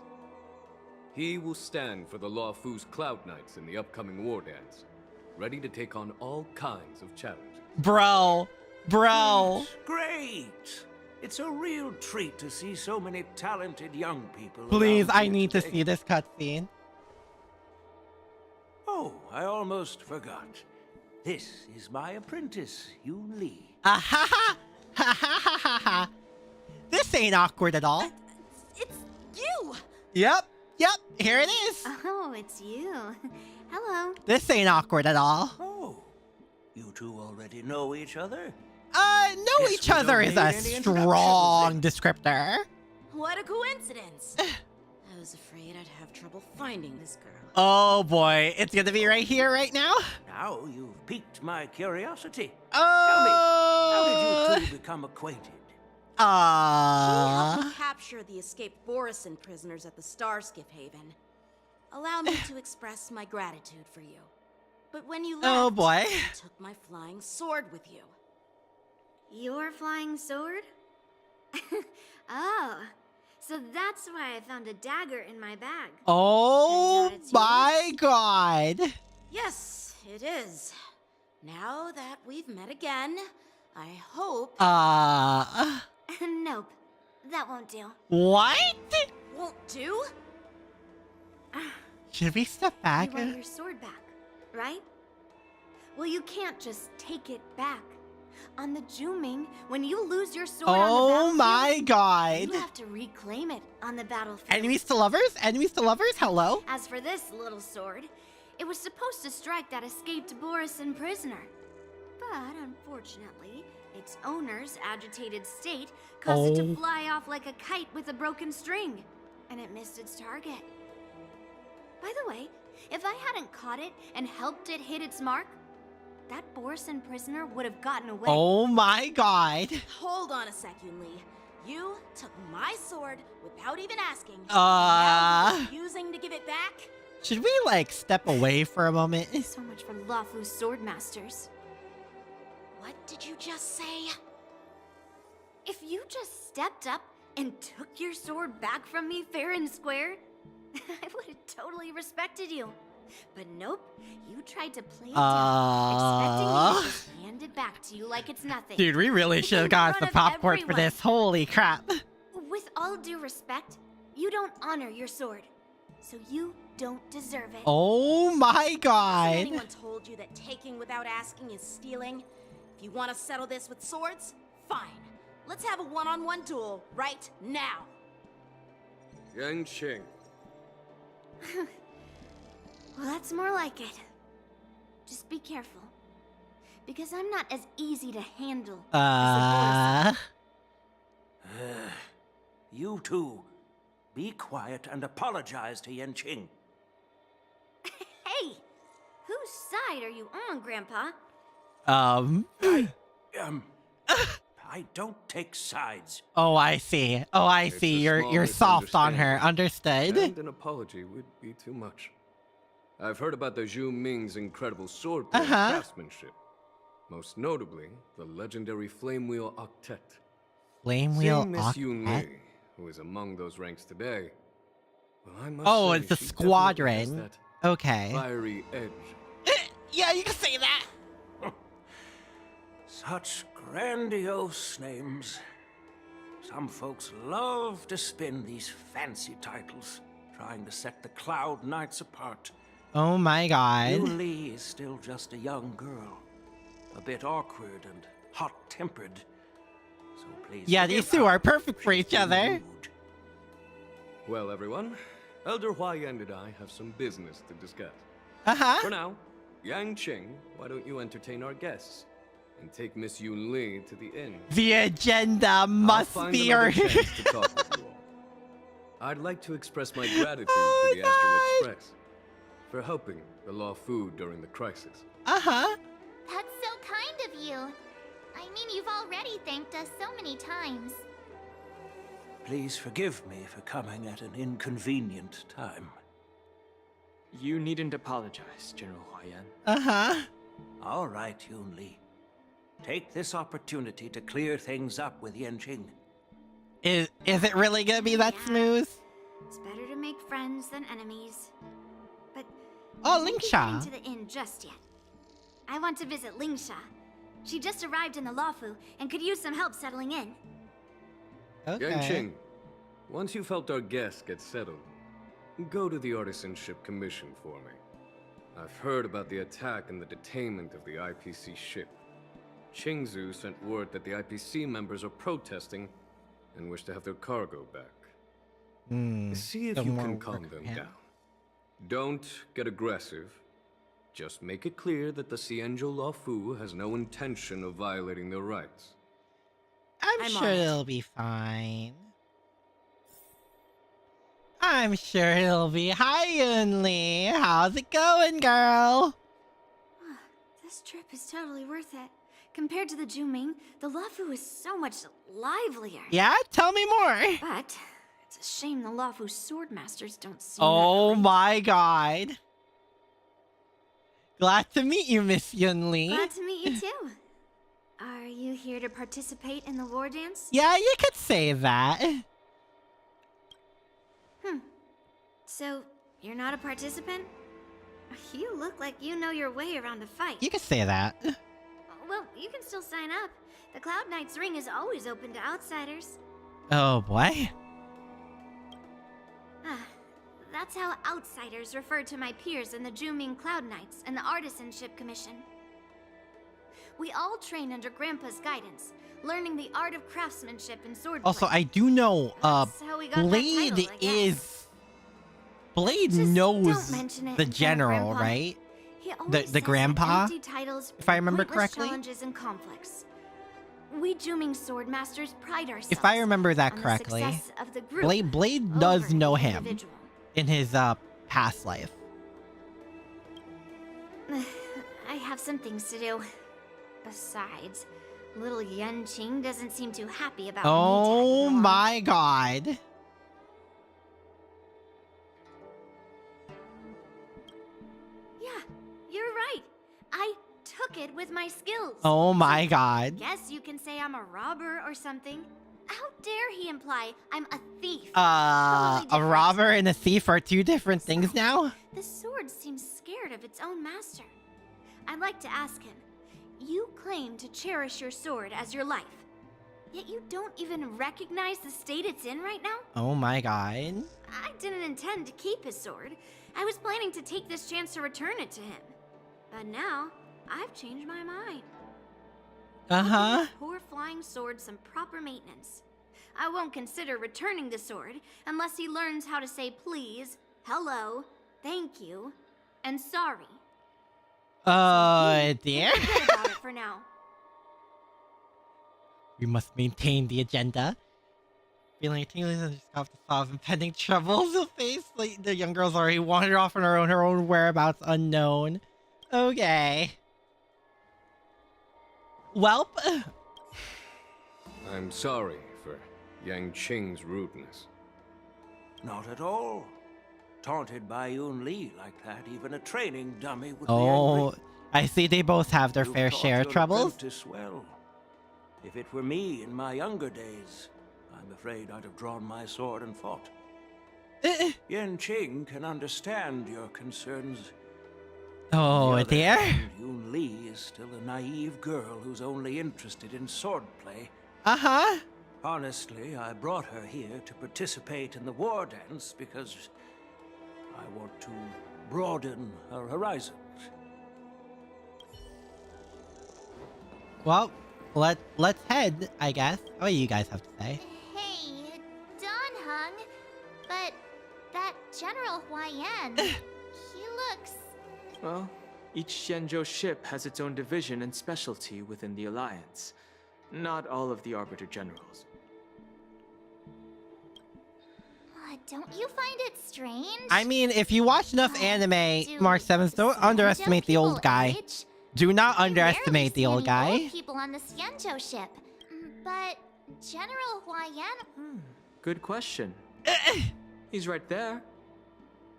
He will stand for the Lawfu's Cloud Knights in the upcoming war dance, ready to take on all kinds of challenges. Bro. Great! It's a real treat to see so many talented young people. Please, around I here need to today. see this cutscene. Oh, I almost forgot. This is my apprentice, Yoon Lee. This ain't awkward at all. It's you! Yep, here it is. Oh, it's you. Hello. This ain't awkward at all. Oh, you two already know each other? Know each other is a strong descriptor. What a coincidence! I was afraid I'd have trouble finding this girl. Oh boy, it's gonna be right here, right now? Now you've piqued my curiosity. Oh! Tell me, how did you two become acquainted? She helped me capture the escaped Borisin prisoners at the Starskiff Haven. Allow me to express my gratitude for you. But when you left, Oh boy. I took my flying sword with you. Your flying sword? Oh, so that's why I found a dagger in my bag. Oh my god. Yes, it is. Now that we've met again, I hope... Nope, that won't do. What? Won't do? Should we step back? You want your sword back, right? Well, you can't just take it back. On the Juming, when you lose your sword on the Oh battlefield, my god. you have to reclaim it on the battlefield. Enemies to lovers? Enemies to lovers? Hello? As for this little sword, it was supposed to strike that escaped Borisin prisoner. But unfortunately, its owner's agitated state caused it to fly off like a kite with a broken string, and it missed its target. By the way, if I hadn't caught it and helped it hit its mark, that Borisin prisoner would have gotten away. Oh my god. Hold on a sec, Yunli. You took my sword without even asking. Uh. Now you're refusing to give it back? Should we, like, step away for a moment? So much for Lafu's swordmasters. What did you just say? If you just stepped up and took your sword back from me fair and square, I would have totally respected you. But nope, you tried to play it down, expecting me to just hand it back to you like it's nothing. Dude, we really should have got the popcorn for this. Holy crap. With all due respect, you don't honor your sword, so you don't deserve it. Oh my god. Has anyone told you that taking without asking is stealing? If you want to settle this with swords, fine. Let's have a one-on-one duel right now. Yang Qing. Well, that's more like it. Just be careful, because I'm not as easy to handle as You two, be quiet and apologize to Yan Qing. Hey, whose side are you on, Grandpa? I don't take sides. Oh, I see. Oh, I see. You're soft on her. Understood. And an apology would be too much. I've heard about the Zhu Ming's incredible swordplay and craftsmanship. Most notably, the legendary Flame Wheel Octet. Flame Wheel Miss Octet? Yunli, who is among those ranks today. Well, I must Oh, say, it's the she definitely has squadron. that Okay. fiery edge. Yeah, you can say that. Such grandiose names. Some folks love to spin these fancy titles, trying to set the Cloud Knights apart. Oh my god. Yunli is still just a young girl, a bit awkward and hot-tempered. So please. Yeah, these two are perfect for each other. Well, everyone, Elder Huayan and I have some business to discuss. For now, Yang Qing, why don't you entertain our guests and take Miss Yunli to the inn? The agenda must be your. To talk with you all. I'd like to express my gratitude to the Astral Express for helping the Law Food during the crisis. That's so kind of you. I mean, you've already thanked us so many times. Please forgive me for coming at an inconvenient time. You needn't apologize, General Huayan. All right, Yunli. Take this opportunity to clear things up with Yan Qing. Is it really gonna be that smooth? It's better to make friends than enemies. But Oh, don't be Lingsha. getting to the inn just yet. I want to visit Lingsha. She just arrived in the Lafu and could use some help settling in. Yang Qing, once you've helped our guests get settled, go to the Artisanship Commission for me. I've heard about the attack and the detainment of the IPC ship. Qingzu sent word that the IPC members are protesting and wish to have their cargo back. See if you can calm them down. Don't get aggressive. Just make it clear that the Xianzhou Lafu has no intention of violating their rights. I'm sure it'll be fine. I'm sure it'll be. Hi, Yunli. How's it going, girl? This trip is totally worth it. Compared to the Juming, the Lafu is so much livelier. Yeah? Tell me more. But it's a shame the Lafu swordmasters don't seem Oh my god. Glad to meet you, Miss Yunli. Glad to meet you too. Are you here to participate in the war dance? Yeah, you could say that. So, you're not a participant? You look like you know your way around a fight. You could say that. Well, you can still sign up. The Cloud Knight's ring is always open to outsiders. Oh boy. That's how outsiders refer to my peers in the Juming Cloud Knights and the Artisanship Commission. We all train under Grandpa's guidance, learning the art of craftsmanship and swordplay. Also, I do know, That's how we got that Blade title, I guess. Blade Just knows don't mention it the in front of general, Grandpa. right? He always The says that grandpa, empty titles if I remember pointless correctly. Challenges and conflicts. We Zooming sword masters pride ourselves. If I remember that on the correctly, success of the group Blade over does know the him individual. in his past life. I have some things to do. Besides, little Yan Qing doesn't seem too happy about Oh me. my god. Yeah, you're right. I took it with my skills. Oh my god. Guess you can say I'm a robber or something. How dare he imply I'm a thief? A robber and a thief are two different things now? The sword seems scared of its own master. I'd like to ask him. You claim to cherish your sword as your life, yet you don't even recognize the state it's in right now? Oh my god. I didn't intend to keep his sword. I was planning to take this chance to return it to him. But now, I've changed my mind. Uh-huh. Give poor flying sword some proper maintenance. I won't consider returning the sword unless he learns how to say please, hello, thank you, and sorry. Dear? Forget about it for now. We must maintain the agenda. Feeling tingling and just have to solve impending troubles to face. Like, the young girl's already wandered off on her own whereabouts unknown. Okay. Welp. I'm sorry for Yang Qing's rudeness. Not at all. Taunted by Yun Li like that, even a training dummy would be Oh, angry. I see they both have their You've fair taught share of your troubles. apprentice well. If it were me in my younger days, I'm afraid I'd have drawn my sword and fought. Yan Qing can understand your concerns. Oh, dear. Yun Li is still a naive girl who's only interested in swordplay. Uh-huh. Honestly, I brought her here to participate in the war dance because I want to broaden her horizons. Well, let's head, I guess. What do you guys have to say? Hey, Don Hung, but that General Huayan, he looks... Well, each Xianzhou ship has its own division and specialty within the Alliance. Not all of the Arbiter Generals. Don't you find it strange? I mean, if you watch enough anime, Mark 7s, don't underestimate the old guy. Do not underestimate the old guy. People on the Xianzhou ship, but General Huayan... Good question. He's right there.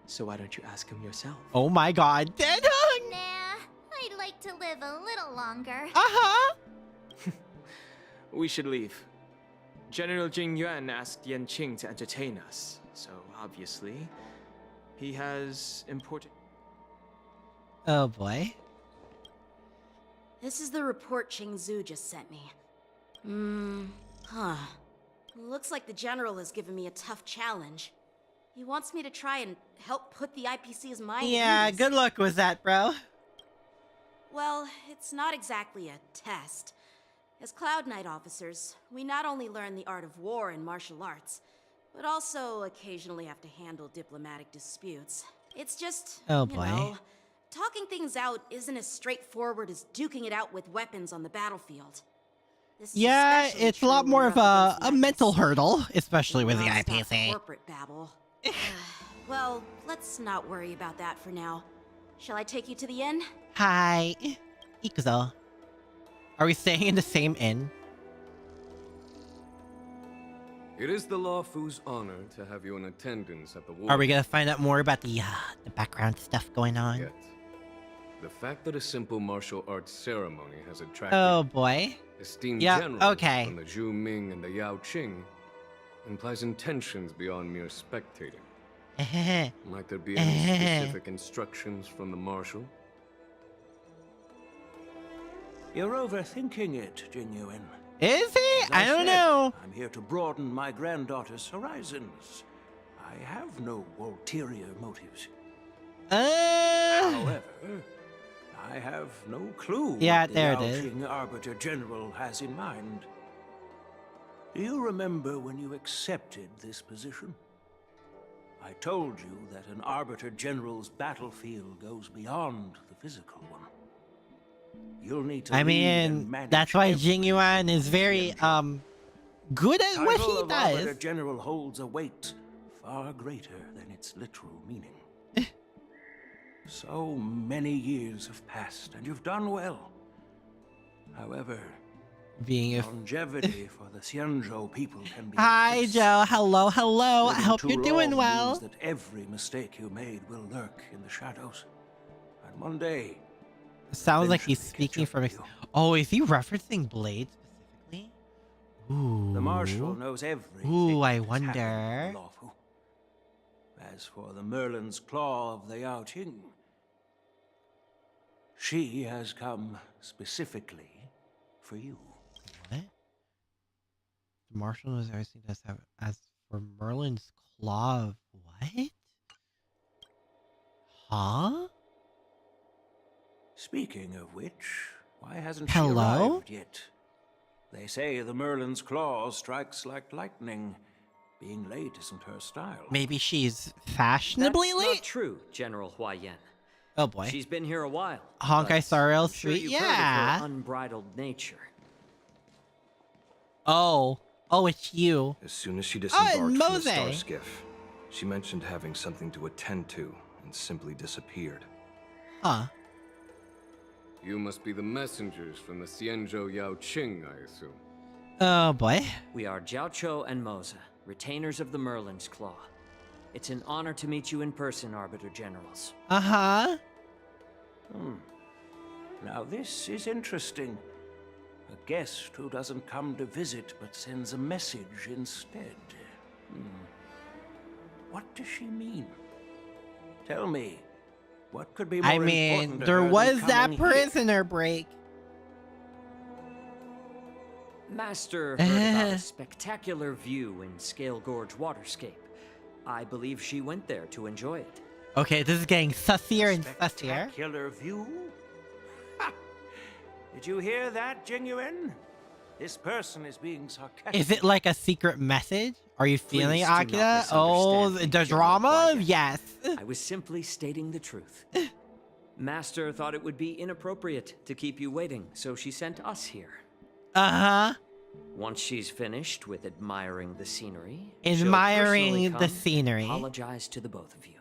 So why don't you ask him yourself? Oh my god, Dead Hung! Nah, I'd like to live a little longer. Uh-huh. We should leave. General Jing Yuan asked Yan Qing to entertain us, so obviously, he has important... Oh boy. This is the report Qing Zhu just sent me. Looks like the General has given me a tough challenge. He wants me to try and help put the IPC's mind Yeah, at ease. good luck with that, bro. Well, it's not exactly a test. As Cloud Knight officers, we not only learn the art of war and martial arts, but also occasionally have to handle diplomatic disputes. It's just, Oh, you boy. know, talking things out isn't as straightforward as duking it out with weapons on the battlefield. This is Yeah, especially it's a true lot when more you're of up a against mental hurdle, especially with the nonstop IPC. corporate babble. Well, let's not worry about that for now. Shall I take you to the inn? Hi. Ikuzo. Are we staying in the same inn? It is the Law Fu's honor to have you in attendance at the war. Are we gonna find out more about the background stuff going on? Yet, the fact that a simple martial arts ceremony has attracted Oh boy. esteemed Yeah, generals okay. from the Zhu Ming and the Yao Qing implies intentions beyond mere spectating. Might there be any specific instructions from the Marshal? You're overthinking it, Jinyuan. Is he? As I don't said, know. I'm here to broaden my granddaughter's horizons. I have no ulterior motives. However, I have no clue Yeah, what the there it is. Yaojing Arbiter General has in mind. Do you remember when you accepted this position? I told you that an Arbiter General's battlefield goes beyond the physical one. You'll need to I lead and mean, manage that's why every Jing Yuan is very good at what title he of Arbiter does. General holds a weight far greater than its literal meaning. So many years have passed, and you've done well. However, being longevity for the Xianzhou people can be. Hi, Joe. Hello, hello. I hope you're doing well. Means that every mistake you made will lurk in the shadows, and one day. Sounds like he's speaking from. Oh, is he referencing Blade specifically? Ooh. The Marshal knows everything. Ooh, I wonder. As for the Merlin's Claw of the Yaojing, she has come specifically for you. What? The Marshal knows everything does have. As for Merlin's Claw of what? Huh? Speaking of which, why hasn't Hello? she arrived yet? They say the Merlin's Claw strikes like lightning. Being late isn't her style. Maybe she's fashionably That's late? not true, General Huayan. Oh boy. She's been here a while. Honkai Star Rail Street? You've heard of Yeah. her unbridled nature. Oh, it's you. As soon as she disembarked from the Mose. star skiff, she mentioned having something to attend to and simply disappeared. Huh. You must be the messengers from the Xianzhou Yaoqing, I assume. Oh boy. We are Jiaoqiu and Moza, retainers of the Merlin's Claw. It's an honor to meet you in person, Arbiter Generals. Uh-huh. Now this is interesting. A guest who doesn't come to visit but sends a message instead. What does she mean? Tell me, what could be more I important mean, to there her was than that coming here? prisoner break. Master heard about a spectacular view in Scale Gorge Waterscape. I believe she went there to enjoy it. Okay, this is getting sussier and sussier. Spectacular view? Ha! Did you hear that, Jing Yuan? This person is being sarcastic. Is it like a secret message? Are you feeling it, Please do not Akira? Oh, misunderstand me, the General drama? Huayan. Yes. I was simply stating the truth. Master thought it would be inappropriate to keep you waiting, so she sent us here. Uh-huh. Once she's finished with admiring the scenery, Admiring she'll the personally scenery. come apologize to the both of you.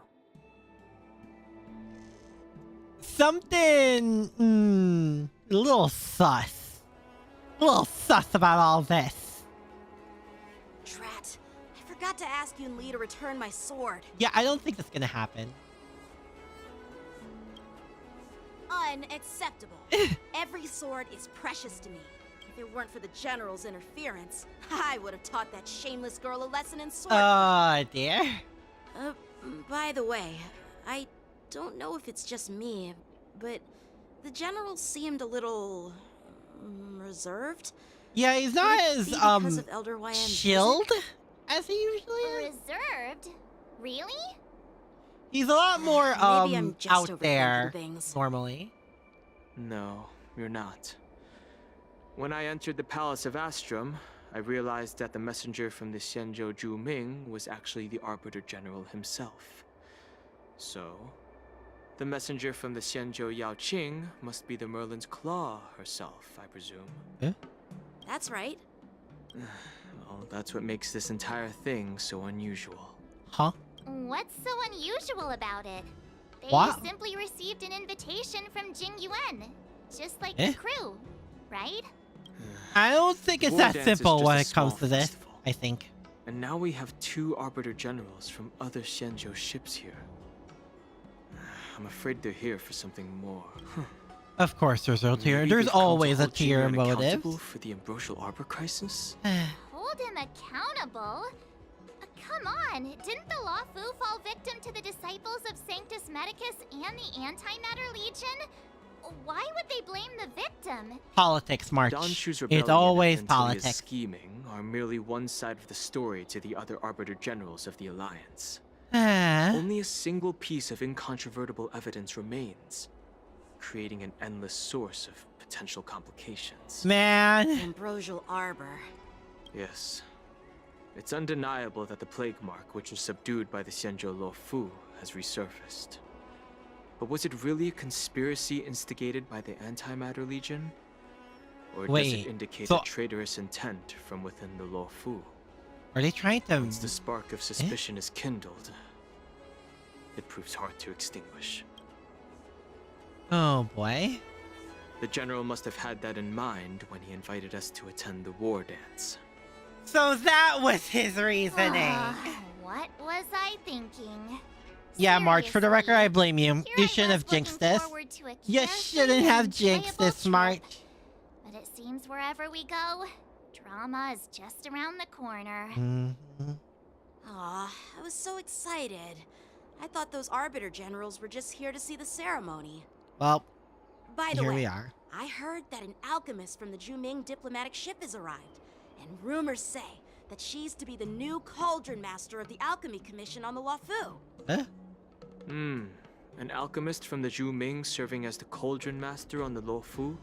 Something a little sus. A little sus about all this. Drat. I forgot to ask Yun Li to return my sword. Yeah, I don't think that's gonna happen. Unacceptable. Every sword is precious to me. If it weren't for the General's interference, I would have taught that shameless girl a lesson in sword. Oh, dear. By the way, I don't know if it's just me, but the General seemed a little reserved. Yeah, he's not Could it as be because of Elder Huayan's chilled music? as he usually is. Reserved? Really? He's a lot more Maybe I'm just out overthinking there things. normally. No, you're not. When I entered the Palace of Astrum, I realized that the messenger from the Xianzhou Zhuming was actually the Arbiter General himself. So, the messenger from the Xianzhou Yaoqing must be the Merlin's Claw herself, I presume. That's right. Well, that's what makes this entire thing so unusual. Huh? What's so unusual about it? They What? simply received an invitation from Jing Yuan, just like Eh? the crew, right? I don't think it's War that dance is simple just when a it comes small to this, festival. I think. And now we have 2 Arbiter Generals from other Xianzhou ships here. I'm afraid they're here for something more. Of course, there's a tier. Maybe There's they've come to always a hold tier Jing Yuan motive. accountable for the Ambrosial Arbor crisis? Hold him accountable? Come on, didn't the Lawfu fall victim to the disciples of Sanctus Medicus and the Antimatter Legion? Why would they blame the victim? Politics, March. Danshu's It's rebellion always and Antilia's politics. scheming are merely one side of the story to the other Arbiter Generals of the Alliance. Ah. Only a single piece of incontrovertible evidence remains. creating an endless source of potential complications. Man. Ambrosial Arbor. Yes. It's undeniable that the plague mark, which was subdued by the Xianzhou Luofu, has resurfaced. But was it really a conspiracy instigated by the Antimatter Legion? Or does it indicate a traitorous intent from within the Luofu? Are they trying to... Once the spark of suspicion is kindled, it proves hard to extinguish. Oh boy. The General must have had that in mind when he invited us to attend the war dance. So that was his reasoning. What was I thinking? Yeah, March, for the record, I blame you. You shouldn't have jinxed this. You shouldn't have jinxed this, March. But it seems wherever we go, drama is just around the corner. Aw, I was so excited. I thought those Arbiter Generals were just here to see the ceremony. Well, by the here way, we are. I heard that an alchemist from the Juming diplomatic ship has arrived. And rumors say that she's to be the new Cauldron Master of the Alchemy Commission on the Luofu. Huh? An alchemist from the Juming serving as the Cauldron Master on the Luofu?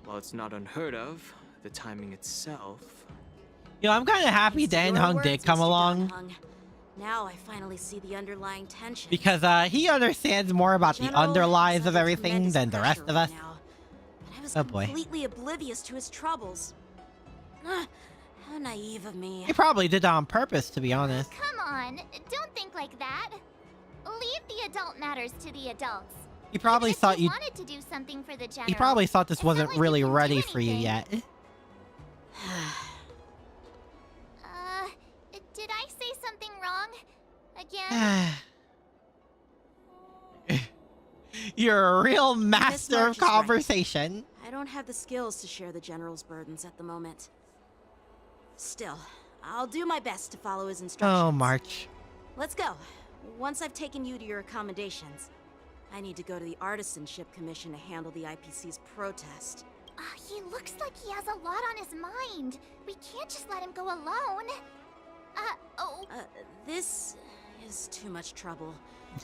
While it's not unheard of, the timing itself... You know, I'm kind of happy Dan Hung did come along. Now I finally see the underlying tension. Because he understands more about the underlies of everything than the rest of us. I was Oh boy. completely oblivious to his troubles. How naive of me. He probably did that on purpose, to be honest. Come on, don't think like that. Leave the adult matters to the adults. He probably thought you wanted to do something for the General. He probably thought this wasn't really ready for you yet. Did I say something wrong? Again? You're a real master of conversation. I don't have the skills to share the General's burdens at the moment. Still, I'll do my best to follow his instructions. Oh, March. Let's go. Once I've taken you to your accommodations, I need to go to the Artisanship Commission to handle the IPC's protest. He looks like he has a lot on his mind. We can't just let him go alone. This is too much trouble.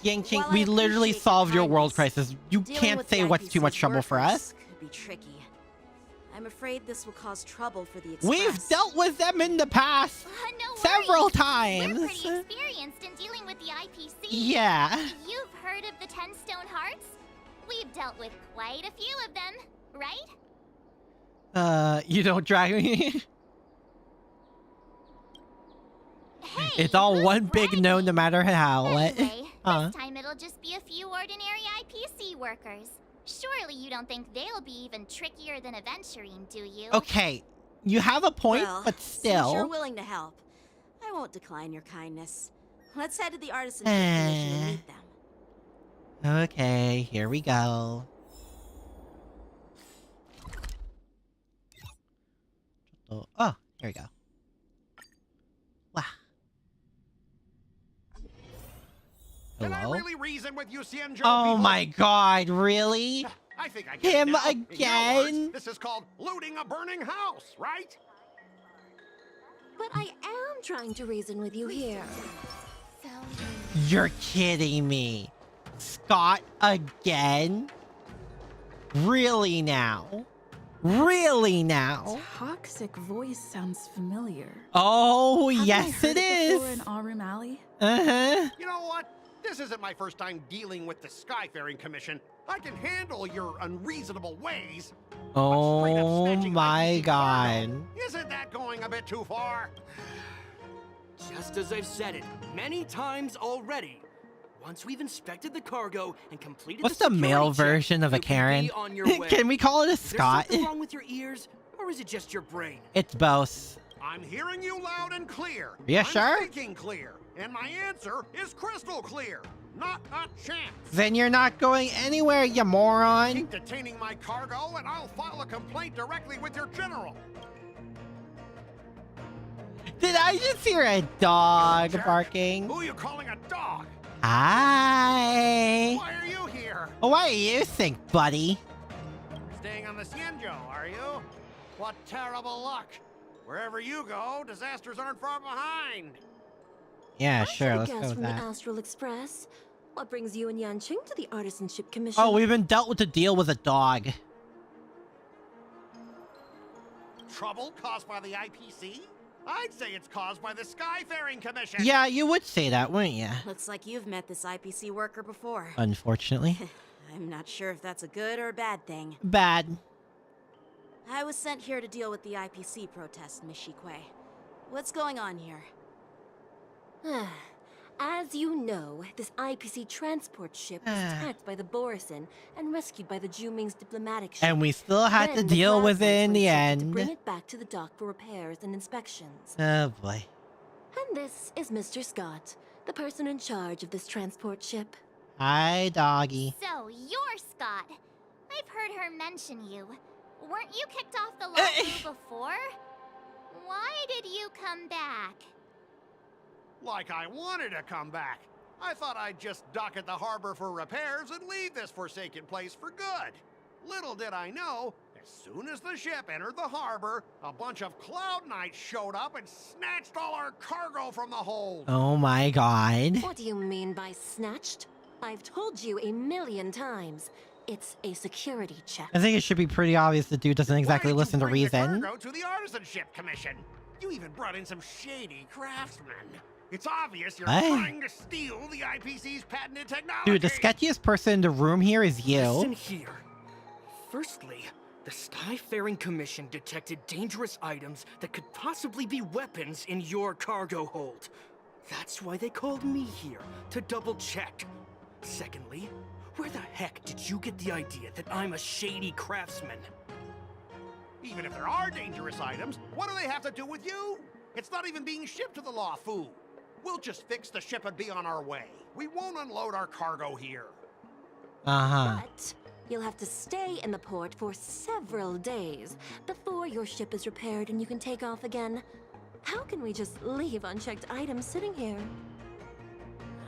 Yang King, we literally solved your world crisis. You can't say what's too much trouble for us. Could be tricky. I'm afraid this will cause trouble for the Express. We've dealt with them in the past several times. We're pretty experienced in dealing with the IPC. Yeah. You've heard of the 10 Stone Hearts? We've dealt with quite a few of them, right? You don't drag me. Hey, it's all one big no, no matter how. Anyway, this time it'll just be a few ordinary IPC workers. Surely you don't think they'll be even trickier than Aventurine, do you? Okay, you have a point, Well, but since still. you're willing to help, I won't decline your kindness. Let's head to the Artisanship Commission and meet them. Okay, here we go. Oh, here we go. Wow. Can I Hello? really reason with you, Xianzhou Oh people? my god, really? I think I get it Him now. In your again? words, this is called looting a burning house, right? But I am trying to reason with you here. You're kidding me. Scott again? Really now? Really now? Toxic voice sounds familiar. Oh, Haven't yes I heard it before is. in Aurum Alley? Uh-huh. You know what? This isn't my first time dealing with the Skyfaring Commission. I can handle your unreasonable ways. Oh my god. Isn't that going a bit too far? Just as I've said it many times already. Once we've inspected the cargo and completed What's the the male security check, version of a you can Karen? be on your way. Can we call it a Is there Scott? something wrong with your ears, or is it just your brain? It's both. I'm hearing you loud and clear. Yeah, I'm sure. thinking clear, and my answer is crystal clear. Not a chance. Then you're not going anywhere, you moron. Keep detaining my cargo, and I'll file a complaint directly with your general. Did I just hear a dog barking? Who are you calling a dog? Hi. Why are you here? What do you think, buddy? Staying on the Xianzhou, are you? What terrible luck. Wherever you go, disasters aren't far behind. Yeah, sure. Let's Guess go with from the that. Astral Express. What brings you and Yanqing to the Artisanship Commission? Oh, we've been dealt with a deal with a dog. Trouble caused by the IPC? I'd say it's caused by the Skyfaring Commission. Yeah, you would say that, wouldn't you? Looks like you've met this IPC worker before. Unfortunately. I'm not sure if that's a good or a bad thing. Bad. I was sent here to deal with the IPC protest, Miss Shikwe. What's going on here? As you know, this IPC transport ship was attacked by the Borison and rescued by the Juming's diplomatic ship. And we still had to Then the deal with it in the Cloud Knights went to end. bring it back to the dock for repairs and inspections. Oh boy. And this is Mr. Scott, the person in charge of this transport ship. Hi, doggy. So, you're Scott. I've heard her mention you. Weren't you kicked off the Lafu before? Why did you come back? Like I wanted to come back. I thought I'd just dock at the harbor for repairs and leave this forsaken place for good. Little did I know, as soon as the ship entered the harbor, a bunch of Cloud Knights showed up and snatched all our cargo from the hold. Oh my god. What do you mean by snatched? I've told you 1,000,000 times. It's a security check. I think it should be pretty obvious the dude doesn't exactly listen to reason. Cargo to the Artisanship Commission. You even brought in some shady craftsmen. It's obvious you're What? trying to steal the IPC's patented technology. Dude, the sketchiest person in the room here is you. Listen here. Firstly, the Skyfaring Commission detected dangerous items that could possibly be weapons in your cargo hold. That's why they called me here, to double check. Secondly, where the heck did you get the idea that I'm a shady craftsman? Even if there are dangerous items, what do they have to do with you? It's not even being shipped to the Lafu. We'll just fix the ship and be on our way. We won't unload our cargo here. But you'll have to stay in the port for several days before your ship is repaired and you can take off again. How can we just leave unchecked items sitting here?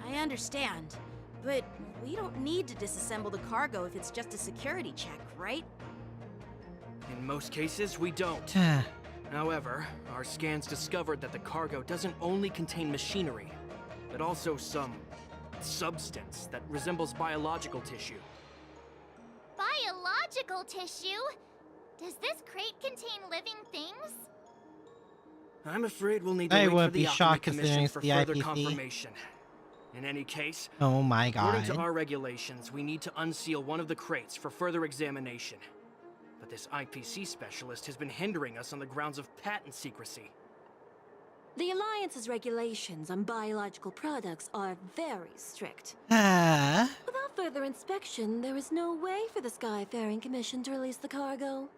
I understand, but we don't need to disassemble the cargo if it's just a security check, right? In most cases, we don't. However, our scans discovered that the cargo doesn't only contain machinery, but also some substance that resembles biological tissue. Biological tissue? Does this crate contain living things? I'm afraid we'll need to I wait for wouldn't the be Alchemy shocked considering Commission it's for the further IPC. confirmation. In any case, Oh my according god. to our regulations, we need to unseal one of the crates for further examination. But this IPC specialist has been hindering us on the grounds of patent secrecy. The Alliance's regulations on biological products are very strict. Ah. Without further inspection, there is no way for the Skyfaring Commission to release the cargo.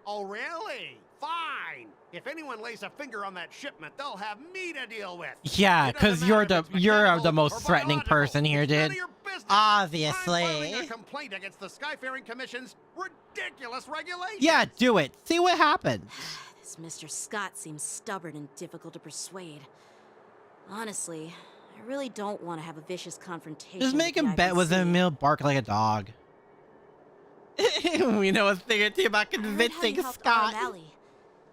Oh, really? Fine. If anyone lays a finger on that shipment, they'll have me to deal with. Yeah, because you're the most threatening person here, dude. Obviously. Filing a complaint against the Skyfaring Commission's ridiculous regulations. Yeah, do it. See what happens. This Mr. Scott seems stubborn and difficult to persuade. Honestly, I really don't want to have a vicious confrontation. Just make with the him bet with IPC. him, he'll bark like a dog. We know a thing or two about I heard how convincing you helped Scott. Autumn Alley.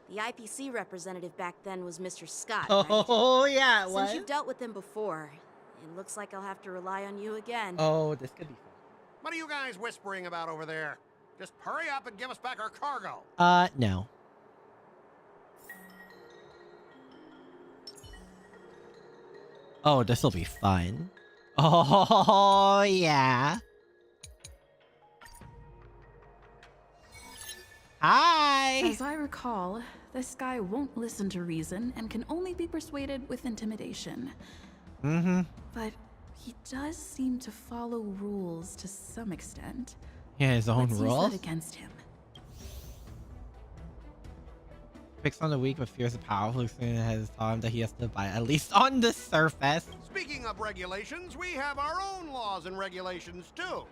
The IPC representative back then was Mr. Scott. Oh, right? yeah, it Since was. you've dealt with him before, it looks like I'll have to rely on you again. Oh, this could be fun. What are you guys whispering about over there? Just hurry up and give us back our cargo. No. Oh, this'll be fun. Oh, yeah. Hi! As I recall, this guy won't listen to reason and can only be persuaded with intimidation. Mm-hmm. But he does seem to follow rules to some extent. Yeah, his own Let's use rules. that against him. Picks on the weak but fears the powerful. Lucian has taught him that he has to abide, at least on the surface. Speaking of regulations, we have our own laws and regulations too.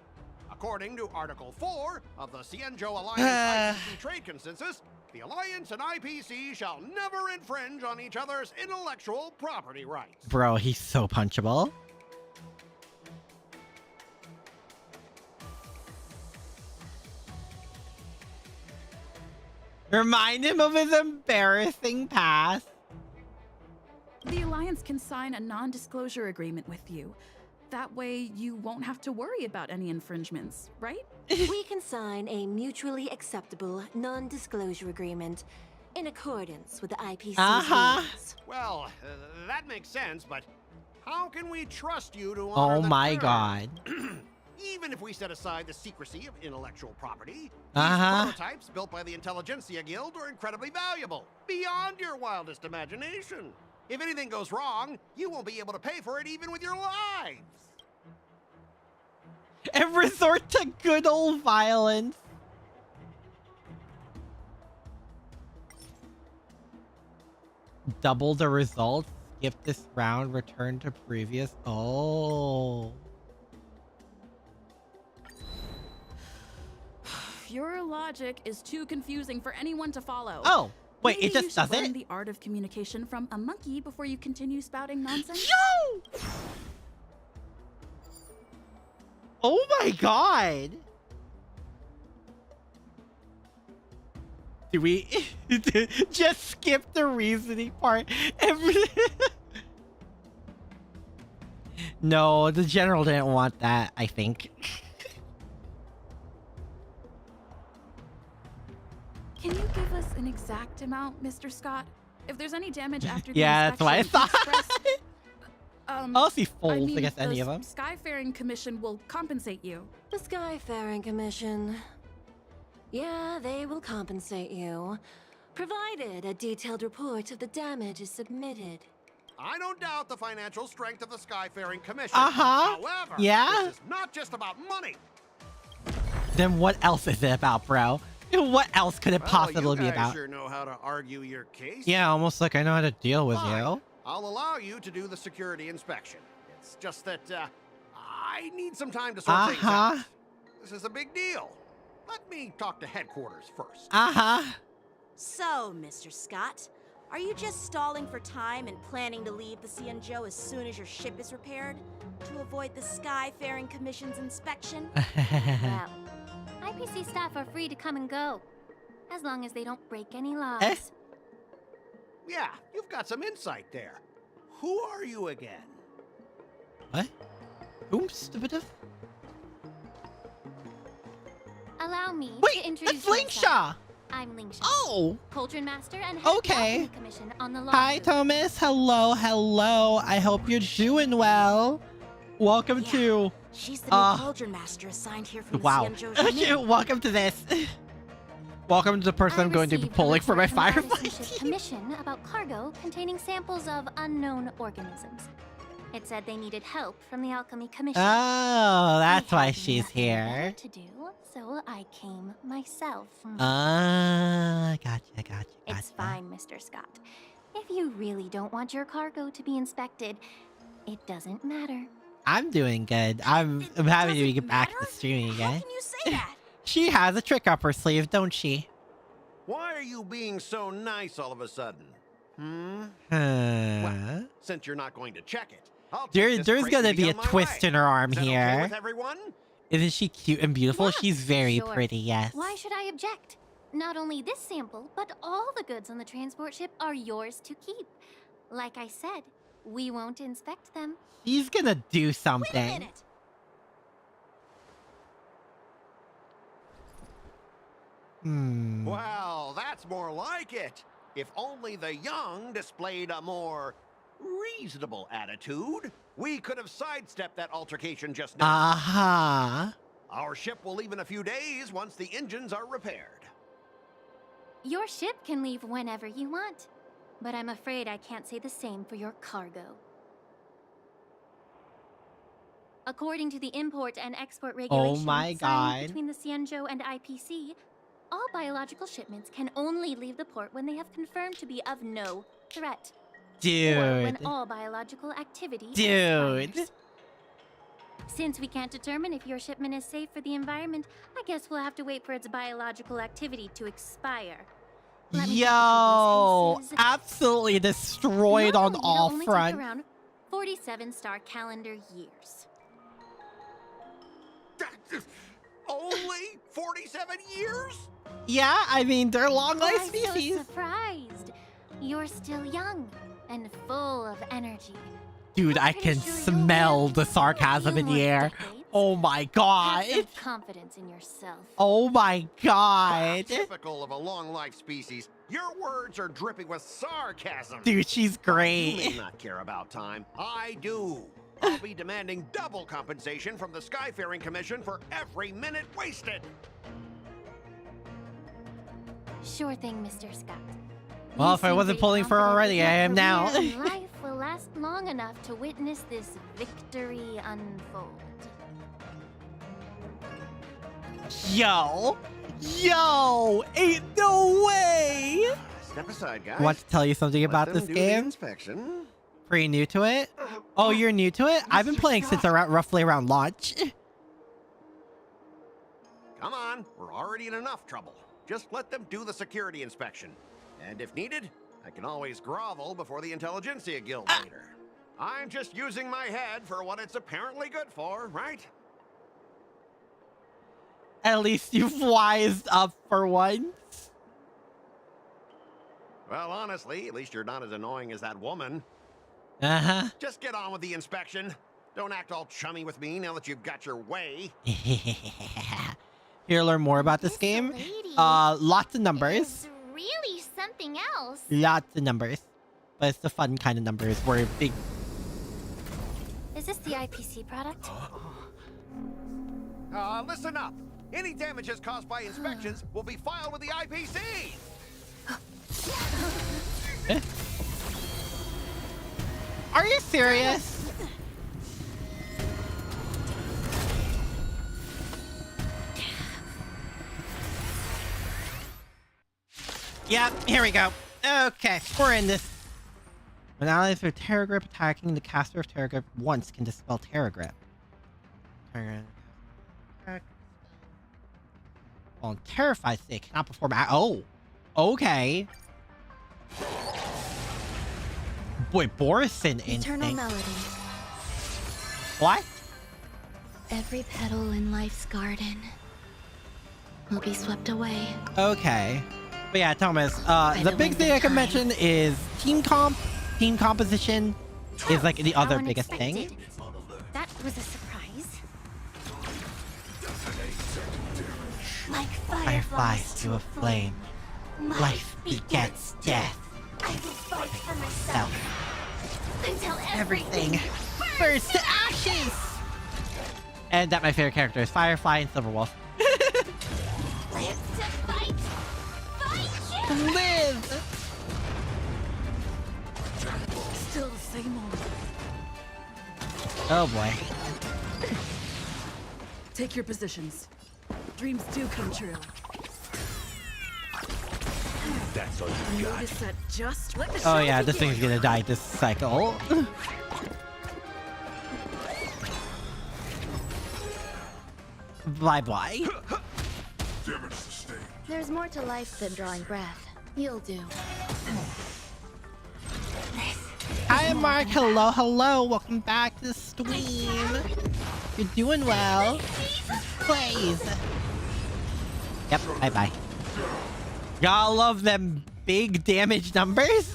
According to Article 4 of the Xianzhou Alliance IPC Trade Consensus, the Alliance and IPC shall never infringe on each other's intellectual property rights. Bro, he's so punchable. Remind him of his embarrassing past. The Alliance can sign a non-disclosure agreement with you. That way you won't have to worry about any infringements, right? We can sign a mutually acceptable non-disclosure agreement in accordance with the IPC's rules. Well, that makes sense, but how can we trust you to Oh honor the my terms? god. Even if we set aside the secrecy of intellectual property, these Uh-huh. prototypes built by the Intelligentsia Guild are incredibly valuable, beyond your wildest imagination. If anything goes wrong, you won't be able to pay for it even with your lives. And resort to good old violence. Double the results. Skip this round. Return to previous. Oh. Your logic is too confusing for anyone to follow. Oh, wait, Maybe it just you should does learn it? the art of communication from a monkey before you continue spouting nonsense. Yo! Oh my god. Do we just skip the reasoning part? No, the general didn't want that, I think. Can you give us an exact amount, Mr. Scott? If there's any damage after the Yeah, that's what I inspection, thought. express- I'll see folds I mean, against any of them. The Skyfaring Commission will compensate you. The Skyfaring Commission. Yeah, they will compensate you, provided a detailed report of the damage is submitted. I don't doubt the financial strength of the Skyfaring Commission. Uh-huh. However, Yeah? this is not just about money. Then what else is it about, bro? What else could it possibly you be guys about? sure know how to argue your case. Yeah, almost like I know how to deal with Fine. you. I'll allow you to do the security inspection. It's just that I need some time to sort things out. This is a big deal. Let me talk to headquarters first. So, Mr. Scott, are you just stalling for time and planning to leave the Cianzhou as soon as your ship is repaired to avoid the Skyfaring Commission's inspection? Well, IPC staff are free to come and go, as long as they don't break any laws. Yeah, you've got some insight there. Who are you again? What? Oomstupitive? Allow me to introduce That's Lingsha! myself. I'm Lingsha. Oh! Cauldron Master and head Okay. of the Commission on the law. Hi, Thomas. Hello, hello. I hope you're doing well. Welcome to... She's the new Cauldron Master assigned here from the Wow. Cianzhou. Welcome to this. Welcome to the person I'm going to be pulling for my firefight. Commission about cargo containing samples of unknown organisms. It said they needed help from the Alchemy Commission. Oh, that's why had she's nothing here. better to do, so I came myself. Gotcha. It's fine, Mr. Scott. If you really don't want your cargo to be inspected, it doesn't matter. I'm doing good. I'm happy to get back to streaming again. How can you say that? She has a trick up her sleeve, don't she? Why are you being so nice all of a sudden? Well, since you're not going to check it, I'll take this there's crate gonna and be a on my twist way. in her arm Is that here. Okay with everyone? Isn't she cute and beautiful? She's very Sure. pretty, yes. Why should I object? Not only this sample, but all the goods on the transport ship are yours to keep. Like I said, we won't inspect them. She's gonna do Wait a something. minute. Well, that's more like it. If only the young displayed a more reasonable attitude, we could have sidestepped that altercation just now. Our ship will leave in a few days once the engines are repaired. Your ship can leave whenever you want, but I'm afraid I can't say the same for your cargo. According to the import and export regulations my signed God. between the Cianzhou and IPC, all biological shipments can only leave the port when they have confirmed to be of no threat. Or when Dude. all biological activity Dude. expires. Since we can't determine if your shipment is safe for the environment, I guess we'll have to wait for its biological activity to expire. Let me Yo, check the absolutely destroyed on It'll all only take fronts. around 47 star calendar years. Only 47 years? Yeah, I mean, they're long life I'm species. so surprised. You're still young and full of energy. Dude, I can smell the sarcasm in the air. Oh my god. Have some confidence in yourself. Oh my god. Typical of a long-life species. Your words are dripping with sarcasm. Dude, she's great. You may not care about time. I do. I'll be demanding double compensation from the Skyfaring Commission for every minute wasted. Sure thing, Mr. Scott. Well, You if I seem wasn't pretty pulling for her confident already, that I your am now. career in life will last long enough to witness this victory unfold. Yo. Yo. Ain't no way. Step aside, guys. I want to tell you something about Let this them do the game. inspection. Pretty new to it. Oh, you're new to it? I've been playing since roughly around launch. Come on, we're already in enough trouble. Just let them do the security inspection. And if needed, I can always grovel before the Intelligentsia Guild later. I'm just using my head for what it's apparently good for, right? At least you've wised up for once. Well, honestly, at least you're not as annoying as that woman. Uh-huh. Just get on with the inspection. Don't act all chummy with me now that you've got your way. Here to learn more about this game. Lots of numbers. Really something else. Lots of numbers. But it's the fun kind of numbers where big... Is this the IPC product? Listen up. Any damages caused by inspections will be filed with the IPC. Eh? Are you serious? Yep, here we go. Okay, we're in this. When allies are Terror Grip attacking, the caster of Terror Grip once can dispel Terror Grip. On Terrified State cannot perform. Oh, okay. Boy, Borison Eternal instinct. melody. What? Every petal in life's garden will be swept away. Okay. But yeah, Thomas, the big thing I can mention is team composition is like the other biggest thing. That was a surprise. Like Fireflies to a flame. Life begets death. I will fight for myself. Until Everything burns to ashes. And that my favorite character is Firefly and Silverwolf. Live to fight. Fight you. Live. Still the same old. Oh boy. Take your positions. Dreams do come true. That's all The you mood got. is set just. Let the Oh show yeah, this begin. thing's gonna die this cycle. Bye bye. There's more to life than drawing breath. You'll do. Hi Mark, hello, hello. Welcome back to the stream. You're doing well. Please. Yep, bye bye. Gotta love them big damage numbers.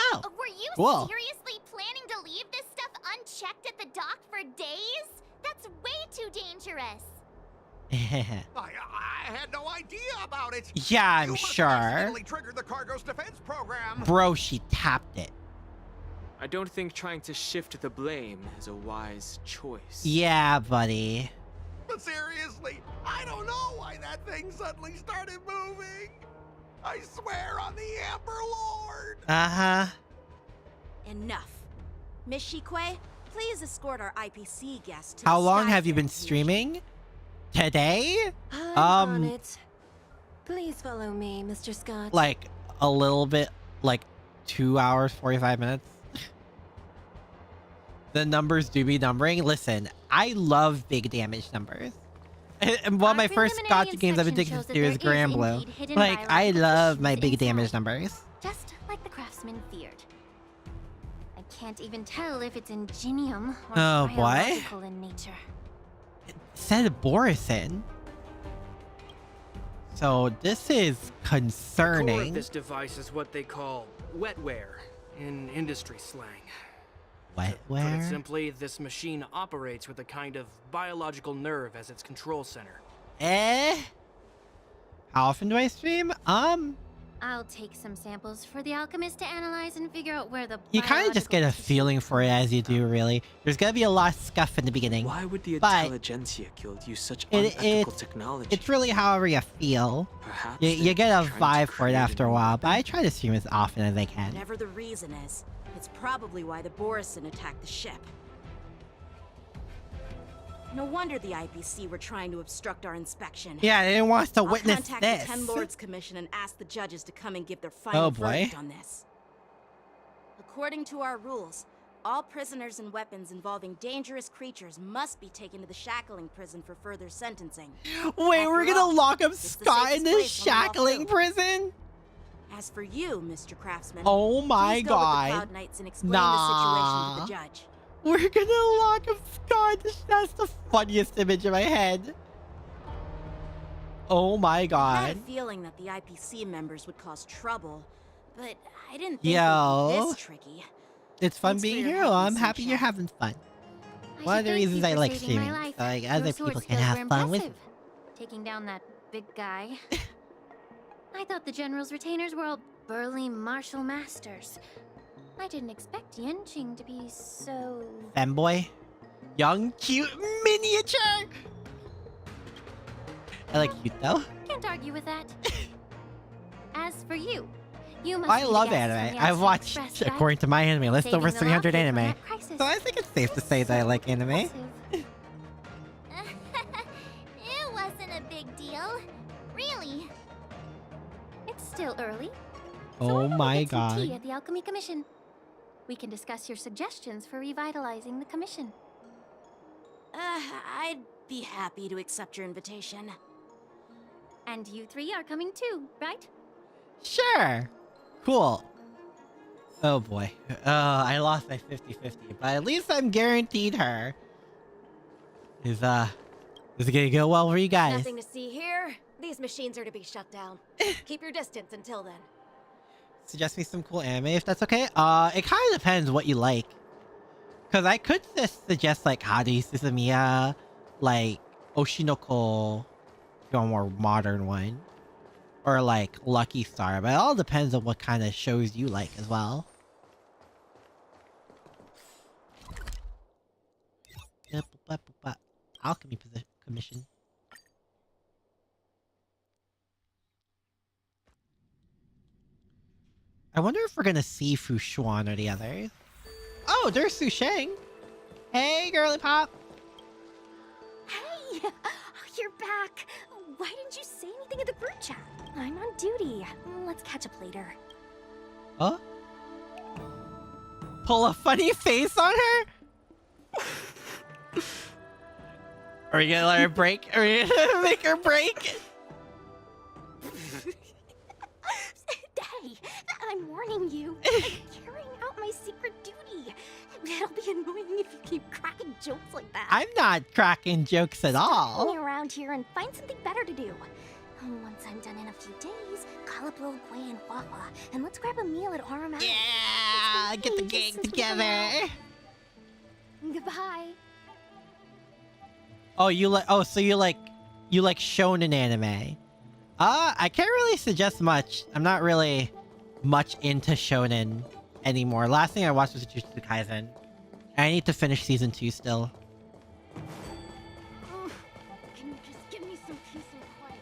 Oh, Were you cool. seriously planning to leave this stuff unchecked at the dock for days? That's way too dangerous. I had no idea about it. Yeah, I'm You must have sure. accidentally triggered the cargo's defense program. Bro, she tapped it. I don't think trying to shift the blame is a wise choice. Yeah, buddy. But seriously, I don't know why that thing suddenly started moving. I swear on the Amber Lord. Uh-huh. Enough. Miss Shikwe, please escort our IPC guest to How the long Sky have you been Fair streaming? Today? I'm on it. Please follow me, Mr. Scott. Like a little bit, like 2 hours, 45 minutes. The numbers do be numbering. Listen, I love big damage numbers. And one of my first preliminary gotcha games I've been taking inspection shows that seriously is there is Grand Blue. indeed hidden Like, I biological love my tissues big inside. damage numbers. Just like the craftsman feared. I can't even tell if it's ingenium or Oh, boy. biological in nature. Said Borison. So this is The core of concerning. this device is what they call wetware in industry slang. What? Put it Where? simply, this machine operates with a kind of biological nerve as its control center. How often do I stream? I'll take some samples for the alchemist to analyze and figure out where the You kind of just get a feeling for it as you do, really. There's gonna be a lot of scuff in the beginning. Why would the but Intelligentsia Guild use such unethical technology? It's really however you feel. Perhaps You get a trying to vibe for it after a while, but I try to stream as often as I can. Whatever the reason is, it's probably why the Borison attacked the ship. No wonder the IPC were trying to obstruct our inspection. Yeah, they didn't want us to witness I'll contact this. the Ten Lords Commission and ask the judges to come and give their final verdict on this. According to our rules, all prisoners and weapons involving dangerous creatures must be taken to the shackling prison for further sentencing. Wait, we're After gonna all, lock up it's the Scott safest in the place on the shackling Lawful. prison? As for you, Mr. Craftsman, Oh my please go with the god. Cloud Knights and explain the situation to the judge. We're gonna lock up Scott. That's the funniest image in my head. Oh my I had god. a feeling that the IPC members would cause trouble, but I didn't think it would be Yo. this tricky. It's fun Thanks for being your here. help, I'm Miss happy you're having fun. One of the thank reasons you I for like saving streaming. my life. So like Your other sword people can skills have were fun with impressive. Taking down that big guy. I thought the General's retainers were all burly martial masters. I didn't expect Yenching to be so... Femboy. Young, cute, miniature. I like cute though. Can't argue with that. As for you, you must I be the love guest from anime. the I've Astral watched, Express, right? according to my anime list, Saving over the 300 Lawful from anime. that crisis. So I think it's safe to say that I like anime. Impressive. It wasn't a big deal. Really. It's still early. Oh my Get some tea god. at the Alchemy Commission. We can discuss your suggestions for revitalizing the commission. I'd be happy to accept your invitation. And you three are coming too, right? Sure. Cool. Oh boy. I lost my 50-50, but at least I'm guaranteed her. Is it gonna go well for you guys? Nothing to see here. These machines are to be shut down. Keep your distance until then. Suggest me some cool anime if that's okay. It kind of depends what you like. Because I could just suggest like Hadi Suzumiya, like Oshinoko, if you want a more modern one. Or like Lucky Star, but it all depends on what kind of shows you like as well. Alchemy Commission. I wonder if we're gonna see Fu Xuan or the others. Oh, there's Su Sheng. Hey, girly pop. Hey! You're back. Why didn't you say anything in the group chat? I'm on duty. Let's catch up later. Huh? Pull a funny face on her? Are we gonna let her break? Are we gonna make her break? Hey, I'm warning you. I'm carrying out my secret duty. It'll be annoying if you keep cracking jokes like that. I'm not cracking jokes at Stop me all. around here and find something better to do. Once I'm done in a few days, call up Lil Gui and Wawa, and let's grab a meal at Aramaki. Yeah, get the gang together. Goodbye. Oh, you like? Oh, so you like shonen anime? I can't really suggest much. I'm not really much into shonen anymore. Last thing I watched was Jujutsu Kaisen. I need to finish season 2 still. Can you just give me some peace and quiet?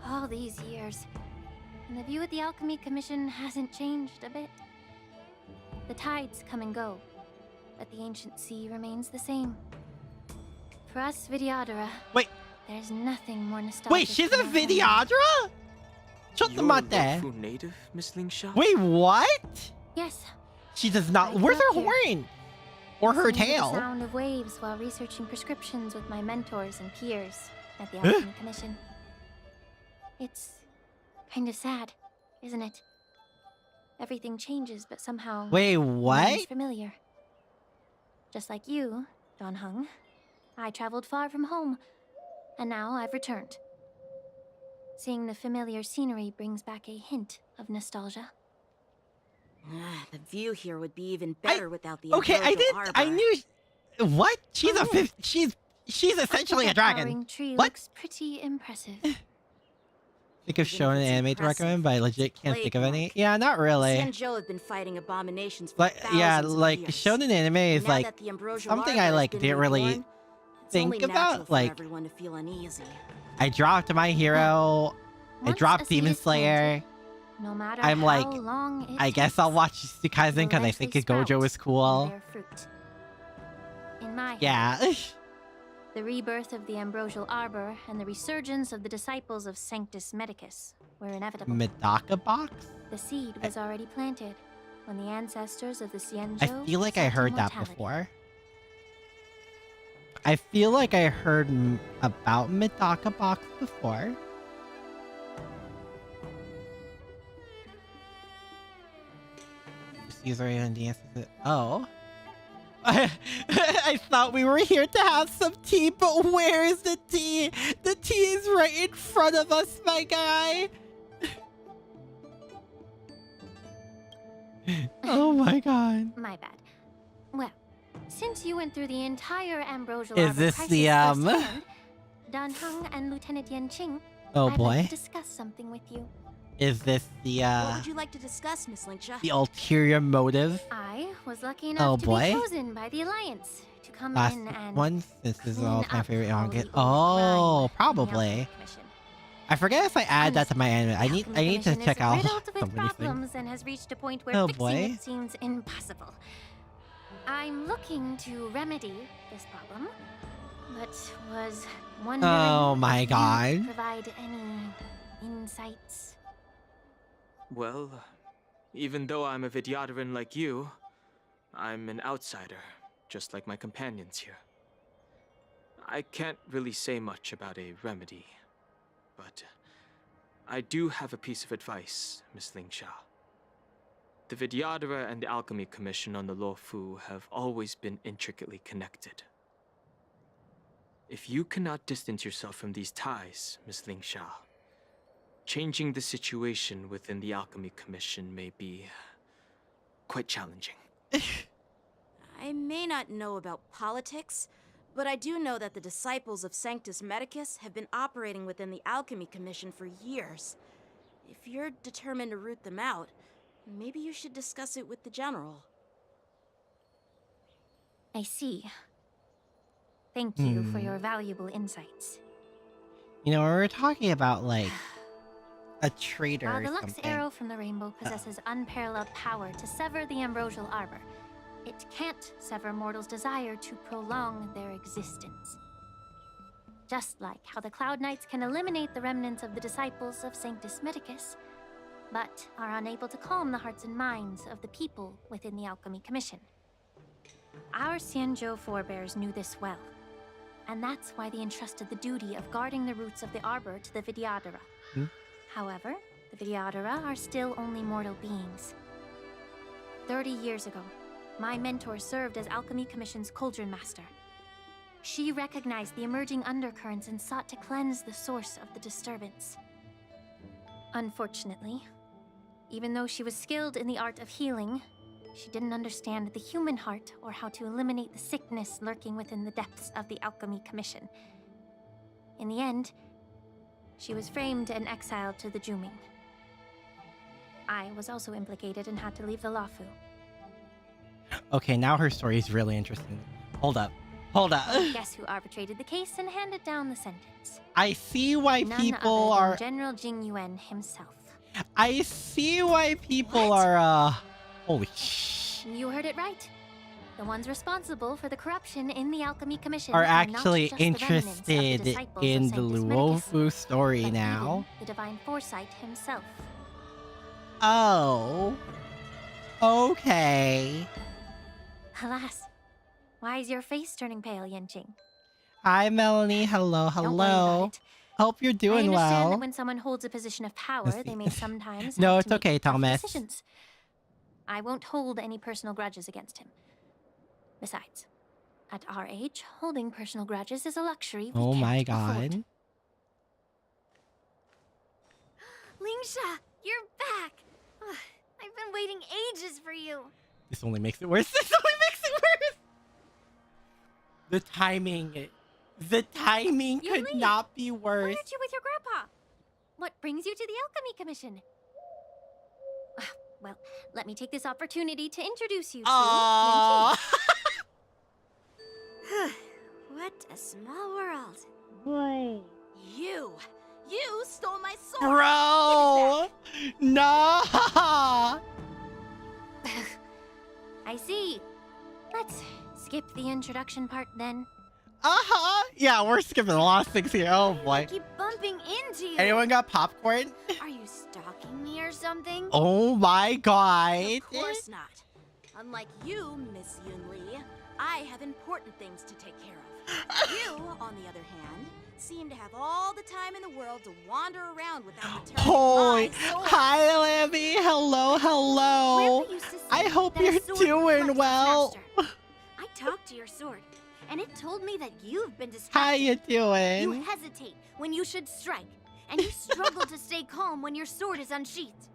All these years, and the view at the Alchemy Commission hasn't changed a bit. The tides come and go, but the ancient sea remains the same. For us Vidyadhara, wait, there's nothing more nostalgic. Wait, she's a than our home. Vidyadhara? Shut the mouth there. You're a Lofu native, Miss Lingsha? Wait, what? Yes. She does not. I Where's grew her up here, horn? Or her listening to tail? The sound of waves while researching prescriptions with my mentors and peers at the Huh? Alchemy Commission. It's kind of sad, isn't it? Everything changes, but somehow Wait, remains what? familiar. Just like you, Don Hung, I traveled far from home, and now I've returned. Seeing the familiar scenery brings back a hint of nostalgia. The view here would be even better without the Okay, Arbor. I knew. What? She's a fifth. She's essentially a dragon. Tree What? looks pretty impressive. Think of shonen anime to recommend, but I legit can't think of any. Yeah, not really. Xianzhou have been fighting abominations for Like, yeah, thousands of like years. shonen anime is Now like that the ambrosial something arbor I has like been didn't really reborn, it's only think natural about. for Like, everyone to feel uneasy. I dropped My Hero. I Once dropped a seed Demon is planted, Slayer. No matter I'm how like, long it I guess I'll watch Jujutsu Kaisen because I think eventually Gojo is sprout cool. and bear fruit. In my Yeah. the rebirth of the ambrosial arbor and the resurgence of the disciples of Sanctus Medicus were inevitable. Medaka box? The seed was already planted when the ancestors of the Xianzhou I feel like I sought heard that immortality. before. I feel like I heard about Medaka box before. User and the answer. Oh. I thought we were here to have some tea, but where is the tea? The tea is right in front of us, my guy. Oh my god. My bad. Well, since you went through the entire ambrosial Is arbor this crisis the, firsthand, Dan Heng and Lieutenant Yan Qing, Oh I'd boy. like to discuss something with you. Is this the What would you like to discuss, Miss Linksha? the ulterior motive? I was lucky Oh, enough to boy. be chosen by the Alliance to come Last in and one? This is clean all my up favorite all manga. the Oh, grime probably. in the Commission. I forget if I add that to my anime. I need to Commission check is out riddled with some of these things. problems and has reached a point where Oh, fixing boy. it seems impossible. I'm looking to remedy this problem, but was wondering Oh my if you'd god. provide any insights. Well, even though I'm a Vidyadharan like you, I'm an outsider, just like my companions here. I can't really say much about a remedy, but I do have a piece of advice, Miss Linksha. The Vidyadhara and the Alchemy Commission on the Law Fu have always been intricately connected. If you cannot distance yourself from these ties, Miss Linksha, changing the situation within the Alchemy Commission may be quite challenging. I may not know about politics, but I do know that the disciples of Sanctus Medicus have been operating within the Alchemy Commission for years. If you're determined to root them out, maybe you should discuss it with the General. I see. Thank you for your valuable insights. You know, we were talking about like a traitor While or the Lux something. arrow from the rainbow possesses unparalleled power to sever the ambrosial arbor, it can't sever mortals' desire to prolong their existence. Just like how the Cloud Knights can eliminate the remnants of the disciples of Sanctus Medicus, but are unable to calm the hearts and minds of the people within the Alchemy Commission. Our Xianzhou forebears knew this well, and that's why they entrusted the duty of guarding the roots of the arbor to the Vidyadhara. However, the Vidyadhara are still only mortal beings. 30 years ago, my mentor served as Alchemy Commission's Cauldron Master. She recognized the emerging undercurrents and sought to cleanse the source of the disturbance. Unfortunately, even though she was skilled in the art of healing, she didn't understand the human heart or how to eliminate the sickness lurking within the depths of the Alchemy Commission. In the end, she was framed and exiled to the Juming. I was also implicated and had to leave the Lafu. Okay, now her story is really interesting. Hold up. Hold up. Guess who arbitrated the case and handed down the sentence? I see why None people other than are... General Jing Yuan himself. I see why people are, holy sh... You heard it right. The ones responsible for the corruption in the Alchemy Commission are not actually just the remnants of the interested disciples of in the Sanctus Medicus, Luofu story but now. even the Divine Foresight himself. Oh. Okay. Alas, why is your face turning pale, Yanqing? Hi, Melanie. Hello, Don't worry hello. about it. Hope you're I doing understand well. that when someone holds a position of power, they may sometimes No, have it's to make okay, tough Thomas. decisions. I won't hold any personal grudges against him. Besides, at our age, holding personal grudges is a luxury we Oh my can't afford. god. Lingsha, you're back! Ugh, I've been waiting ages for you. This only makes it worse. This only makes it worse. The timing. The timing could not be Why worse. aren't you with your grandpa? What brings you to the Alchemy Commission? Well, let me take this opportunity to introduce you to Aww. What a small world. Bro. You stole my sword. Bro. No. I see. Let's skip the introduction part then. Yeah, we're skipping a lot of things here. Oh boy. I keep bumping into you. Anyone got popcorn? Are you stalking me or something? Oh my god. Of course not. Unlike you, Miss Yunli, I have important things to take care of. You, on the other hand, seem to have all the time in the world to wander around without returning Holy. my sword. Hi, Lammy. Hello, hello. Grandpa used to say I hope that a you're sword doing reflects its well. master. I talked to your sword, and it told me that you've been distracted. How you doing? You hesitate when you should strike, and you struggle to stay calm when your sword is unsheathed.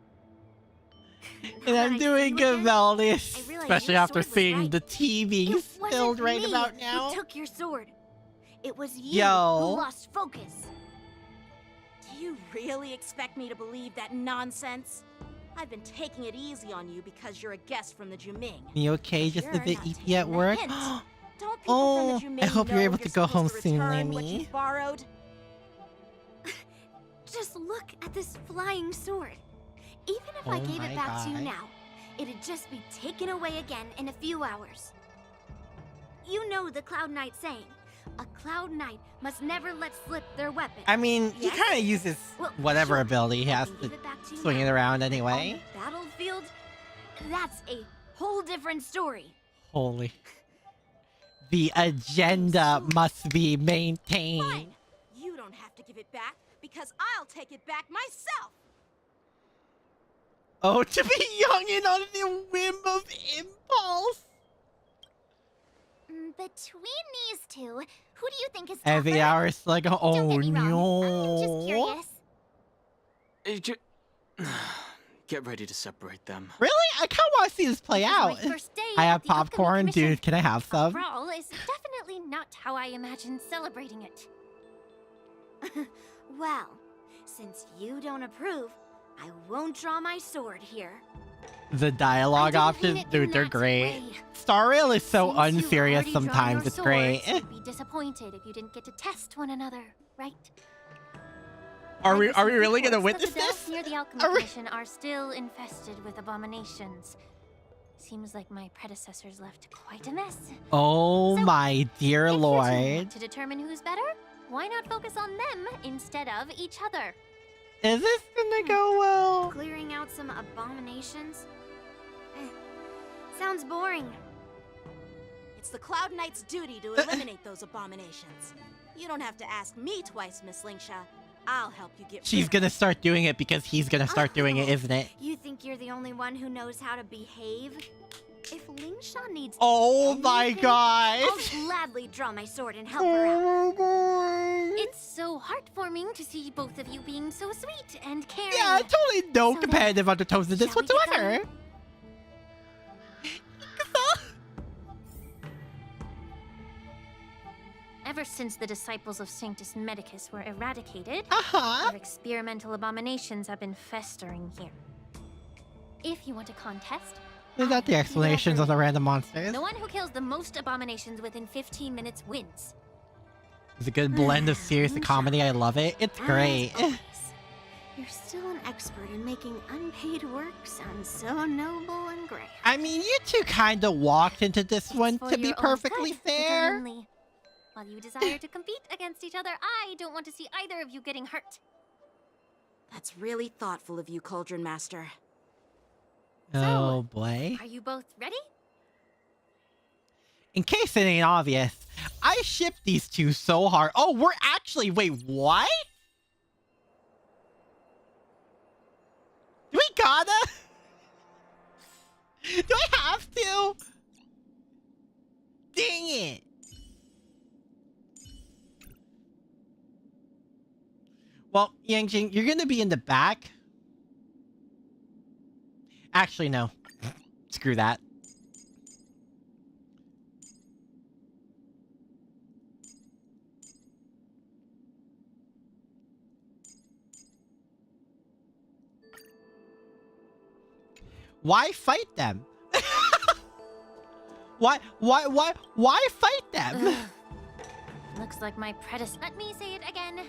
And I'm doing good, Melody, especially your after sword was seeing right. the tea being It spilled wasn't right me about now. who took your sword. It was you Yo. who lost focus. Do you really expect me to believe that nonsense? I've been taking it easy on you because you're a guest from the Juming. You okay? Just a You're bit not eepy taking at the work? hint. Don't people Oh, from the I Juming hope you're know able to go home supposed soon, return what Lammy. you've borrowed? Just look at this flying sword. Even if I Oh gave my it back to you God. now, it'd just be taken away again in a few hours. You know the Cloud Knight saying, a Cloud Knight must never let slip their weapon. I mean, he Yes? kind of uses Well, whatever sure, ability he I has can to give it back to you swing it now. around On anyway. the battlefield, that's a whole different story. Holy. The agenda must be maintained. Fine. You don't have to give it back because I'll take it back myself. Oh, to be young and on the whim of impulse. Between these two, who do you think is Every tougher? hour it's like, oh Don't get me wrong, I'm just no. curious. Get ready to separate them. Really? I kind of want to see this play out. First day I at have the Alchemy popcorn, Commission. dude. Can I have A some? brawl is definitely not how I imagined celebrating it. Well, since you don't approve, I won't draw my sword here. The dialogue options, dude, they're great. Star Rail is so Since you've unserious already drawn sometimes. your It's great. swords, you'd be disappointed if you didn't get to test one another, right? Are we really gonna Reports witness that the this? dells near the Alchemy Are we- Commission are still infested with abominations. Seems like my predecessors left quite a mess. Oh my dear If you're tuning lord. to determine who's better, why not focus on them instead of each other? Is this gonna go well? Clearing out some abominations? Sounds boring. It's the Cloud Knight's duty to eliminate those abominations. You don't have to ask me twice, Miss Lingsha. I'll help you get She's rid gonna start doing it because he's gonna start doing it, isn't it? You think you're the only one who knows how to behave? If Lingsha needs Oh my anything, god. I'll gladly draw my sword and help her out. It's so heartwarming to see both of you being so sweet and caring. Yeah, totally no So competitive undertones in this shall we get whatsoever. going? Ever since the disciples of Sanctus Medicus were eradicated, their experimental abominations have been festering here. If you want a contest, Is that the explanations of the random monsters? the one who kills the most abominations within 15 minutes wins. It's a good blend of serious and comedy. I love it. It's great. You're still an expert in making unpaid work sound so noble and great. I mean, you two kind of walked into this one, For to be your own perfectly good, fair. Little Yunli. While you desire to compete against each other, I don't want to see either of you getting hurt. That's really thoughtful of you, Cauldron Master. Oh boy. Are you both ready? In case it ain't obvious, I ship these two so hard. Oh, we're actually... Wait, what? Do we gotta? Do I have to? Dang it. Well, Yangjing, you're gonna be in the back. Actually, no. Screw that. Why fight them? Why fight them? Looks like my predecessor. Let me say it again.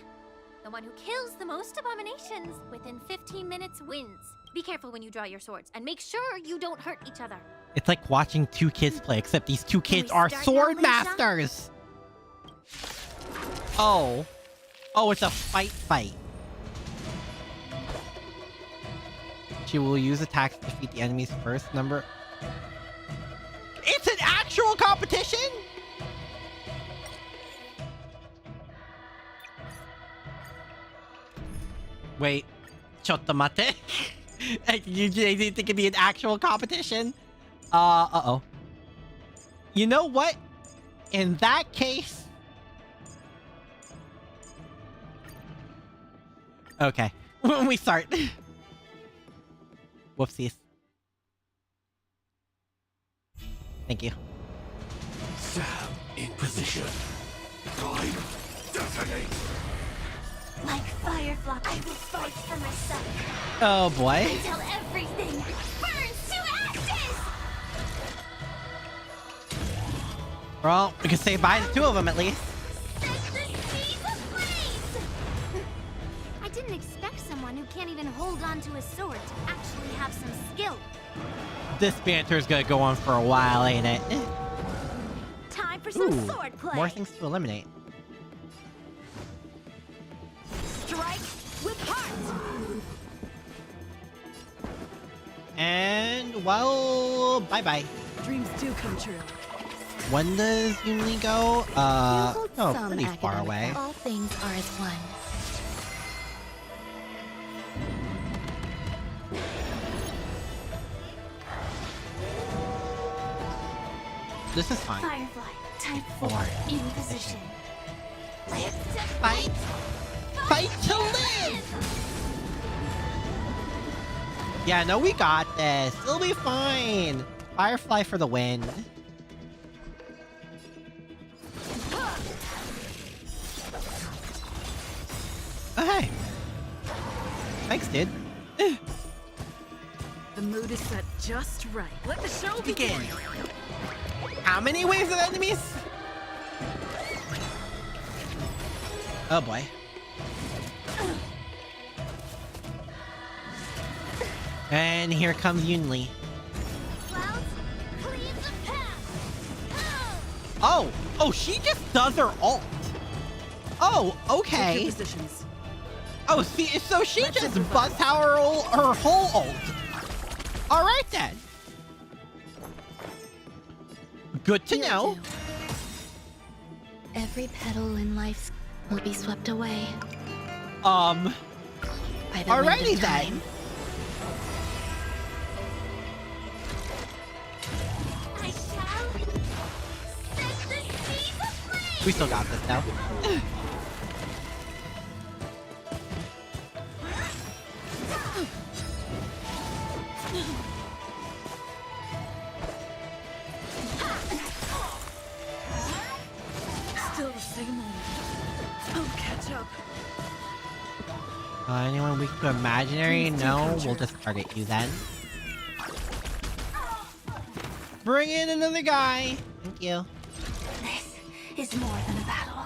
The one who kills the most abominations within 15 minutes wins. Be careful when you draw your swords, and make sure you don't hurt each other. It's like watching two kids play, except these two kids are sword masters! Oh. Oh, it's a fight. She will use attacks to defeat the enemy's first number. It's an actual competition?! Wait. Chottomate? You think it could be an actual competition? Uh-oh. You know what? In that case... Okay. When we start. Whoopsies. Thank you. Sam in position. Time. Detonate. Like Firefly, I will fight for myself. Oh boy. Until everything burns to ashes! Well, we can say bye to two of them at least. I didn't expect someone who can't even hold on to a sword to actually have some skill. This banter is gonna go on for a while, ain't it? Time for some sword play. More things to eliminate. Strike with heart. And, well, bye-bye. Dreams do come true. When does Yunli go? Oh, pretty far away. All things are as one. This is fine. Firefly, type 4, in position. Live to fight! Fight to live! Yeah, no, we got this. It'll be fine. Firefly for the win. Oh, hey. Thanks, dude. The mood is set just right. Let the show begin. How many waves of enemies? Oh boy. And here comes Yunli. Oh! Oh, she just does her ult. Oh, okay. Oh, see, so she just busts out her whole ult. Alright then. Good to know. Every petal in life will be swept away. Alrighty then. We still got this now. Still the same old. I'll catch up. Anyone weak to imaginary? No, we'll just target you then. Bring in another guy. Thank you. Is more than a battle.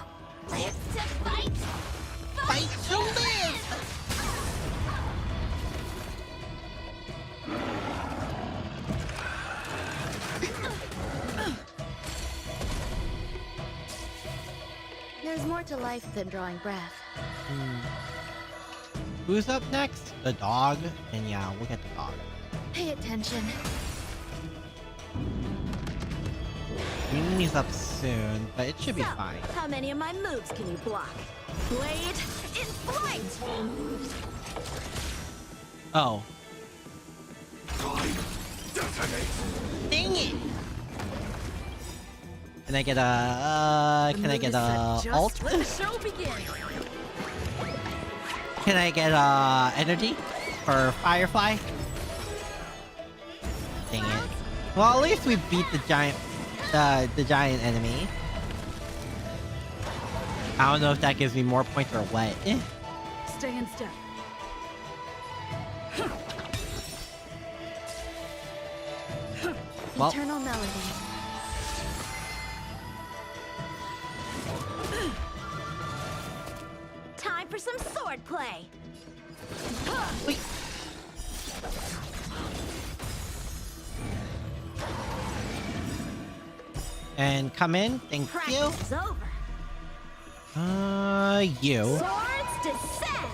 Live to fight! Fight to live! There's more to life than drawing breath. Who's up next? The dog? And yeah, we'll get the dog. Pay attention. Yuni's up soon, but it should be fine. How many of my moves can you block? Blade in flight! Oh. Dang it! Can I get a ult? Let the show begin. Can I get energy for Firefly? Well, at least we beat the giant enemy. I don't know if that gives me more points or what. Stay in step. Well. Eternal melody. Time for some sword play. Wait. And come in. Thank you. Practice is over. You. Swords descend.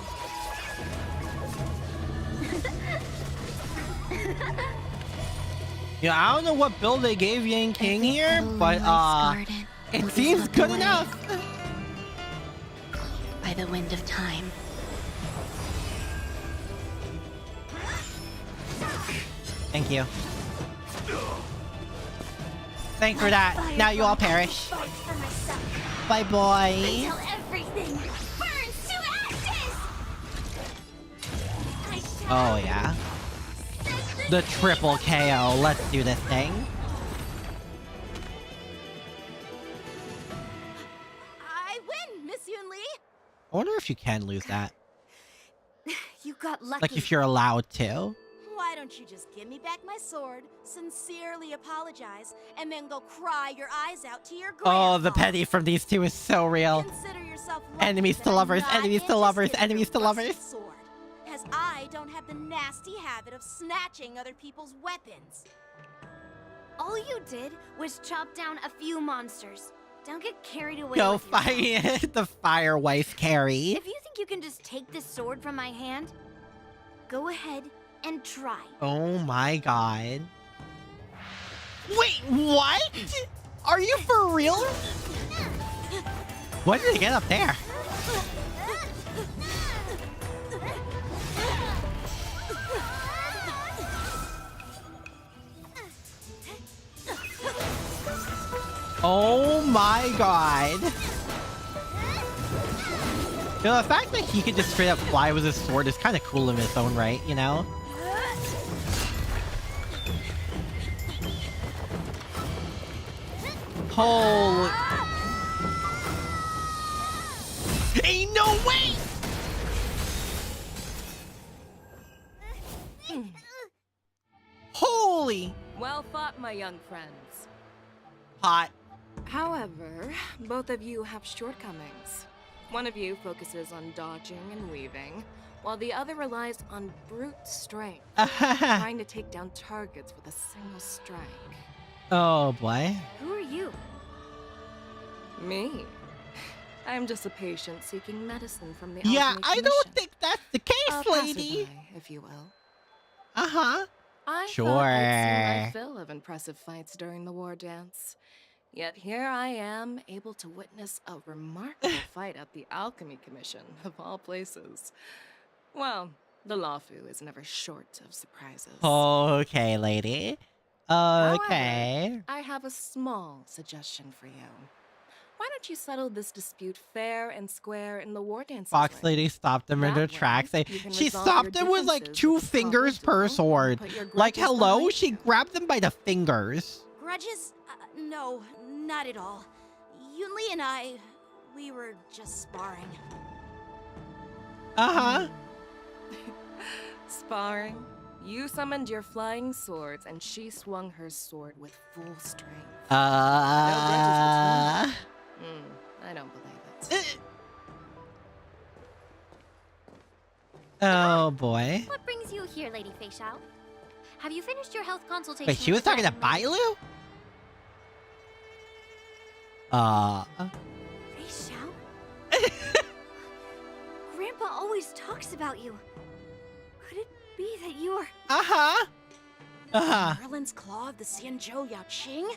Yeah, I don't know what build they gave Yang King here, but it seems good enough. By the wind of time. Thank you. Thanks for that. Now you all perish. Bye, boy. Until everything burns to ashes! Oh, yeah. The triple KO. Let's do this thing. I win, Miss Yunli. I wonder if you can lose that. You got lucky. Like if you're allowed to. Why don't you just give me back my sword, sincerely apologize, and then go cry your eyes out to your grandpa? Oh, the petty from these two is so real. Consider yourself lucky Enemies that to I'm lovers, not enemies to lovers, interested in enemies to your rusted lovers. sword, as I don't have the nasty habit of snatching other people's weapons. All you did was chop down a few monsters. Don't get carried away. Go with yourself. fight the fire wife carry. If you think you can just take this sword from my hand, go ahead and try. Oh my god. Wait, what? Are you for real? What did they get up there? Oh my god. You know, the fact that he could just straight up fly with his sword is kind of cool in its own right, you know? Holy... Ain't no way! Holy... Well fought, my young friends. Hot. However, both of you have shortcomings. One of you focuses on dodging and weaving, while the other relies on brute strength, trying to take down targets with a single strike. Oh boy. Who are you? Me? I'm just a patient seeking medicine from the Yeah, Alchemy I Commission. don't think that's the case, A lady. passerby, if you will. Uh-huh. I Sure. thought I'd seen my fill of impressive fights during the war dance. Yet here I am, able to witness a remarkable fight at the Alchemy Commission, of all places. Well, the Lawfu is never short of surprises. Okay, lady. Okay. However, I have a small suggestion for you. Why don't you settle this dispute fair and square in the war dance? Fox lady stopped them in their tracks. She stopped them with like 2 fingers per sword. Like, hello? She grabbed them by the fingers. Grudges? No, not at all. Yunli and I, we were just sparring. Uh-huh. Sparring? You summoned your flying swords, and she swung her sword with full strength. I don't believe it. Oh boy. What brings you here, Lady Fei Xiao? Have you finished your health consultation? Wait, she was with talking to Platinum? Bailu? Fei Xiao? Grandpa always talks about you. Could it be that you are... Uh-huh. Uh-huh. Merlin's Claw of the Xianzhou Yaoqing?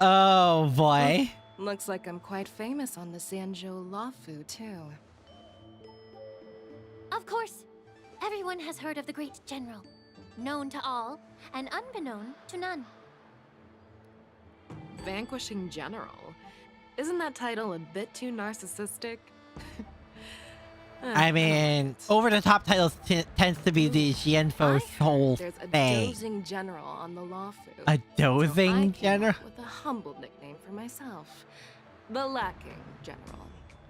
Oh boy. Looks like I'm quite famous on the Xianzhou Lawfu, too. Of course. Everyone has heard of the great general. Known to all, and unbeknown to none. Vanquishing General? Isn't that title a bit too narcissistic? I mean, over-the-top titles tends to be the Xianfo whole There's a thing. dozing general on the Lawfu. A dozing so I came general? up with a humble nickname for myself. The Lacking General.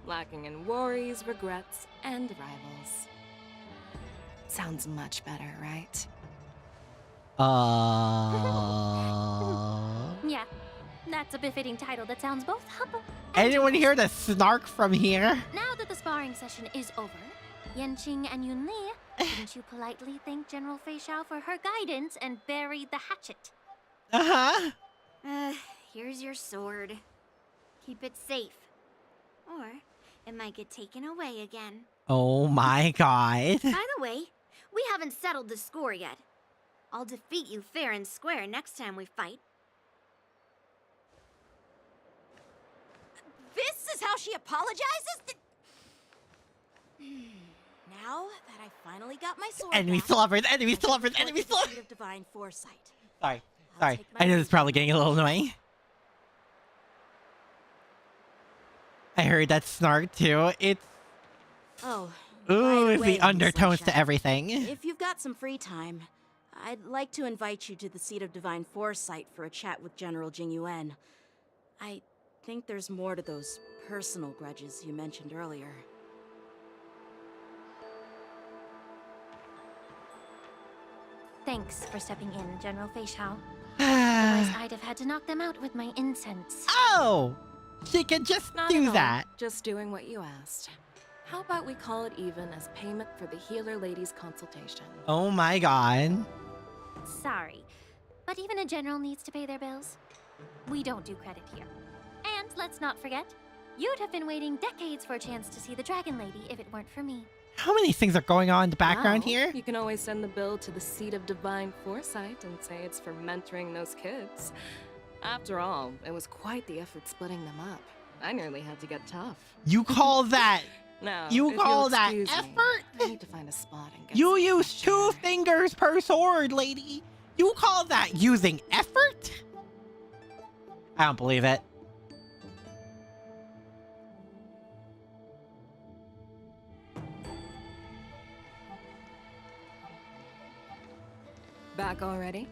Lacking in worries, regrets, and rivals. Sounds much better, right? Yeah, that's a befitting title that sounds both humble. Anyone hear the snark from here? Now that the sparring session is over, Yanqing and Yunli, didn't you politely thank General Fei Xiao for her guidance and bury the hatchet? Here's your sword. Keep it safe. Or it might get taken away again. Oh my god. By the way, we haven't settled the score yet. I'll defeat you fair and square next time we fight. This is how she apologizes? Now that I finally got my sword Enemy back, lovers, enemy lovers, I enemy put the lovers. seed of divine foresight. Sorry. I know this is probably getting a little annoying. I heard that snark too. It's Oh. ooh, by it's way, the undertones Sunshine, to everything. If you've got some free time, I'd like to invite you to the Seat of Divine Foresight for a chat with General Jingyuan. I think there's more to those personal grudges you mentioned earlier. Thanks for stepping in, General Fei Xiao. Otherwise, I'd have had to knock them out with my incense. Oh! She can just Not do at all. that. Just doing what you asked. How about we call it even as payment for the healer lady's consultation? Oh my god. Sorry, but even a general needs to pay their bills. We don't do credit here. And let's not forget, you'd have been waiting decades for a chance to see the Dragon Lady if it weren't for me. How many things are going on in the background Well, here? You can always send the bill to the Seat of Divine Foresight and say it's for mentoring those kids. After all, it was quite the effort splitting them up. I nearly had to get tough. You call that... Now, you if call you'll that excuse me, effort? I need to find a spot and get You use 2 fingers per sword, lady. You call that using effort? I don't believe it. Back already?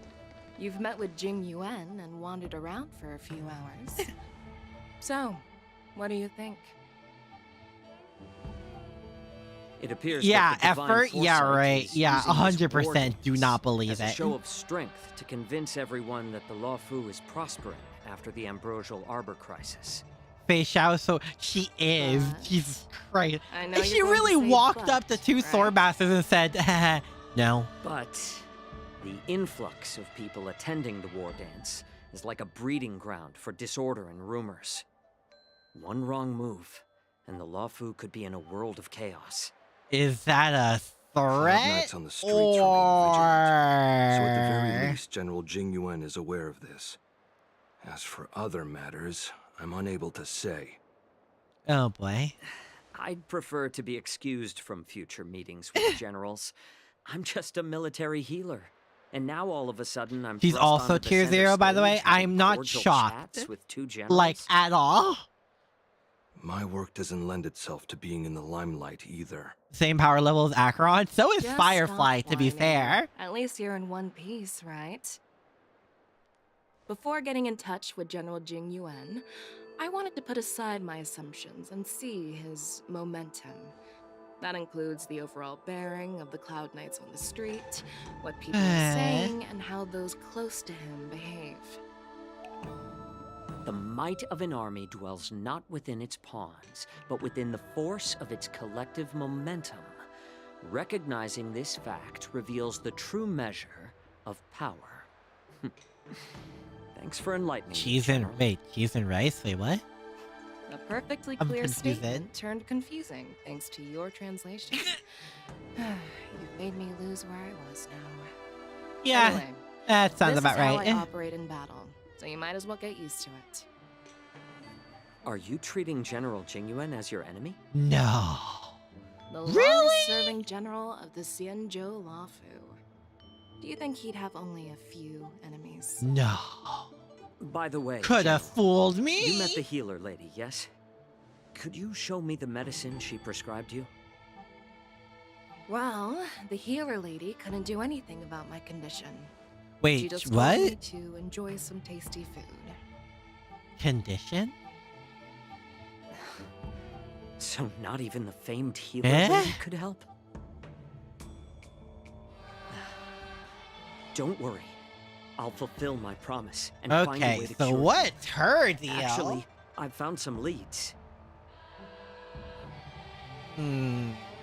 You've met with Jing Yuan and wandered around for a few hours. So, what do you think? It appears Yeah, that the divine effort. Yeah, foresight right. is Yeah, using this 100% do not believe as a it. show of strength to convince everyone that the Lawfu is prospering after the ambrosial arbor crisis. Fei Xiao, so she is. Jesus Christ. I know And she you're going to really say walked but, up to 2 sword masters and said, no. But the influx of people attending the war dance is like a breeding ground for disorder and rumors. One wrong move, and the Lawfu could be in a world of chaos. Is that a threat? Knights on the streets or... remain vigilant. So at the very least, General Jingyuan is aware of this. As for other matters, I'm unable to say. Oh boy. I'd prefer to be excused from future meetings with generals. I'm just a military healer. And now all of a sudden I'm She's thrust also onto the tier center 0, by the way. stage having I'm not cordial shocked. chats with 2 generals. Like, at all. My work doesn't lend itself to being in the limelight either. Same power level as Acheron. So is Just Firefly, stop to be whining. fair. At least you're in one piece, right? Before getting in touch with General Jing Yuan, I wanted to put aside my assumptions and see his momentum. That includes the overall bearing of the Cloud Knights on the street, what people are saying, and how those close to him behave. The might of an army dwells not within its pawns, but within the force of its collective momentum. Recognizing this fact reveals the true measure of power. Thanks for enlightening me. Cheese and rice? Wait, what? A perfectly I'm clear confused. statement turned confusing thanks to your translation. You've made me lose where I was now. Yeah, Anyway, that sounds about This is right. how I operate in battle, so you might as well get used to it. Are you treating General Jingyuan as your enemy? No. The Really? longest-serving general of the Xianzhou Lawfu. Do you think he'd have only a few enemies? No. By the way, Could have General, fooled me. you met the healer lady, yes? Could you show me the medicine she prescribed you? Well, the healer lady couldn't do anything about my condition. Wait, she just what? told me to enjoy some tasty food. Condition? So not even the famed healer Eh? lady could help? Don't worry. I'll fulfill my promise and find a way Okay, to so cure you. what's her deal? Actually, I've found some leads.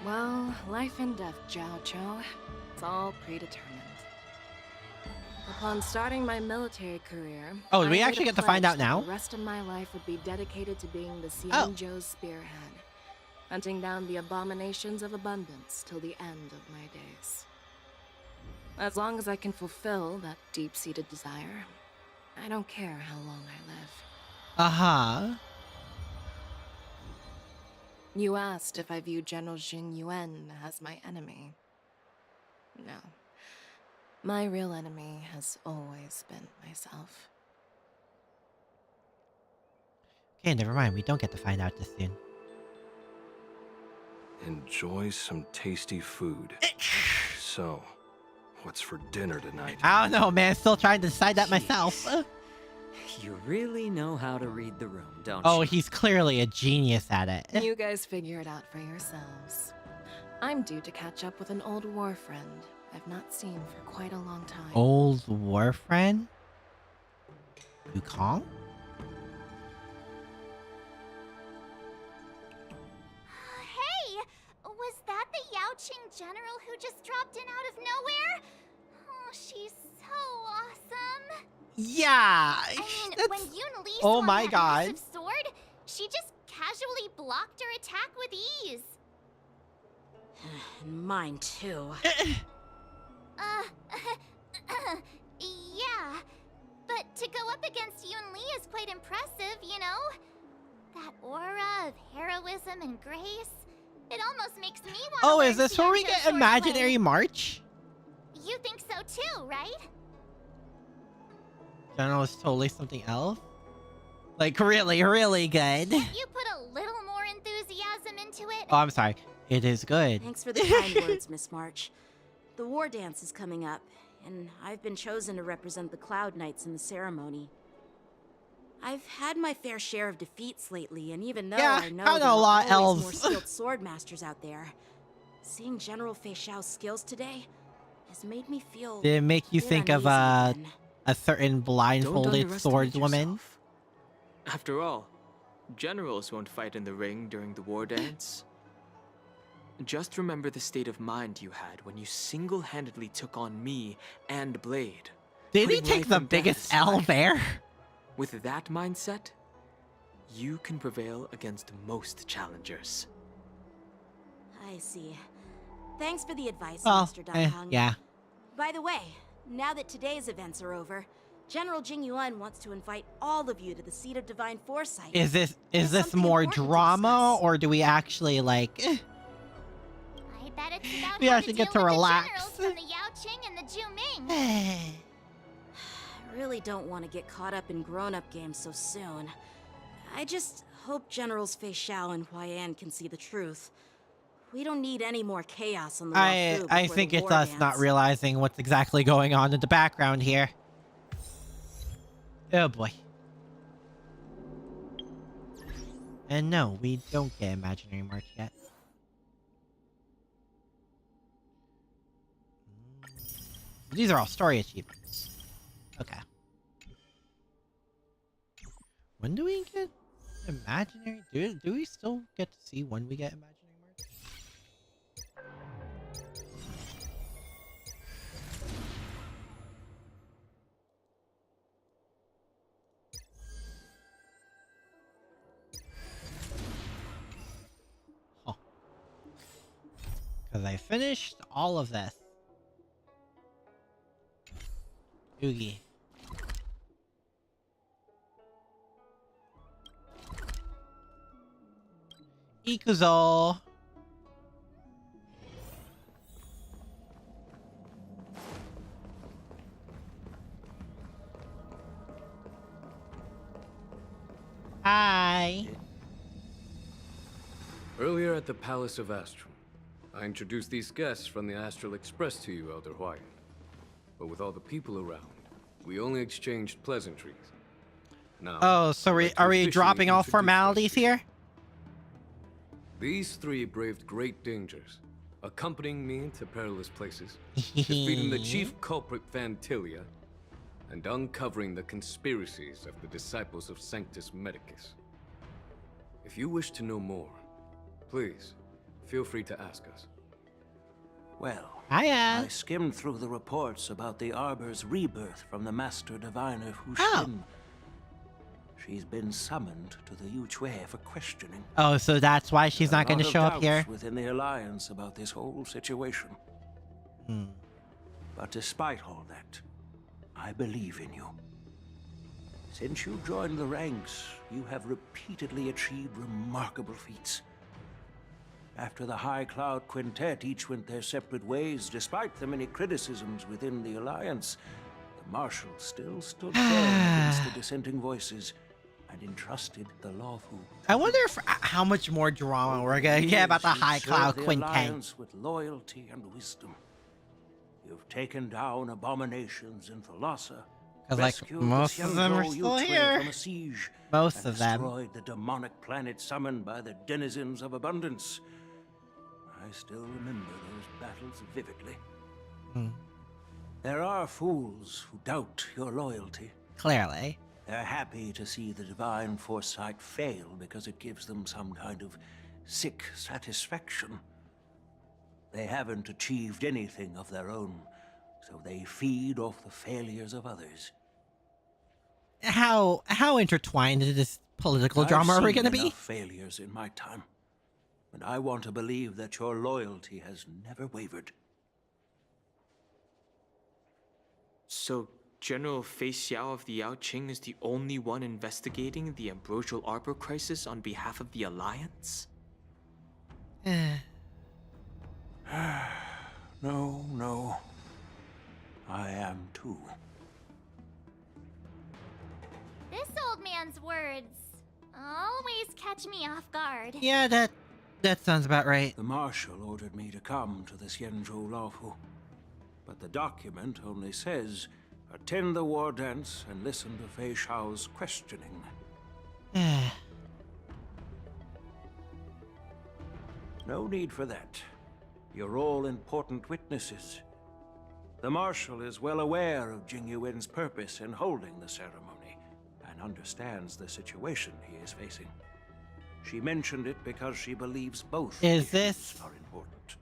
Well, life and death, Jiao Cho. It's all predetermined. Upon starting my military career, Oh, do we I actually made a get to find pledge out that now? The rest of my life would be dedicated to being the Oh. Xianzhou's spearhead, hunting down the abominations of abundance till the end of my days. As long as I can fulfill that deep-seated desire, I don't care how long I live. Uh-huh. You asked if I view General Jing Yuan as my enemy. No. My real enemy has always been myself. Okay, never mind. We don't get to find out this soon. Enjoy some tasty food. So, what's for dinner tonight? I don't know, man. Still trying to decide that myself. You really know how to read the room, don't Oh, you? he's clearly a genius at it. You guys figure it out for yourselves. I'm due to catch up with an old war friend I've not seen for quite a long time. Old war friend? Yukong? Hey! Was that the Yaoqing general who just dropped in out of nowhere? Oh, she's so awesome. Yeah. I mean, that's- when Yun Li Oh swung my that God. massive sword, she just casually blocked her attack with ease. Mine too. Yeah. But to go up against Yun Li is quite impressive, you know? That aura of heroism and grace. It almost makes me want to Oh, learn is this where we Xianzhou get swordplay. Imaginary March? You think so too, right? General is totally something else. Like, really, really good. You put a little more enthusiasm into it. Oh, I'm sorry. It is good. Thanks for the kind words, Miss March. The war dance is coming up, and I've been chosen to represent the Cloud Knights in the ceremony. I've had my fair share of defeats lately, and even though Yeah, I know kinda there a are lot, always more elves. skilled sword masters out there, seeing General Fei Xiao's skills today has made me feel Did it make you a bit think of uneasy again. a certain blindfolded underestimate swordswoman? After all, generals won't fight in the ring during the war dance. Just remember the state of mind you had when you single-handedly took on me and Blade. Did he putting take life the and death biggest L aside. there? With that mindset, you can prevail against most challengers. I see. Thanks for the advice, Well, Master Daihang. yeah. By the way, now that today's events are over, General Jing Yuan wants to invite all of you to the Seat of Divine Foresight. Is this There's something more important to drama, discuss. or do we actually like? I bet it's about We how actually to get deal to with relax. the generals from the Yaoqing and the Juming. I really don't want to get caught up in grown-up games so soon. I just hope Generals Fei Xiao and Huaiyan can see the truth. We don't need any more chaos on the Luofu I before think the it's war us dance. not realizing what's exactly going on in the background here. Oh boy. And no, we don't get Imaginary March yet. These are all story achievements. Okay. When do we get Imaginary? Do we still get to see when we get Imaginary March? Because I finished all of this. Oogie. Ikuzo. Hi. Earlier at the Palace of Astrum, I introduced these guests from the Astral Express to you, Elder Huayan. But with all the people around, we only exchanged pleasantries. Now, oh, so are we dropping all formalities here? These three braved great dangers, accompanying me to perilous places, defeating the chief culprit Vantilia, and uncovering the conspiracies of the disciples of Sanctus Medicus. If you wish to know more, please, feel free to ask us. Well, Hiya. I skimmed through the reports about the Arbor's rebirth from the Master Diviner Hushin. She's been summoned to the Yuchue for questioning. Oh, so that's why she's not going to show up here? Within the Alliance about this whole situation. But despite all that, I believe in you. Since you joined the ranks, you have repeatedly achieved remarkable feats. After the High Cloud Quintet each went their separate ways, despite the many criticisms within the Alliance, the Marshal still stood firm against the dissenting voices and entrusted the Lawfu. I wonder how much more drama we're going to get about the High Cloud Quintet. Alliance with loyalty and wisdom. You've taken down abominations in Thalassa. Because, like, most of them are still here. From a siege, most of them. Destroyed the demonic planet summoned by the denizens of abundance. I still remember those battles vividly. There are fools who doubt your loyalty. Clearly. They're happy to see the divine foresight fail because it gives them some kind of sick satisfaction. They haven't achieved anything of their own, so they feed off the failures of others. How intertwined is this political drama are we going to be? Failures in my time, and I want to believe that your loyalty has never wavered. So, General Fei Xiao of the Yaoqing is the only one investigating the Ambrosial Arbor crisis on behalf of the Alliance? No. I am too. This old man's words always catch me off guard. Yeah, that sounds about right. The Marshal ordered me to come to the Xianzhou Laofu, but the document only says, attend the war dance and listen to Fei Xiao's questioning. No need for that. You're all important witnesses. The Marshal is well aware of Jing Yuan's purpose in holding the ceremony, and understands the situation he is facing. She mentioned it because she believes both issues are important.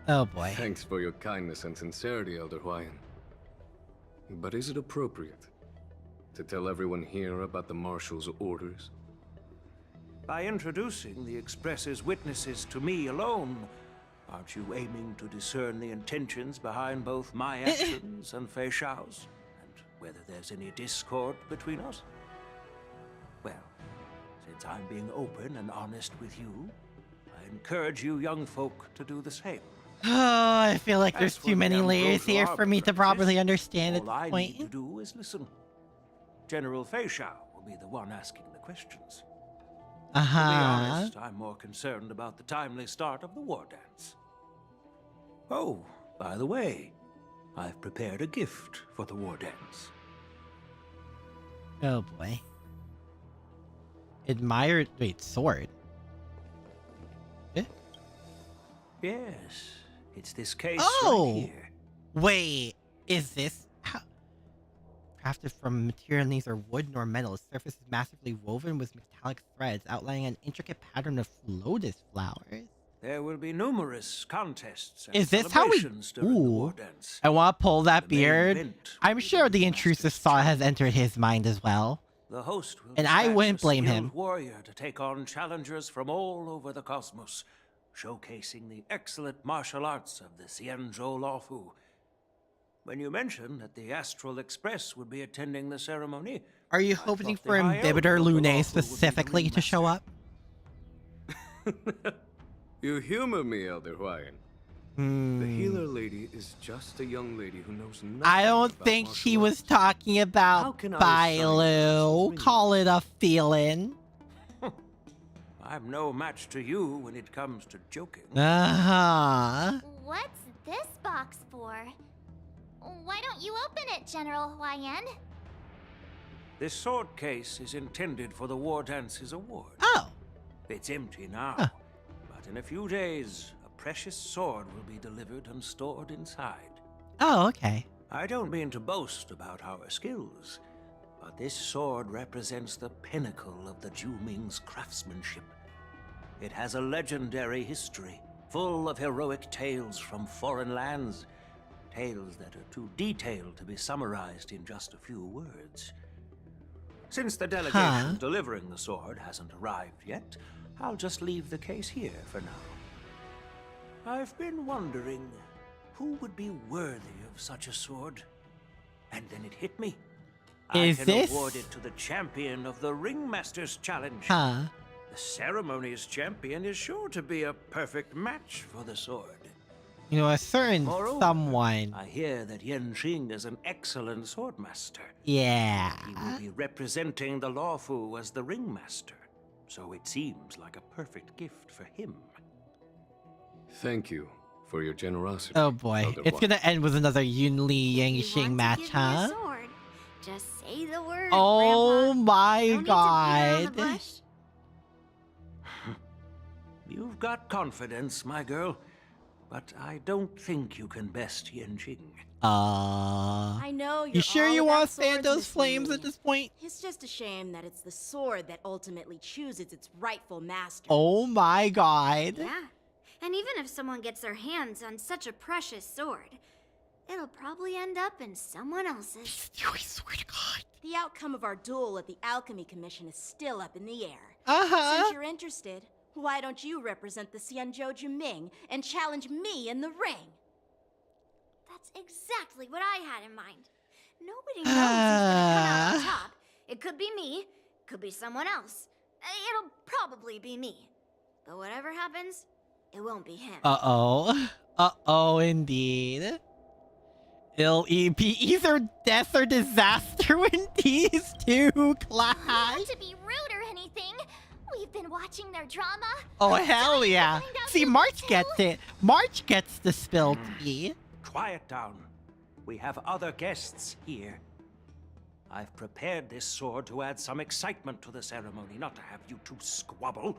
Oh boy. Thanks for your kindness and sincerity, Elder Huayan. But is it appropriate to tell everyone here about the Marshal's orders? By introducing the Express's witnesses to me alone, aren't you aiming to discern the intentions behind both my actions and Fei Xiao's? And whether there's any discord between us? Well, since I'm being open and honest with you, I encourage you young folk to do the same. Oh, I feel like there's too many layers here for me to properly understand at this point. All I need to do is listen. General Fei Xiao will be the one asking the questions. To be honest, I'm more concerned about the timely start of the war dance. Oh, by the way, I've prepared a gift for the war dance. Oh boy. Wait, sword? Yes, it's this case right here. Wait, is this crafted from material neither wood nor metal? Its surface is massively woven with metallic threads, outlining an intricate pattern of lotus flowers. There will be numerous contests and is this how we? Ooh, I want to pull that beard. I'm sure the intrusive thought has entered his mind as well. The host will and I wouldn't blame him. Warrior to take on challengers from all over the cosmos, showcasing the excellent martial arts of the Xianzhou Laofu. When you mentioned that the Astral Express would be attending the ceremony, are you hoping for Imbibitor Lune specifically to show up? You humor me, Elder Huayan. The healer lady is just a young lady who knows nothing. I don't think he was talking about Bailu. Call it a feeling. I'm no match to you when it comes to joking. What's this box for? Why don't you open it, General Huayan? This sword case is intended for the War Dance's award. Oh. It's empty now. But in a few days, a precious sword will be delivered and stored inside. Oh, okay. I don't mean to boast about our skills, but this sword represents the pinnacle of the Zhuming's craftsmanship. It has a legendary history, full of heroic tales from foreign lands. Tales that are too detailed to be summarized in just a few words. Since the delegation delivering the sword hasn't arrived yet, I'll just leave the case here for now. I've been wondering who would be worthy of such a sword. And then it hit me. I can award it to the champion of the Ringmaster's Challenge. The ceremony's champion is sure to be a perfect match for the sword. You know, a certain Moreover, someone. I hear that Yanqing is an excellent swordmaster. Yeah. He will be representing the Lawfu as the Ringmaster, so it seems like a perfect gift for him. Thank you for your generosity. Oh boy, Elder it's One. gonna end with another Yun Li Yangxing match, huh? Sword. Just say the word, Oh Grandpa. my No need to beat around the god. bush. You've got confidence, my girl, but I don't think you can best Yanqing. I know you're you sure all you about want to fan swords, those Miss flames Lee. at this point? It's just a shame that it's the sword that ultimately chooses its rightful master. Oh my god. Yeah. And even if someone gets their hands on such a precious sword, it'll probably end up in someone else's. I swear to God. The outcome of our duel at the Alchemy Commission is still up in the air. Uh-huh. Since you're interested, why don't you represent the Xianzhou Juming and challenge me in the ring? That's exactly what I had in mind. Nobody knows who's gonna come out on top. It could be me, could be someone else. It'll probably be me. But whatever happens, it won't be him. Uh-oh. Uh-oh, indeed. It'll be either death or disaster when these two clash. Not to be rude or anything, we've been watching their drama. Oh, hell yeah. See, March gets it. March gets the spilled tea. Quiet down. We have other guests here. I've prepared this sword to add some excitement to the ceremony, not to have you two squabble.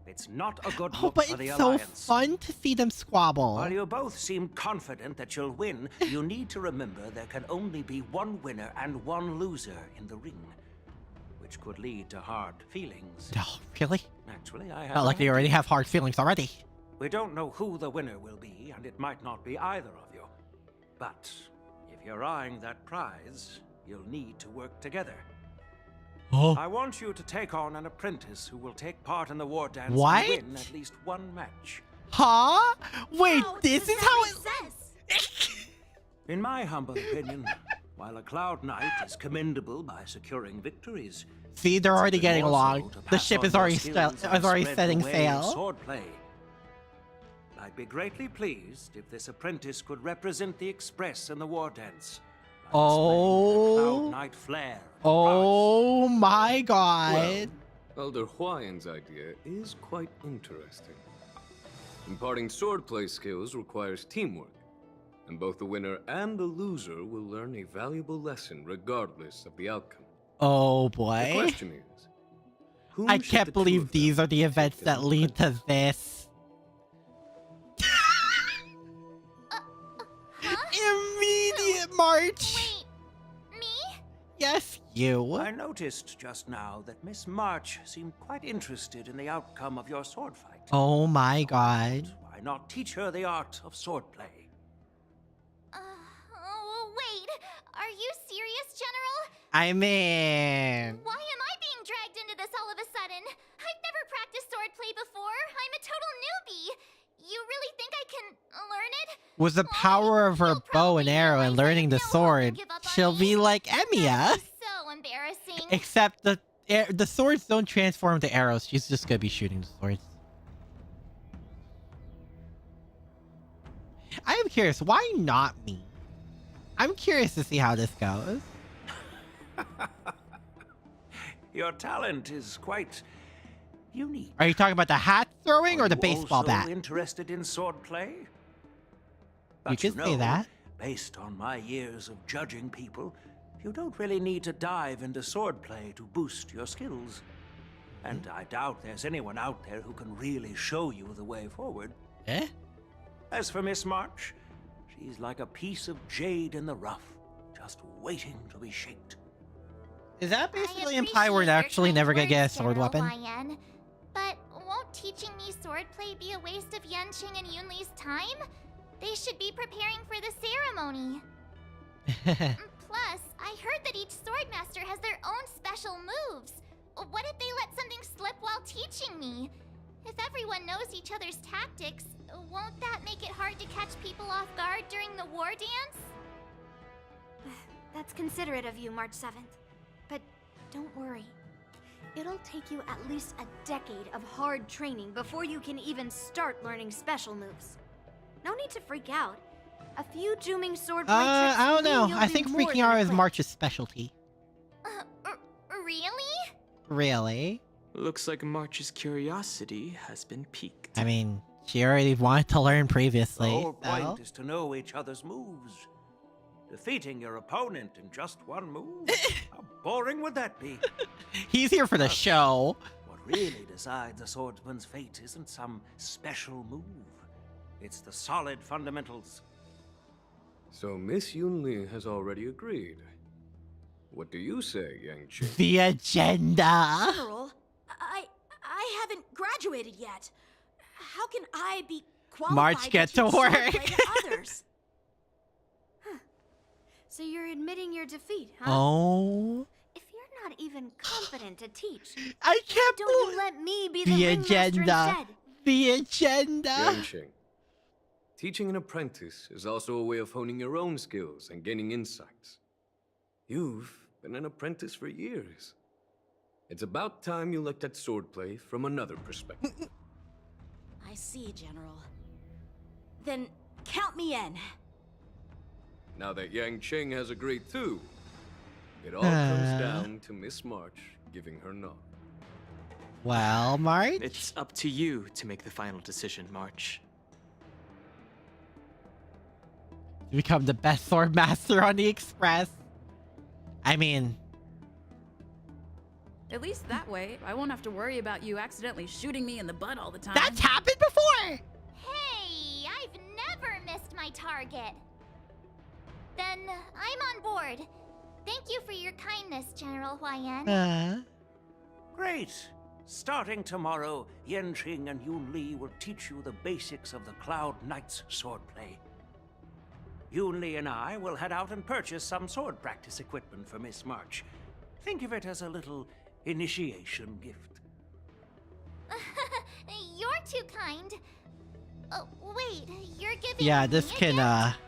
It's not a good Oh, look but for the it's so Alliance. fun to see them squabble. While you both seem confident that you'll win, you need to remember there can only be one winner and one loser in the ring, which could lead to hard feelings. Oh, really? Actually, I have Not like they already have hard feelings already. We don't know who the winner will be, and it might not be either of you. But if you're eyeing that prize, you'll need to work together. Oh. I want you to take on an apprentice who will take part in the war dance What? and win at least one match. Huh? Wait, this is how it... In my humble opinion, while a Cloud Knight is commendable by securing victories, See, they're already it's even getting more so along. to The pass ship on is your already skills and is already spread setting the way of sail. swordplay. I'd be greatly pleased if this apprentice could represent the Express in the war dance. Oh. Cloud Knight flair. Oh my god. Well, Elder Huayan's idea is quite interesting. Imparting swordplay skills requires teamwork, and both the winner and the loser will learn a valuable lesson regardless of the outcome. Oh The boy. question is, whom I should the can't two believe of them these are the events take as that lead to this. Immediate march. Wait, me? Yes, you. I noticed just now that Miss March seemed quite interested in the outcome of your sword fight. Oh my god. Why not teach her the art of swordplay? Oh, wait. Are you serious, General? I mean... Why am I being dragged into this all of a sudden? I've never practiced swordplay before. I'm a total newbie. You really think I can learn it? With the power of her bow and arrow and learning the sword, she'll be like Emiya. So embarrassing. Except the swords don't transform to arrows. She's just gonna be shooting the swords. I am curious, why not me? I'm curious to see how this goes. Your talent is quite unique. Are you talking about the hat throwing or the baseball also bat? Interested in swordplay? You could say that. Based on my years of judging people, you don't really need to dive into swordplay to boost your skills. And I doubt there's anyone out there who can really show you the way forward. Eh? As for Miss March, she's like a piece of jade in the rough, just waiting to be shaped. Does that basically imply we're actually never gonna get a sword General weapon? Huaiyan. But won't teaching me swordplay be a waste of Yanqing and Yunli's time? They should be preparing for the ceremony. Plus, I heard that each swordmaster has their own special moves. What if they let something slip while teaching me? If everyone knows each other's tactics, won't that make it hard to catch people off guard during the war dance? That's considerate of you, March 7th. But don't worry. It'll take you at least a decade of hard training before you can even start learning special moves. No need to freak out. A few Juming swordplay tricks I don't know. will I do think more freaking than out a is click. March's specialty. Really? Really? Looks like March's curiosity has been piqued. I mean, she already wanted to learn previously. The whole so- point is to know each other's moves. Defeating your opponent in just one move? How boring would that be? He's here for the show. What really decides a swordsman's fate isn't some special move. It's the solid fundamentals. So Miss Yunli has already agreed. What do you say, Yangqing? The agenda. General, I haven't graduated yet. How can I be qualified March, get to teach work. swordplay to others? So you're admitting your defeat, huh? Oh. If you're not even confident to teach, I can't don't you let me be the The ringmaster agenda. instead. The agenda. Yangqing, teaching an apprentice is also a way of honing your own skills and gaining insights. You've been an apprentice for years. It's about time you looked at swordplay from another perspective. I see, General. Then count me in. Now that Yangqing has agreed too, it all comes down to Miss March giving her nod. Well, March? It's up to you to make the final decision, March. To become the best sword master on the Express. I mean, At least that way, I won't have to worry about you accidentally shooting me in the butt all the time. that's happened before. Hey, I've never missed my target. Then I'm on board. Thank you for your kindness, General Huaiyan. Great. Starting tomorrow, Yanqing and Yunli will teach you the basics of the Cloud Knights swordplay. Yunli and I will head out and purchase some sword practice equipment for Miss March. Think of it as a little initiation gift. You're too kind. Oh, wait, you're giving Yeah, me this a can, gift?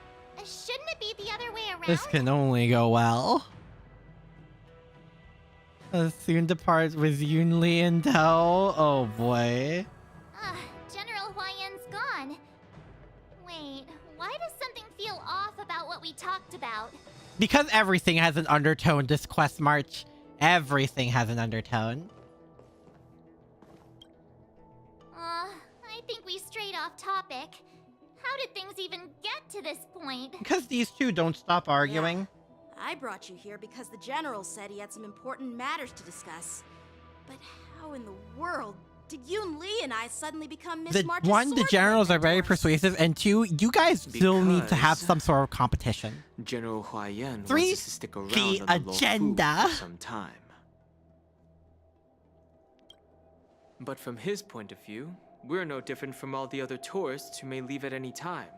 Shouldn't it be the other way around? this can only go well. Soon depart with Yunli in tow. Oh boy. General Huaiyan's gone. Wait, why does something feel off about what we talked about? Because everything has an undertone, this quest march. Everything has an undertone. I think we strayed off topic. How did things even get to this point? Because these two don't stop arguing. I brought you here because the General said he had some important matters to discuss. But how in the world did Yunli and I suddenly become Miss March's One, the sword generals are very persuasive, and two, you guys still need to have Because some sort of competition. General Huaiyan Three, wants us to stick around the on the agenda. Luofu for some time. But from his point of view, we're no different from all the other tourists who may leave at any time.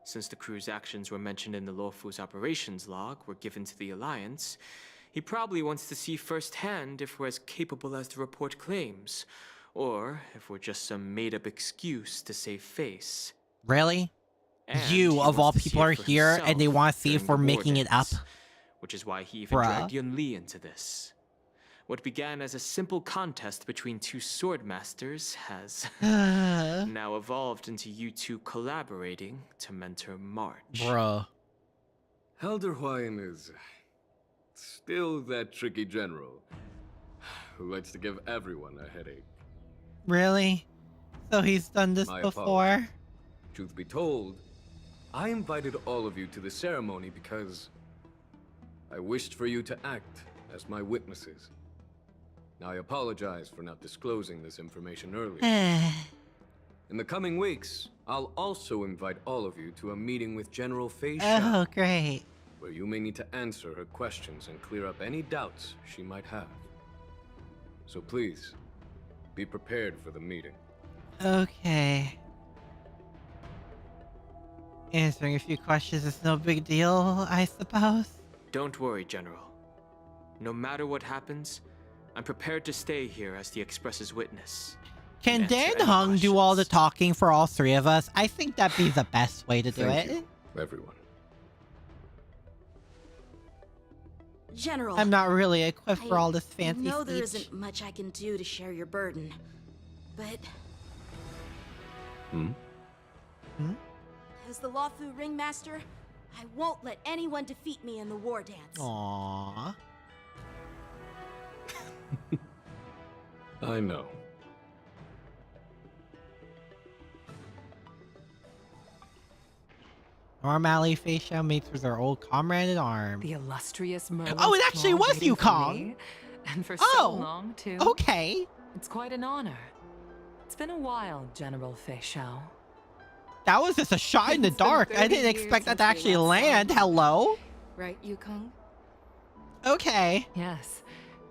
Since the crew's actions were mentioned in the Luofu's operations log were given to the Alliance, he probably wants to see firsthand if we're as capable as the report claims, or if we're just some made-up excuse to save face. Really? And You, he of all wants to see people, it are for here, and they himself want to see if during we're the war making it up. dance, which is why he even Bruh. dragged Yunli into this. What began as a simple contest between two sword masters has now evolved into you two collaborating to mentor March. Bruh. Elder Huaiyan is still that tricky general. who likes to give everyone a headache. Really? So he's done this My before? apologies. Truth be told, I invited all of you to the ceremony because I wished for you to act as my witnesses. Now, I apologize for not disclosing this information earlier. In the coming weeks, I'll also invite all of you to a meeting with General Fei Xiao. Oh, great. Where you may need to answer her questions and clear up any doubts she might have. So please, be prepared for the meeting. Okay. Answering a few questions is no big deal, I suppose. Don't worry, General. No matter what happens, I'm prepared to stay here as the Express's witness. Can Answer Dan any Hung do all the talking for all three of us? I think that'd be the best way to do Thank it. you, everyone. General, I'm not really equipped for all this fancy I know there speech. isn't much I can do to share your burden, but as the Lawfu Ringmaster, I won't let anyone defeat me in the war dance. Aww. I know. Normally, Fei Xiao meets with her old comrade in arms. The illustrious Merlin. Oh, it actually Claw was waiting for Yukong. me, and for Oh, so long, too. okay. It's quite an honor. It's been a while, General Fei Xiao. That was just a shot in the dark. I didn't expect that to actually land. Hello? Right, Yukong? Okay. Yes.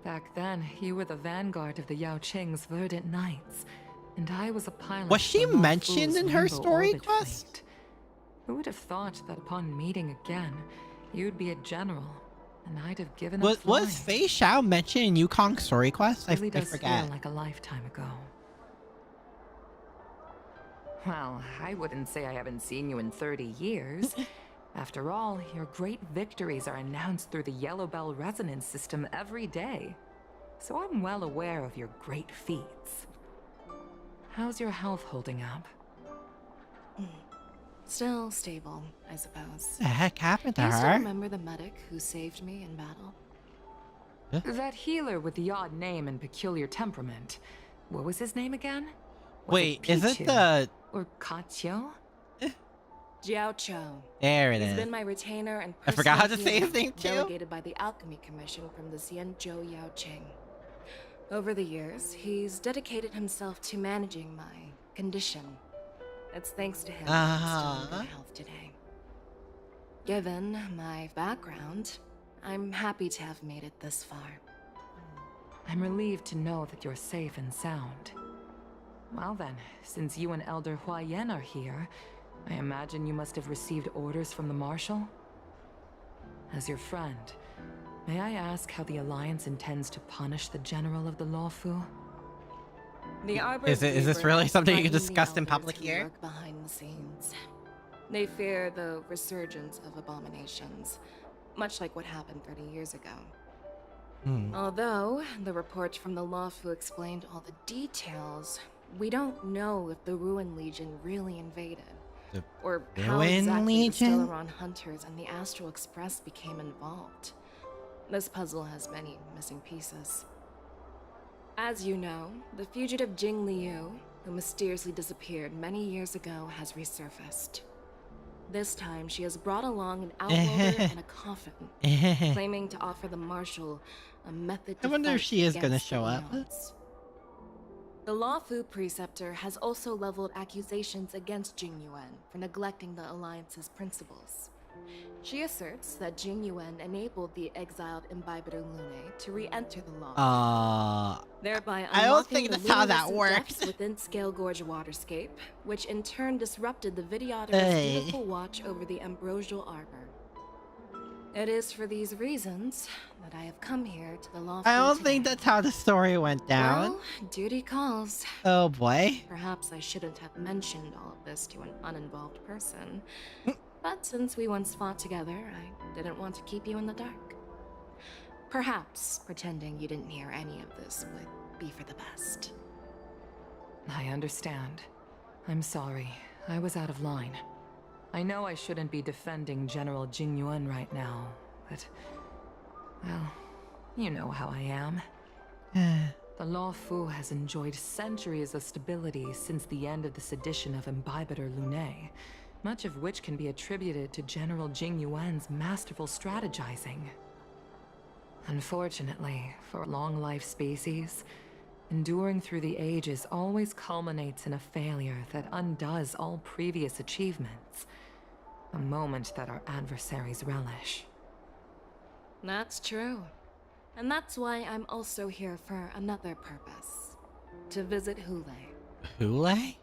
Back then, you were the vanguard of the Yao Qing's Verdant Knights, and I was a pilot. Was she for Lawfu's mentioned in her Limbo story Orbit quest? fleet. Who would have thought that upon meeting again, you'd be a general, and I'd have given up flying? Was Fei Xiao mentioned in Yukong's story quest? Really I does forget. feel like a lifetime ago. Well, I wouldn't say I haven't seen you in 30 years. After all, your great victories are announced through the Yellow Bell resonance system every day. So I'm well aware of your great feats. How's your health holding up? Still stable, I suppose. The heck happened to Do you still her? remember the medic who saved me in battle? That healer with the odd name and peculiar temperament. What was his name again? Wait, is it Pichu? the... Or Kachio? Jiao Cho. There it He's is. been my retainer and I forgot how to personal say his healer, name, too. delegated by the Alchemy Commission from the Xianzhou Yao Qing. Over the years, he's dedicated himself to managing my condition. It's thanks to him I'm still in good health today. Given my background, I'm happy to have made it this far. I'm relieved to know that you're safe and sound. Well then, since you and Elder Huayan are here, I imagine you must have received orders from the Marshal? As your friend, may I ask how the Alliance intends to punish the General of the Lawfu? The Arbor Is this Reaper really has something you can threatened the discuss in elders public who here? work behind the scenes. They fear the resurgence of abominations, much like what happened 30 years ago. Although the report from the Lawfu explained all the details, we don't know if the Ruin Legion really invaded, or how Ruin exactly the Legion? Stellaron Hunters and the Astral Express became involved. This puzzle has many missing pieces. As you know, the fugitive Jing Liu, who mysteriously disappeared many years ago, has resurfaced. This time, she has brought along an outworlder and a coffin, claiming to offer the Marshal a method to I wonder if fight she is gonna against show the up. Eons. The Lawfu Preceptor has also leveled accusations against Jing Yuan for neglecting the Alliance's principles. She asserts that Jing Yuan enabled the exiled Imbibitor Lune to re-enter the Law, thereby I don't unlocking think the that's how that luminescent works. depths within Scale Gorge waterscape, which in turn disrupted the Videoter's Hey. beautiful watch over the Ambrosial Arbor. It is for these reasons that I have come here to the Law. I don't think that's how the story went down. Well, duty calls. Oh boy. Perhaps I shouldn't have mentioned all of this to an uninvolved person. But since we once fought together, I didn't want to keep you in the dark. Perhaps pretending you didn't hear any of this would be for the best. I understand. I'm sorry. I was out of line. I know I shouldn't be defending General Jing Yuan right now, but... well, you know how I am. The Law Fu has enjoyed centuries of stability since the end of the sedition of Imbibitor Lunae, much of which can be attributed to General Jing Yuan's masterful strategizing. Unfortunately, for long-life species, enduring through the ages always culminates in a failure that undoes all previous achievements, a moment that our adversaries relish. That's true. And that's why I'm also here for another purpose. To visit Hule. Hule?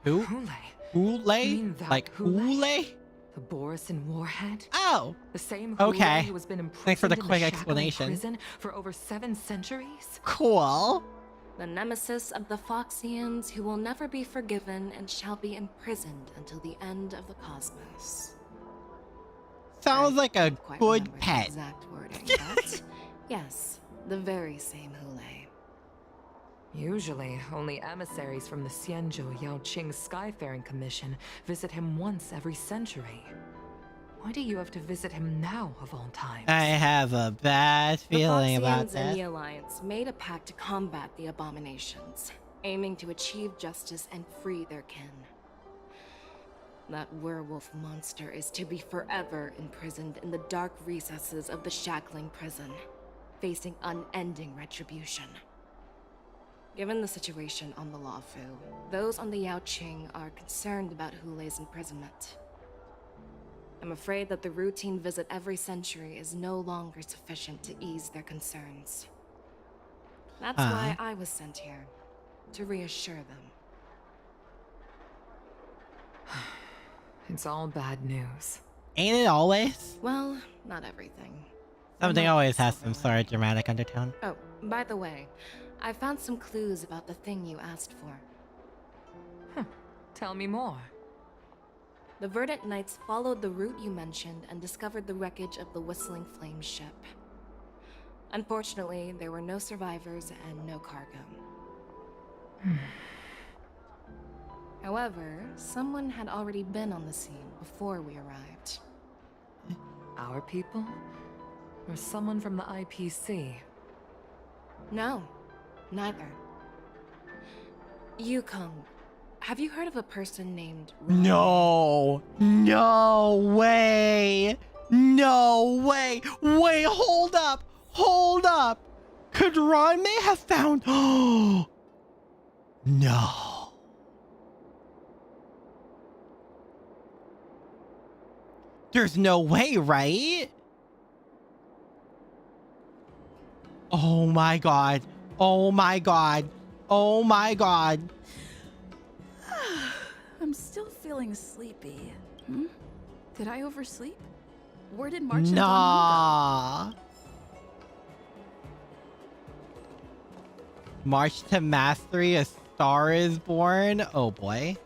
Who? Hule? Hule? You mean that Like Hule? The Borisin warhead? Oh! The same Hule Okay. who has been imprisoned Thanks for the in quick shackling explanation. prison for over 7 centuries? Cool. The nemesis of the Foxians who will never be forgiven and shall be imprisoned until the end of the cosmos. Sounds like a Quite good remember the pet. exact wording, but yes, the very same Hule. Usually, only emissaries from the Xianzhou Yaoqing Skyfaring Commission visit him once every century. Why do you have to visit him now, of all times? I have a bad feeling about The Foxians and that. the Alliance made a pact to combat the abominations, aiming to achieve justice and free their kin. That werewolf monster is to be forever imprisoned in the dark recesses of the shackling prison, facing unending retribution. Given the situation on the Law Fu, those on the Yaoqing are concerned about Hule's imprisonment. I'm afraid that the routine visit every century is no longer sufficient to ease their concerns. That's why I was sent here, to reassure them. It's all bad news. Ain't it always? Well, not everything. Something always has some sort of dramatic undertone. Oh, by the way, I found some clues about the thing you asked for. Tell me more. The Verdant Knights followed the route you mentioned and discovered the wreckage of the Whistling Flame ship. Unfortunately, there were no survivors and no cargo. However, someone had already been on the scene before we arrived. Our people? Or someone from the IPC? No, neither. Yukong, have you heard of a person named Ron? No. No way. No way. Wait, hold up. Hold up. Could Ron may have found... Oh. No. There's no way, right? Oh my god. Oh my god. Oh my god. I'm still feeling sleepy. Did I oversleep? Where did March and Nah. March to Mastery, A Star is Born. Oh boy.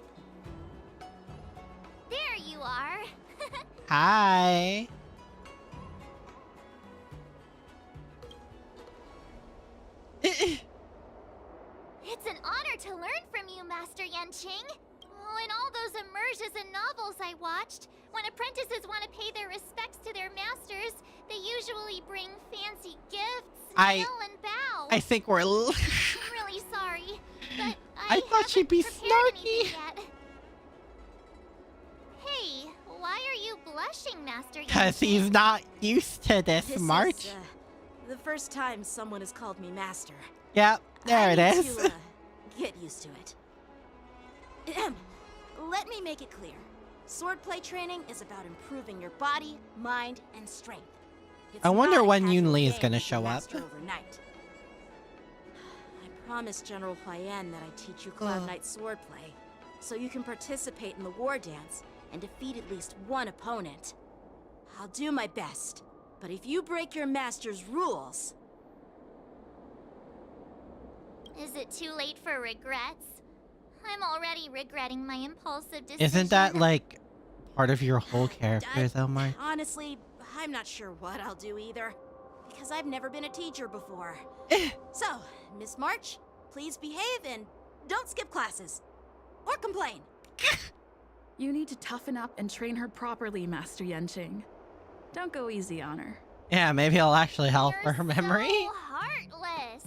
There you are. Hi. It's an honor to learn from you, Master Yanqing. Oh, in all those immersions and novels I watched, when apprentices want to pay their respects to their masters, they usually bring fancy gifts, kneel and bow. I think we're... I'm really sorry, but I thought she'd be snarky. yet. Hey, why are you blushing, Master Yanqing? Because he's not used to this, This March. is, the first time someone has called me master. Yep, there it I need is. to, get used to it. Let me make it clear. Swordplay training is about improving your body, mind, and strength. It's I wonder not a when casual Yun Li is game gonna you can show up. master overnight. I promised General Huayan that I'd teach you Cloud Knight swordplay, so you can participate in the war dance and defeat at least one opponent. I'll do my best, but if you break your master's rules... Is it too late for regrets? I'm already regretting my impulsive decision. Isn't that like part of your whole character, though, March? Honestly, I'm not sure what I'll do either, because I've never been a teacher before. So, Miss March, please behave and don't skip classes. Or complain. You need to toughen up and train her properly, Master Yanqing. Don't go easy on her. Yeah, maybe it'll actually help for her memory. So heartless.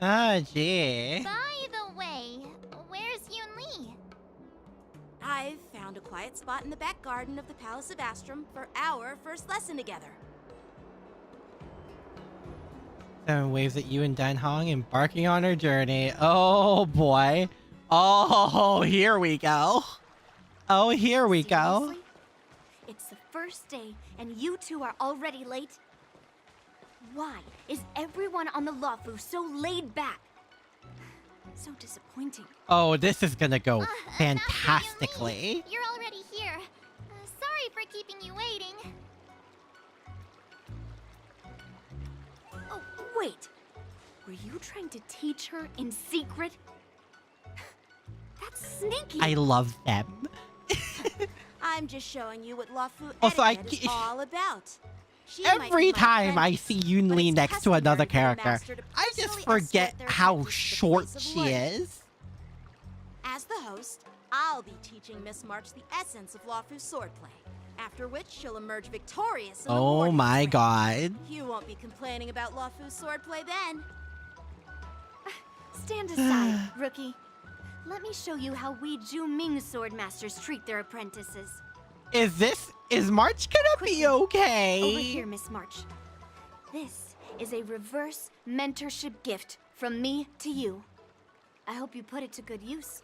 Oh, gee. By the way, where's Yunli? I've found a quiet spot in the back garden of the Palace of Astrum for our first lesson together. Seven waves at you and Dan Hong, embarking on our journey. Oh, boy. Oh, here we go. Oh, here we go. Seriously? It's the first day, and you two are already late? Why is everyone on the Luofu so laid back? So disappointing. Oh, this is gonna go fantastically. You're already here. Sorry for keeping you waiting. Oh, wait. Were you trying to teach her in secret? That's sneaky. I love them. I'm just showing you what Luofu Also, etiquette is all about. She might Every be my time I apprentice, see Yunli next to another character, master to I just personally forget escort their how apprentice to the short place of she learning. is. As the host, I'll be teaching Miss March the essence of Luofu swordplay. After which she'll emerge victorious in the Oh Warden's my ring. god. You won't be complaining about Luofu swordplay then. Stand aside, rookie. Let me show you how we Ju-Ming swordmasters treat their apprentices. Is March gonna be okay? Over here, Miss March. This is a reverse mentorship gift from me to you. I hope you put it to good use.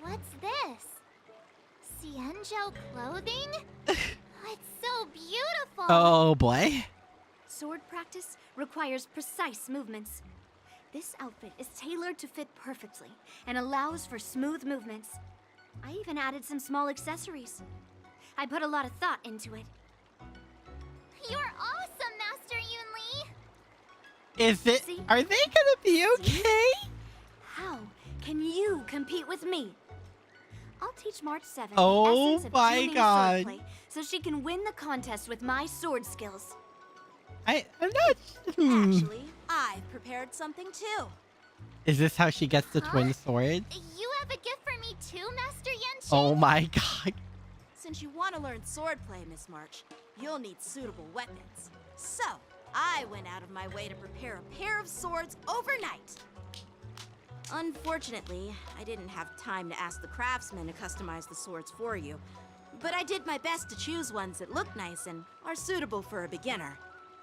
What's this? Xianzhou clothing? It's so beautiful. Oh boy. Sword practice requires precise movements. This outfit is tailored to fit perfectly and allows for smooth movements. I even added some small accessories. I put a lot of thought into it. You're awesome, Master Yunli. Are they gonna be okay? How can you compete with me? I'll teach March 7 Oh the essence of my Ju-Ming God. swordplay so she can win the contest with my sword skills. I'm not. Actually, I've prepared something too. Is this how she gets the twin sword? You have a gift for me too, Master Yenshi? Oh my god. Since you want to learn swordplay, Miss March, you'll need suitable weapons. So, I went out of my way to prepare a pair of swords overnight. Unfortunately, I didn't have time to ask the craftsman to customize the swords for you. But I did my best to choose ones that look nice and are suitable for a beginner.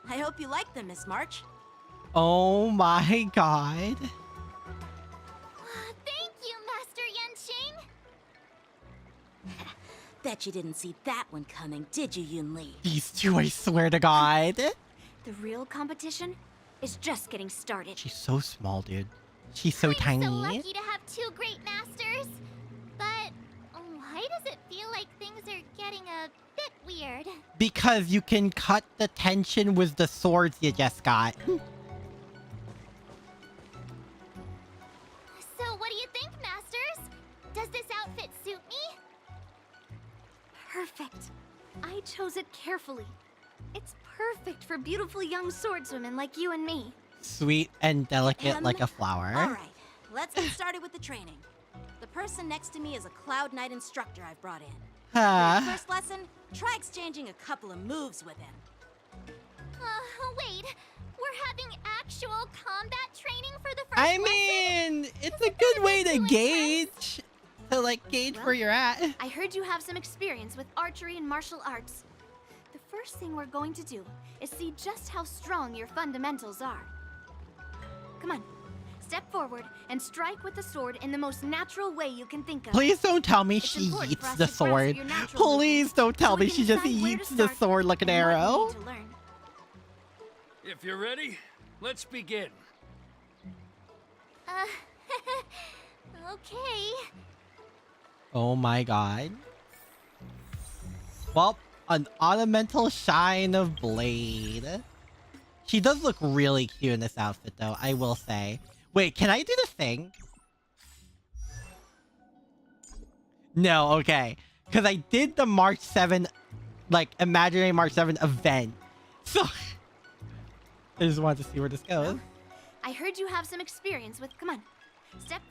I hope you like them, Miss March. Oh my god. Thank you, Master Yenshing. Bet you didn't see that one coming, did you, Yunli? These two, I swear to god. The real competition is just getting started. She's so small, dude. She's so tiny. So lucky to have two great masters. But why does it feel like things are getting a bit weird? Because you can cut the tension with the swords you just got. So what do you think, Masters? Does this outfit suit me? Perfect. I chose it carefully. It's perfect for beautiful young swordswomen like you and me. Sweet and delicate like a flower. All right, let's get started with the training. The person next to me is a Cloud Knight instructor I've brought in. For your first lesson, try exchanging a couple of moves with him. Wait. We're having actual combat training for the first I lesson? mean, it's a good way to gauge. To like gauge where you're at. I heard you have some experience with archery and martial arts. The first thing we're going to do is see just how strong your fundamentals are. Come on, step forward and strike with the sword in the most natural way you can think of. Please don't tell me she important for yeets us the to grasp sword. your natural Please don't tell me we she can just decide where to yeets the start sword like an and what you arrow. need to learn. If you're ready, let's begin. Okay. Oh my god. Well, an ornamental shine of blade. She does look really cute in this outfit, though, I will say. Wait, can I do the thing? No, okay. Because I did the March 7, like, imaginary March 7 event. So, I just wanted to see where this goes. I heard you have some experience with. Come on, step.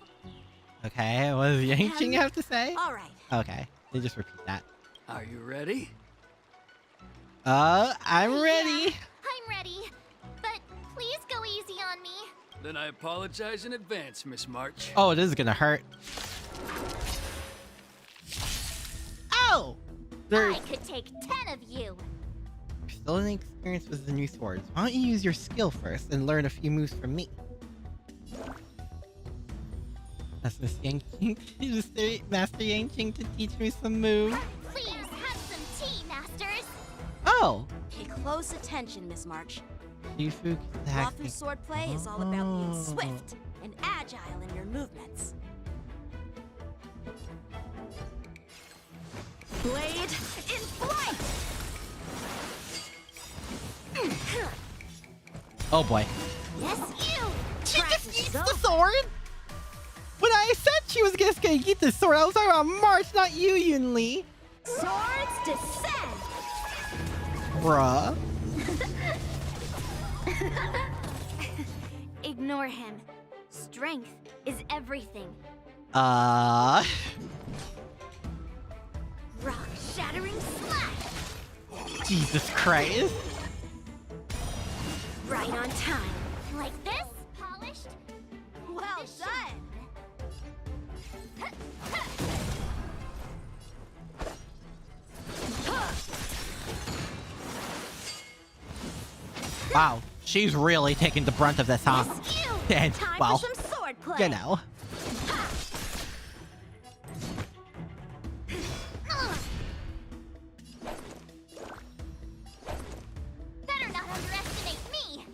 Okay, what does Yang have to say? All right. Okay, they just repeat that. Are you ready? I'm ready. I'm ready. But please go easy on me. Then I apologize in advance, Miss March. Oh, this is gonna hurt. Ow! There's I could take 10 of you. still an experience with the new swords. Why don't you use your skill first and learn a few moves from me? That's Miss Yanqing, Master Yanqing, to teach me some moves. Please have some tea, masters. Oh! Pay close attention, Miss March. Shifu tactic. Wafu swordplay is all about being swift and agile in your movements. Blade in flight! Oh boy. Yes, you! She just eats the sword? When I said she was just gonna eat the sword, I was talking about March, not you, Yunli. Swords descend! Bruh. Ignore him. Strength is everything. Rock-shattering slash. Jesus Christ. Right on time. Like this? Polished? Well done! Wow, she's really taking the brunt of this, huh? And, Time well, for some swordplay. you know. Better not underestimate me.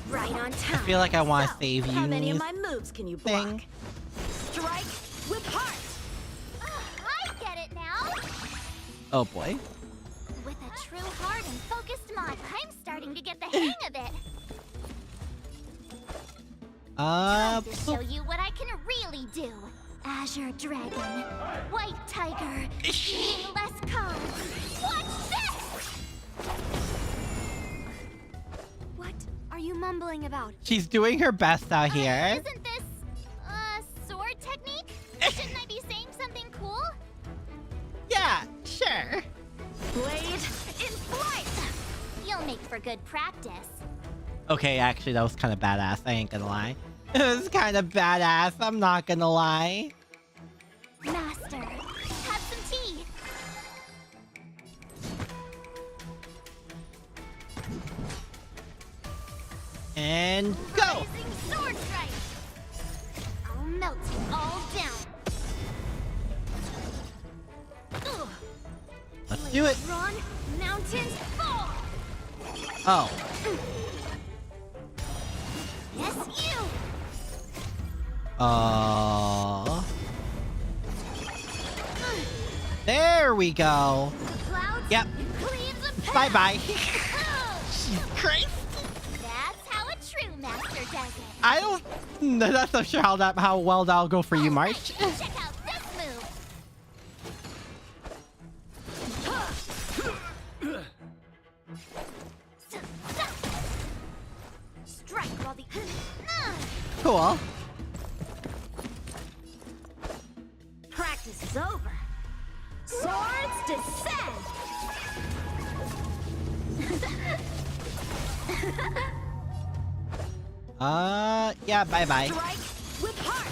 Right on I time. feel like I want to save How many of Yunli's my moves can you block? thing. Strike with heart! I get it now. Oh boy. With a true heart and focused mind, I'm starting to get the hang of it. Time to show you what I can really do. Azure Dragon, White Tiger, eating less carbs. Watch this! What are you mumbling about? She's doing her best out here. Isn't this sword technique? Shouldn't I be saying something cool? Yeah, sure. Blade in flight! You'll make for good practice. Okay, actually, that was kind of badass. I ain't gonna lie. It was kind of badass. I'm not gonna lie. Master, have some tea. And go! Rising sword strike. I'll melt it all down. Ugh. Let's do it. Run, mountains fall. Oh. Yes, you. There we go. Clouds. Yep. Cleaves of Bye bye. Jesus Christ. That's how a true master does it. I don't. That's not sure how well that'll go for you, March. Check out this move. Strike while the Cool. Practice is over. Swords descend! Yeah, bye bye. Strike with heart.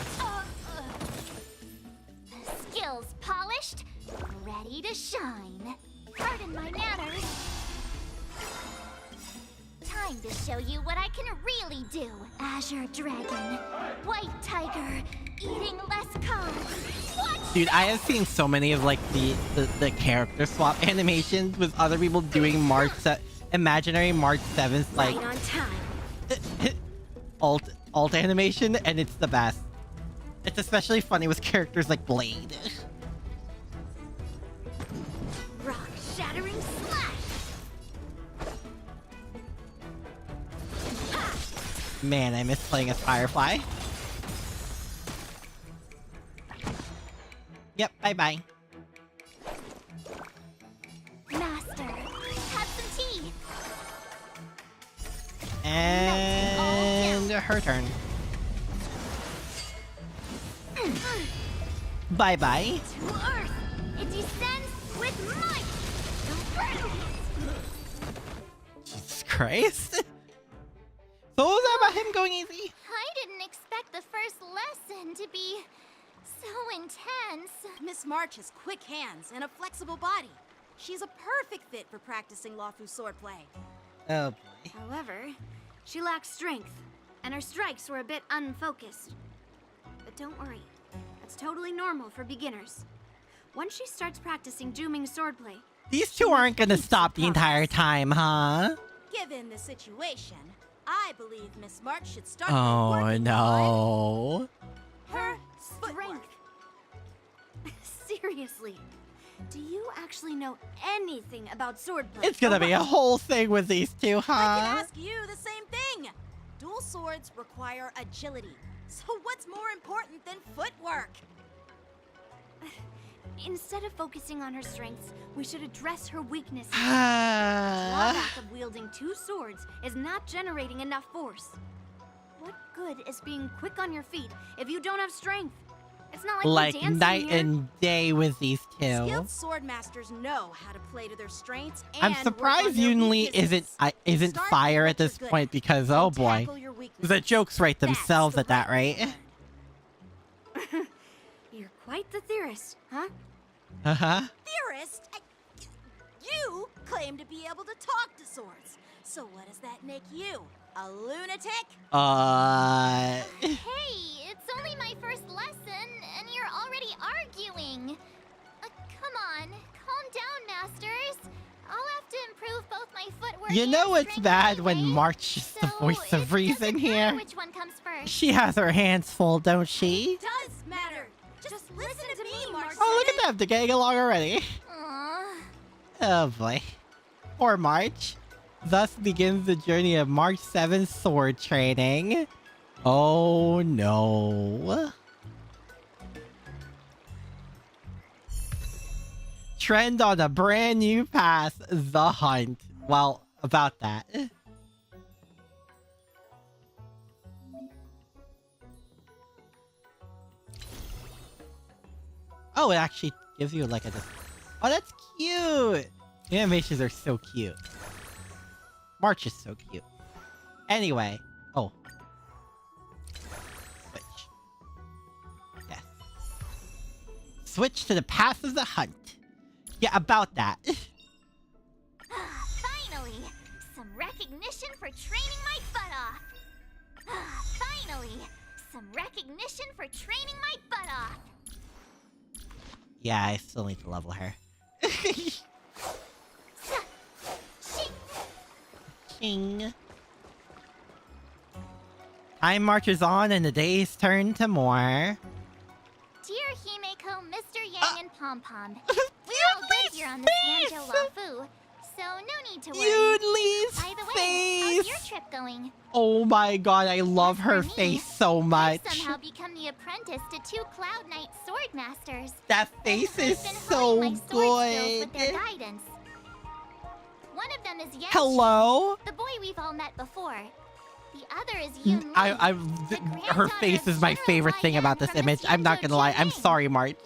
Skills polished, ready to shine. Pardon my manners. Time to show you what I can really do. Azure Dragon, White Tiger, eating less carbs. Watch Dude, I have seen so many of like the character swap animations with other people doing imaginary March 7th like right on time. alt animation, and it's the best. It's especially funny with characters like Blade. Rock shattering slash. Man, I miss playing as Firefly. Yep, bye bye. Master, have some tea. And her turn. Bye bye. To Earth, it descends with might! Jesus Christ. So what was that about him going easy? I didn't expect the first lesson to be so intense. Miss March has quick hands and a flexible body. She's a perfect fit for practicing Lawfu swordplay. Oh boy. However, she lacks strength, and her strikes were a bit unfocused. But don't worry, that's totally normal for beginners. Once she starts practicing Juming swordplay, These two aren't gonna stop the entire time, huh? Given the situation, I believe Miss March should start Oh working no. on her strength. seriously, do you actually know anything about swordplay? It's gonna be a whole thing with these two, I huh? can ask you the same thing. Dual swords require agility. So what's more important than footwork? Instead of focusing on her strengths, we should address her weaknesses. The drawback of wielding two swords is not generating enough force. What good is being quick on your feet if you don't have strength? It's not like we're dancing night here. and day with these two. Skilled sword masters know how to play to their strengths and I'm work on surprised their Yunli weaknesses. isn't Start fire with at this what you're good point at because and oh boy. tackle your weaknesses. The jokes write themselves at that rate. You're quite the theorist, huh? Uh-huh. Theorist? You claim to be able to talk to swords. So what does that make you? A lunatic? Hey, it's only my first lesson, and you're already arguing. Come on, calm down, masters. I'll have to improve both my footwork You and know it's strength bad when anyway, March is the voice of reason here. which one comes first. She has her hands full, don't she? It does matter. Just listen to me, March. Oh, look at them. They're getting along already. Oh boy. Poor March. Thus begins the journey of March 7th sword training. Oh no. Trend on a brand new path, The Hunt. Well, about that. Oh, it actually gives you like a... Oh, that's cute! The animations are so cute. March is so cute. Anyway. Oh. Switch. Yes. Switch to the path of the hunt. Yeah, about that. Finally, some recognition for training my butt off. Finally, some recognition for training my butt off. Yeah, I still need to level her. Ching. Time marches on and the days turn to more. Dear Himeko, Mr. Yang, and Pom Pom, we're all good here on the Sanjo Lafu, so no need to worry. Yunli's By the way, face. how's your trip going? Oh my god, I love her face so much. I've somehow become the apprentice to 2 Cloud Knight sword masters. That face is I've been so honing my sword skills with good. their guidance. One of them is Yan. Hello? The boy we've all met before. The other is Yun. Her face is my favorite thing about this image. I'm not gonna lie. I'm sorry, March.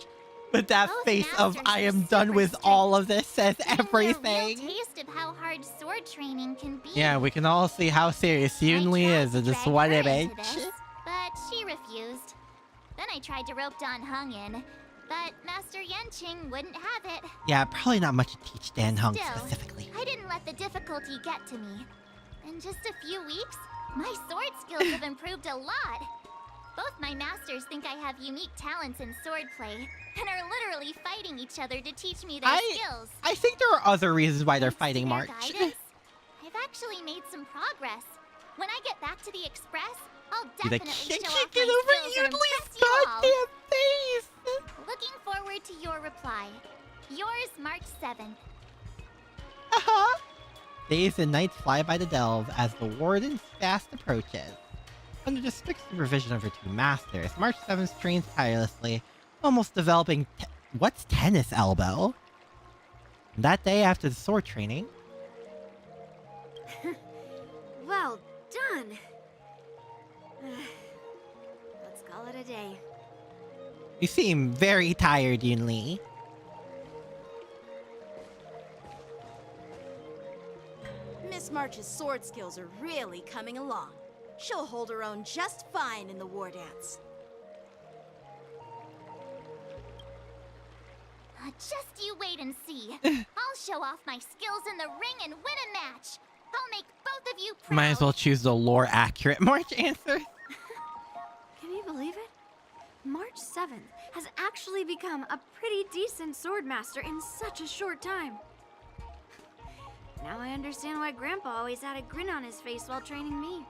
But that face of I am done with all of this says everything. Taste of how hard sword training can be. Yeah, we can all see how serious Yunli is in this one image. But she refused. Then I tried to rope Dan Hung in, but Master Yanqing wouldn't have it. Yeah, probably not much to teach Dan Hung Still, specifically. I didn't let the difficulty get to me. In just a few weeks, my sword skills have improved a lot. Both my masters think I have unique talents in swordplay, and are literally fighting each other to teach me their skills. I think there are other reasons why they're fighting March. Guidance, I've actually made some progress. When I get back to the Express, I'll Be like, definitely "Can't show you off get my over skills and Yunli's impress you all." goddamn face? Looking forward to your reply. Yours, March 7th. Days and nights fly by the delve as the warden's fast approaches. Under the strict supervision of her 2 masters, March 7th trains tirelessly, almost developing what's tennis elbow? That day after the sword training, Well done. Let's call it a day. you seem very tired, Yunli. March's sword skills are really coming along. She'll hold her own just fine in the war dance. Just you wait and see. I'll show off my skills in the ring and win a match. I'll make both of you proud. Might as well choose the lore accurate March answer. Can you believe it? March 7th has actually become a pretty decent swordmaster in such a short time. Now I understand why Grandpa always had a grin on his face while training me.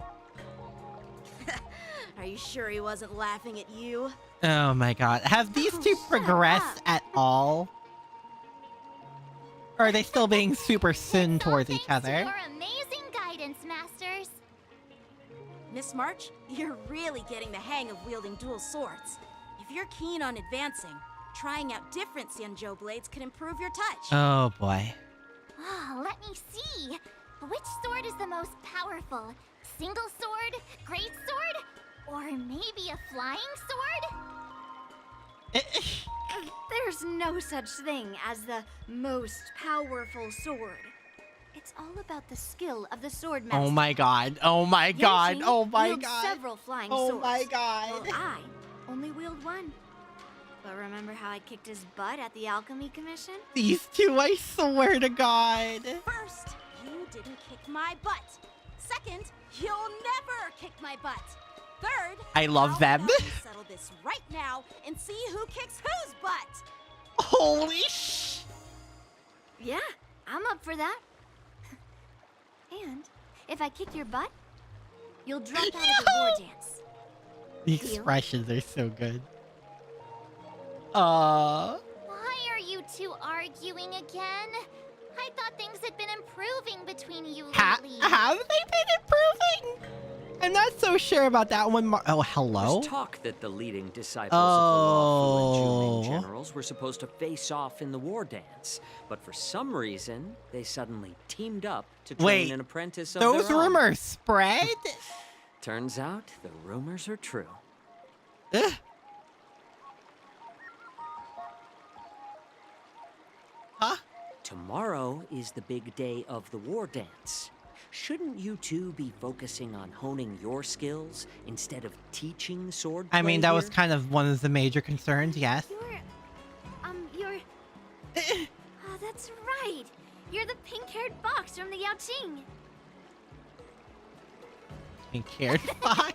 Are you sure he wasn't laughing at you? Oh my god. Have these two progressed at all? Or are they still being super sin towards each other? Your amazing guidance, masters. Miss March, you're really getting the hang of wielding dual swords. If you're keen on advancing, trying out different Xianzhou blades could improve your touch. Oh boy. Oh, let me see. Which sword is the most powerful? Single sword? Great sword? Or maybe a flying sword? There's no such thing as the most powerful sword. It's all about the skill of the swordmaster. Oh my god. Oh my god. Oh my god. Several flying Oh swords. my god. Well, I only wield one. But remember how I kicked his butt at the Alchemy Commission? These two, I swear to god. First, you didn't kick my butt. Second, you'll never kick my butt. Third, I love them. I'll settle this right now and see who kicks whose butt. Holy sh! Yeah, I'm up for that. And if I kick your butt, you'll drop out of the war dance. The expressions are so good. Aww. Why are you two arguing again? I thought things had been improving between you lately. Have they been improving? I'm not so sure about that one. Oh, hello? There's talk that the leading disciples of the lawful and Zhu Ming generals were supposed to face off in the war dance, but for some reason, they suddenly teamed up to train an apprentice of those their own. rumors spread? Turns out the rumors are true. Huh? Tomorrow is the big day of the war dance. Shouldn't you two be focusing on honing your skills instead of teaching swordplay? I mean, that was kind of one of the major concerns, yes. You're... Oh, that's right. You're the pink-haired fox from the Yaoqing. Pink-haired fox?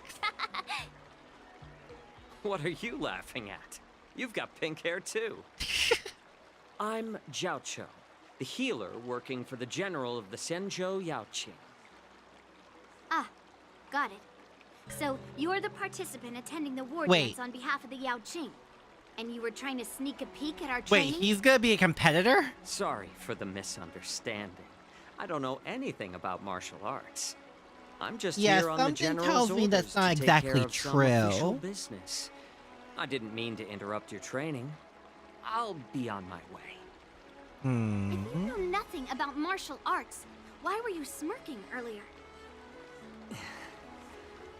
What are you laughing at? You've got pink hair too. I'm Jiaoqiu, the healer working for the general of the Xianzhou Yaoqing. Ah, got it. So, you're the participant attending the war Wait. dance on behalf of the Yaoqing. And you were trying to sneak a peek at our Wait, training? he's gonna be a competitor? Sorry for the misunderstanding. I don't know anything about martial arts. I'm just here on the general's tells me that's orders not to take exactly care of some true. official business. I didn't mean to interrupt your training. I'll be on my way. If you know nothing about martial arts, why were you smirking earlier?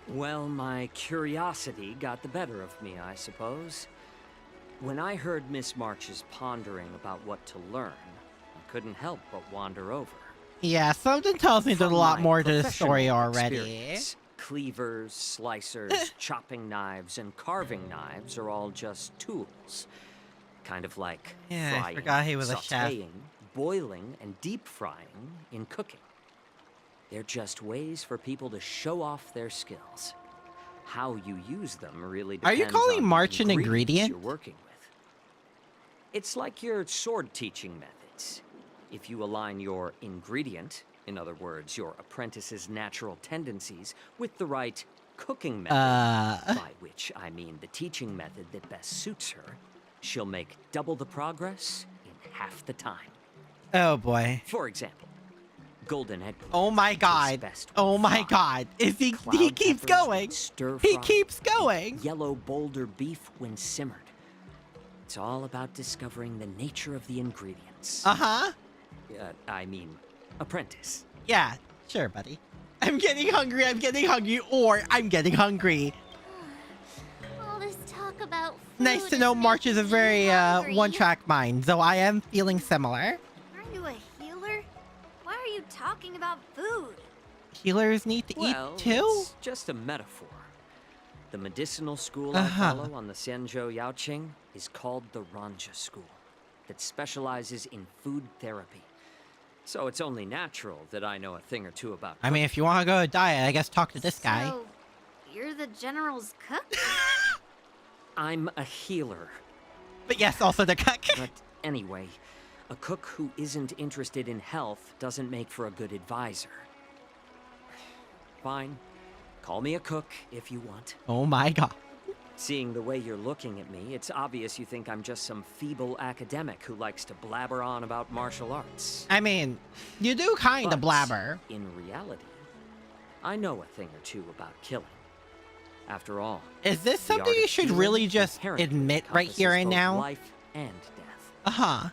Well, my curiosity got the better of me, I suppose. When I heard Miss March's pondering about what to learn, I couldn't help but wander over. Yeah, something tells me there's a From lot my more to the professional story already. experience, cleavers, slicers, chopping knives, and carving knives are all just tools. Kind of like Yeah, I frying, forgot he was a chef. sautéing, boiling, and deep frying in cooking. They're just ways for people to show off their skills. How you use them really Are depends you calling on March the an ingredients ingredient? you're working with. It's like your sword teaching methods. If you align your ingredient, in other words, your apprentice's natural tendencies, with the right cooking method, by which I mean the teaching method that best suits her, she'll make double the progress in half the time. Oh boy. For example, golden egg. Oh my god. Oh my god. Is he keeps going. He keeps going. Yellow boulder beef when simmered. It's all about discovering the nature of the ingredients. Uh-huh. I mean, apprentice. Yeah, sure, buddy. I'm getting hungry, or I'm getting hungry. All this talk about Nice to know March is a very one-track mind, so I am feeling similar. Aren't you a healer? Why are you talking about food? healers need to eat too? It's just a metaphor. The medicinal school I follow on the Xianzhou Yaoqing is called the Ranja School, that specializes in food therapy. So it's only natural that I know a thing or two about I mean, if you want to go to diet, I guess talk to this guy. So, you're the general's cook? I'm a healer. But yes, also the cook. But anyway, a cook who isn't interested in health doesn't make for a good advisor. Fine. Call me a cook if you want. Oh my god. Seeing the way you're looking at me, it's obvious you think I'm just some feeble academic who likes to blabber on about martial arts. I mean, you do kind of blabber. In reality, I know a thing or two about killing. After all, is this something you should really just admit right here and now? Life and death. Uh-huh.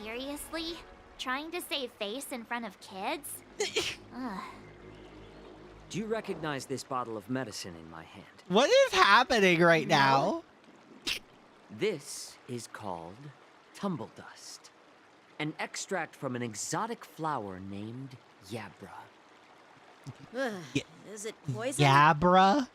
Seriously? Trying to save face in front of kids? Ugh. Do you recognize this bottle of medicine in my hand? What is happening right now? This is called tumble dust, an extract from an exotic flower named Yabra. Is it poison? Yabra?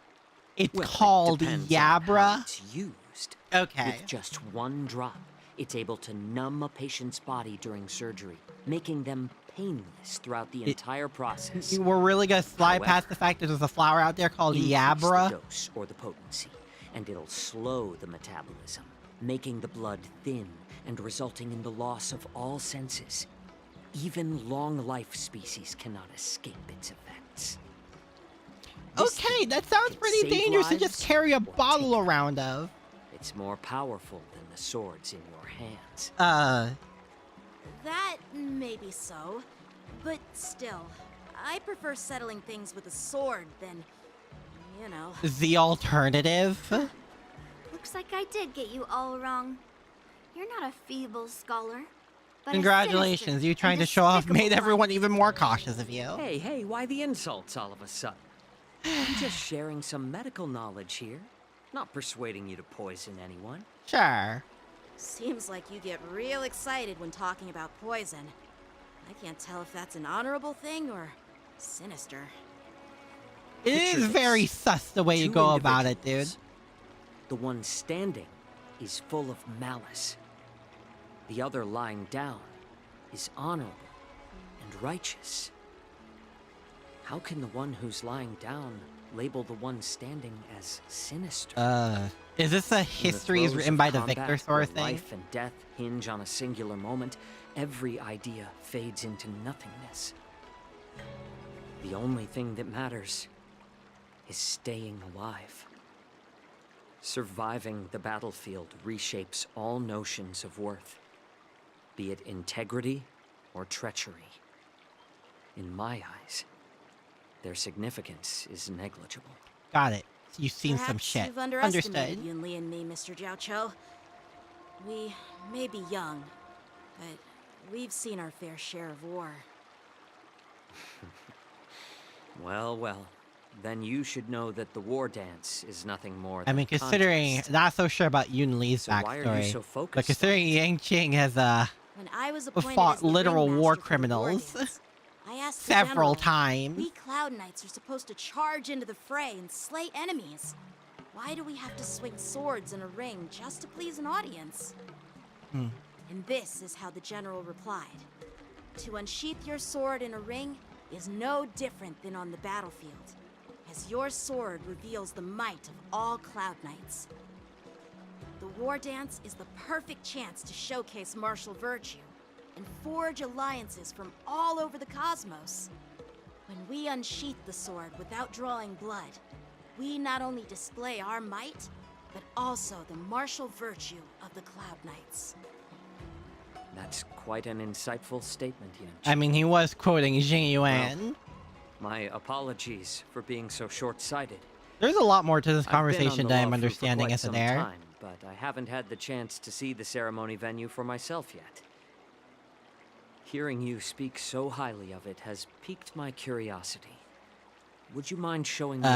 It's called Yabra? It's used. Okay. With just one drop, it's able to numb a patient's body during surgery, making them painless throughout the entire process. We're really gonna slide past the fact that there's a flower out there called Yabra? The dose or the potency, and it'll slow the metabolism, making the blood thin and resulting in the loss of all senses. Even long-life species cannot escape its effects. Okay, that sounds pretty dangerous to just carry a bottle around of. It's more powerful than the swords in your hands. That may be so, but still, I prefer settling things with a sword than, you know. The alternative? Looks like I did get you all wrong. You're not a feeble scholar. But congratulations, you trying to show off made everyone even more cautious of you. Hey, why the insults all of a sudden? I'm just sharing some medical knowledge here, not persuading you to poison anyone. Sure. Seems like you get real excited when talking about poison. I can't tell if that's an honorable thing or sinister. It is very sus the way you go about it, dude. The one standing is full of malice. The other lying down is honorable and righteous. How can the one who's lying down label the one standing as sinister? Is this a history is written by the Victor Thor thing? Life and death hinge on a singular moment. Every idea fades into nothingness. The only thing that matters is staying alive. Surviving the battlefield reshapes all notions of worth, be it integrity or treachery. In my eyes, their significance is negligible. Got it. You've seen some shit. You've underestimated Understood. Yun Li and me, Mr. Jiao Cho. We may be young, but we've seen our fair share of war. Well, then you should know that the war dance is nothing more than I mean, considering, not so sure about Yun Li's backstory, why are you so focused but considering Yang Qing has when I was appointed fought as the literal ringmaster war for the criminals Dance, I asked the several general, times. We Cloud Knights are supposed to charge into the fray and slay enemies. Why do we have to swing swords in a ring just to please an audience? And this is how the general replied. To unsheath your sword in a ring is no different than on the battlefield, as your sword reveals the might of all Cloud Knights. The war dance is the perfect chance to showcase martial virtue and forge alliances from all over the cosmos. When we unsheath the sword without drawing blood, we not only display our might, but also the martial virtue of the Cloud Knights. That's quite an insightful statement, Yan. I mean, he was quoting Jing Yuan. Well, my apologies for being so short-sighted. There's a lot more to this I've conversation been that on I'm the law for understanding quite as an some heir. time, but I haven't had the chance to see the ceremony venue for myself yet. Hearing you speak so highly of it has piqued my curiosity. Would you mind showing me? You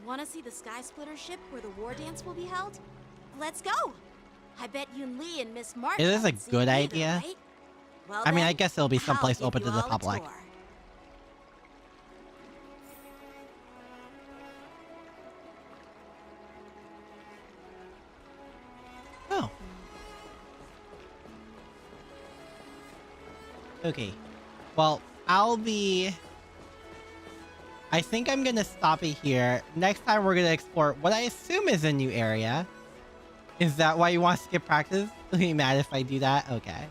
want to see the Sky Splitter ship where the war dance will be held? Let's go! I bet Yun Li and Miss Martin. Is this a haven't seen good it either, idea? right? Well, I mean, then, I guess it'll be I'll someplace give open you to the all a public. tour. Oh. Okay. Well, I think I'm gonna stop it here. Next time we're gonna explore what I assume is a new area. Is that why you want to skip practice? Are you mad if I do that? Okay.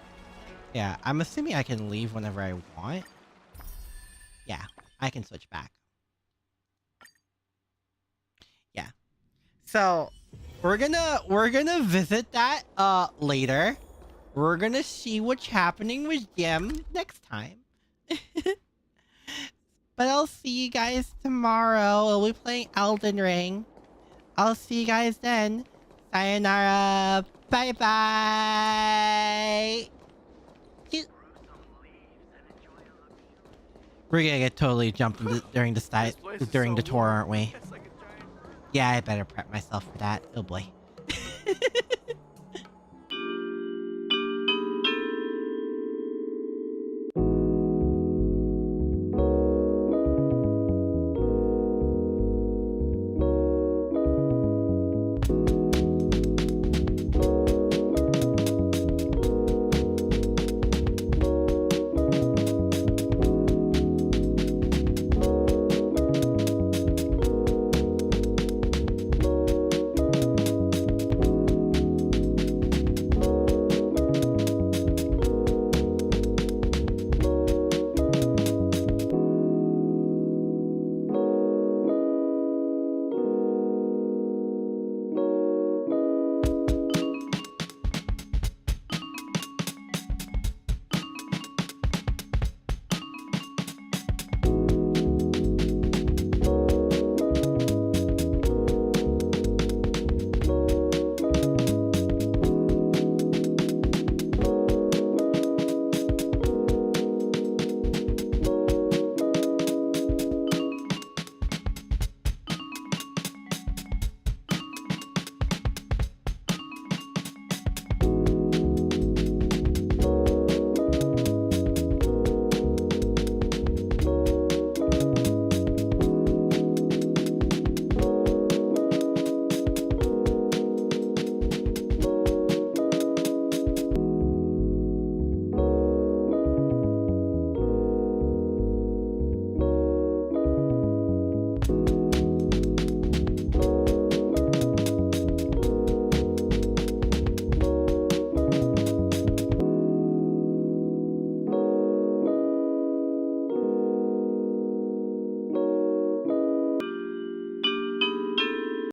Yeah, I'm assuming I can leave whenever I want. Yeah, I can switch back. Yeah. So we're gonna visit that later. We're gonna see what's happening with Jim next time. But I'll see you guys tomorrow. We'll be playing Elden Ring. I'll see you guys then. Sayonara. Bye bye. We're gonna get totally jumped during the tour, aren't we? Yeah, I better prep myself for that. Oh boy.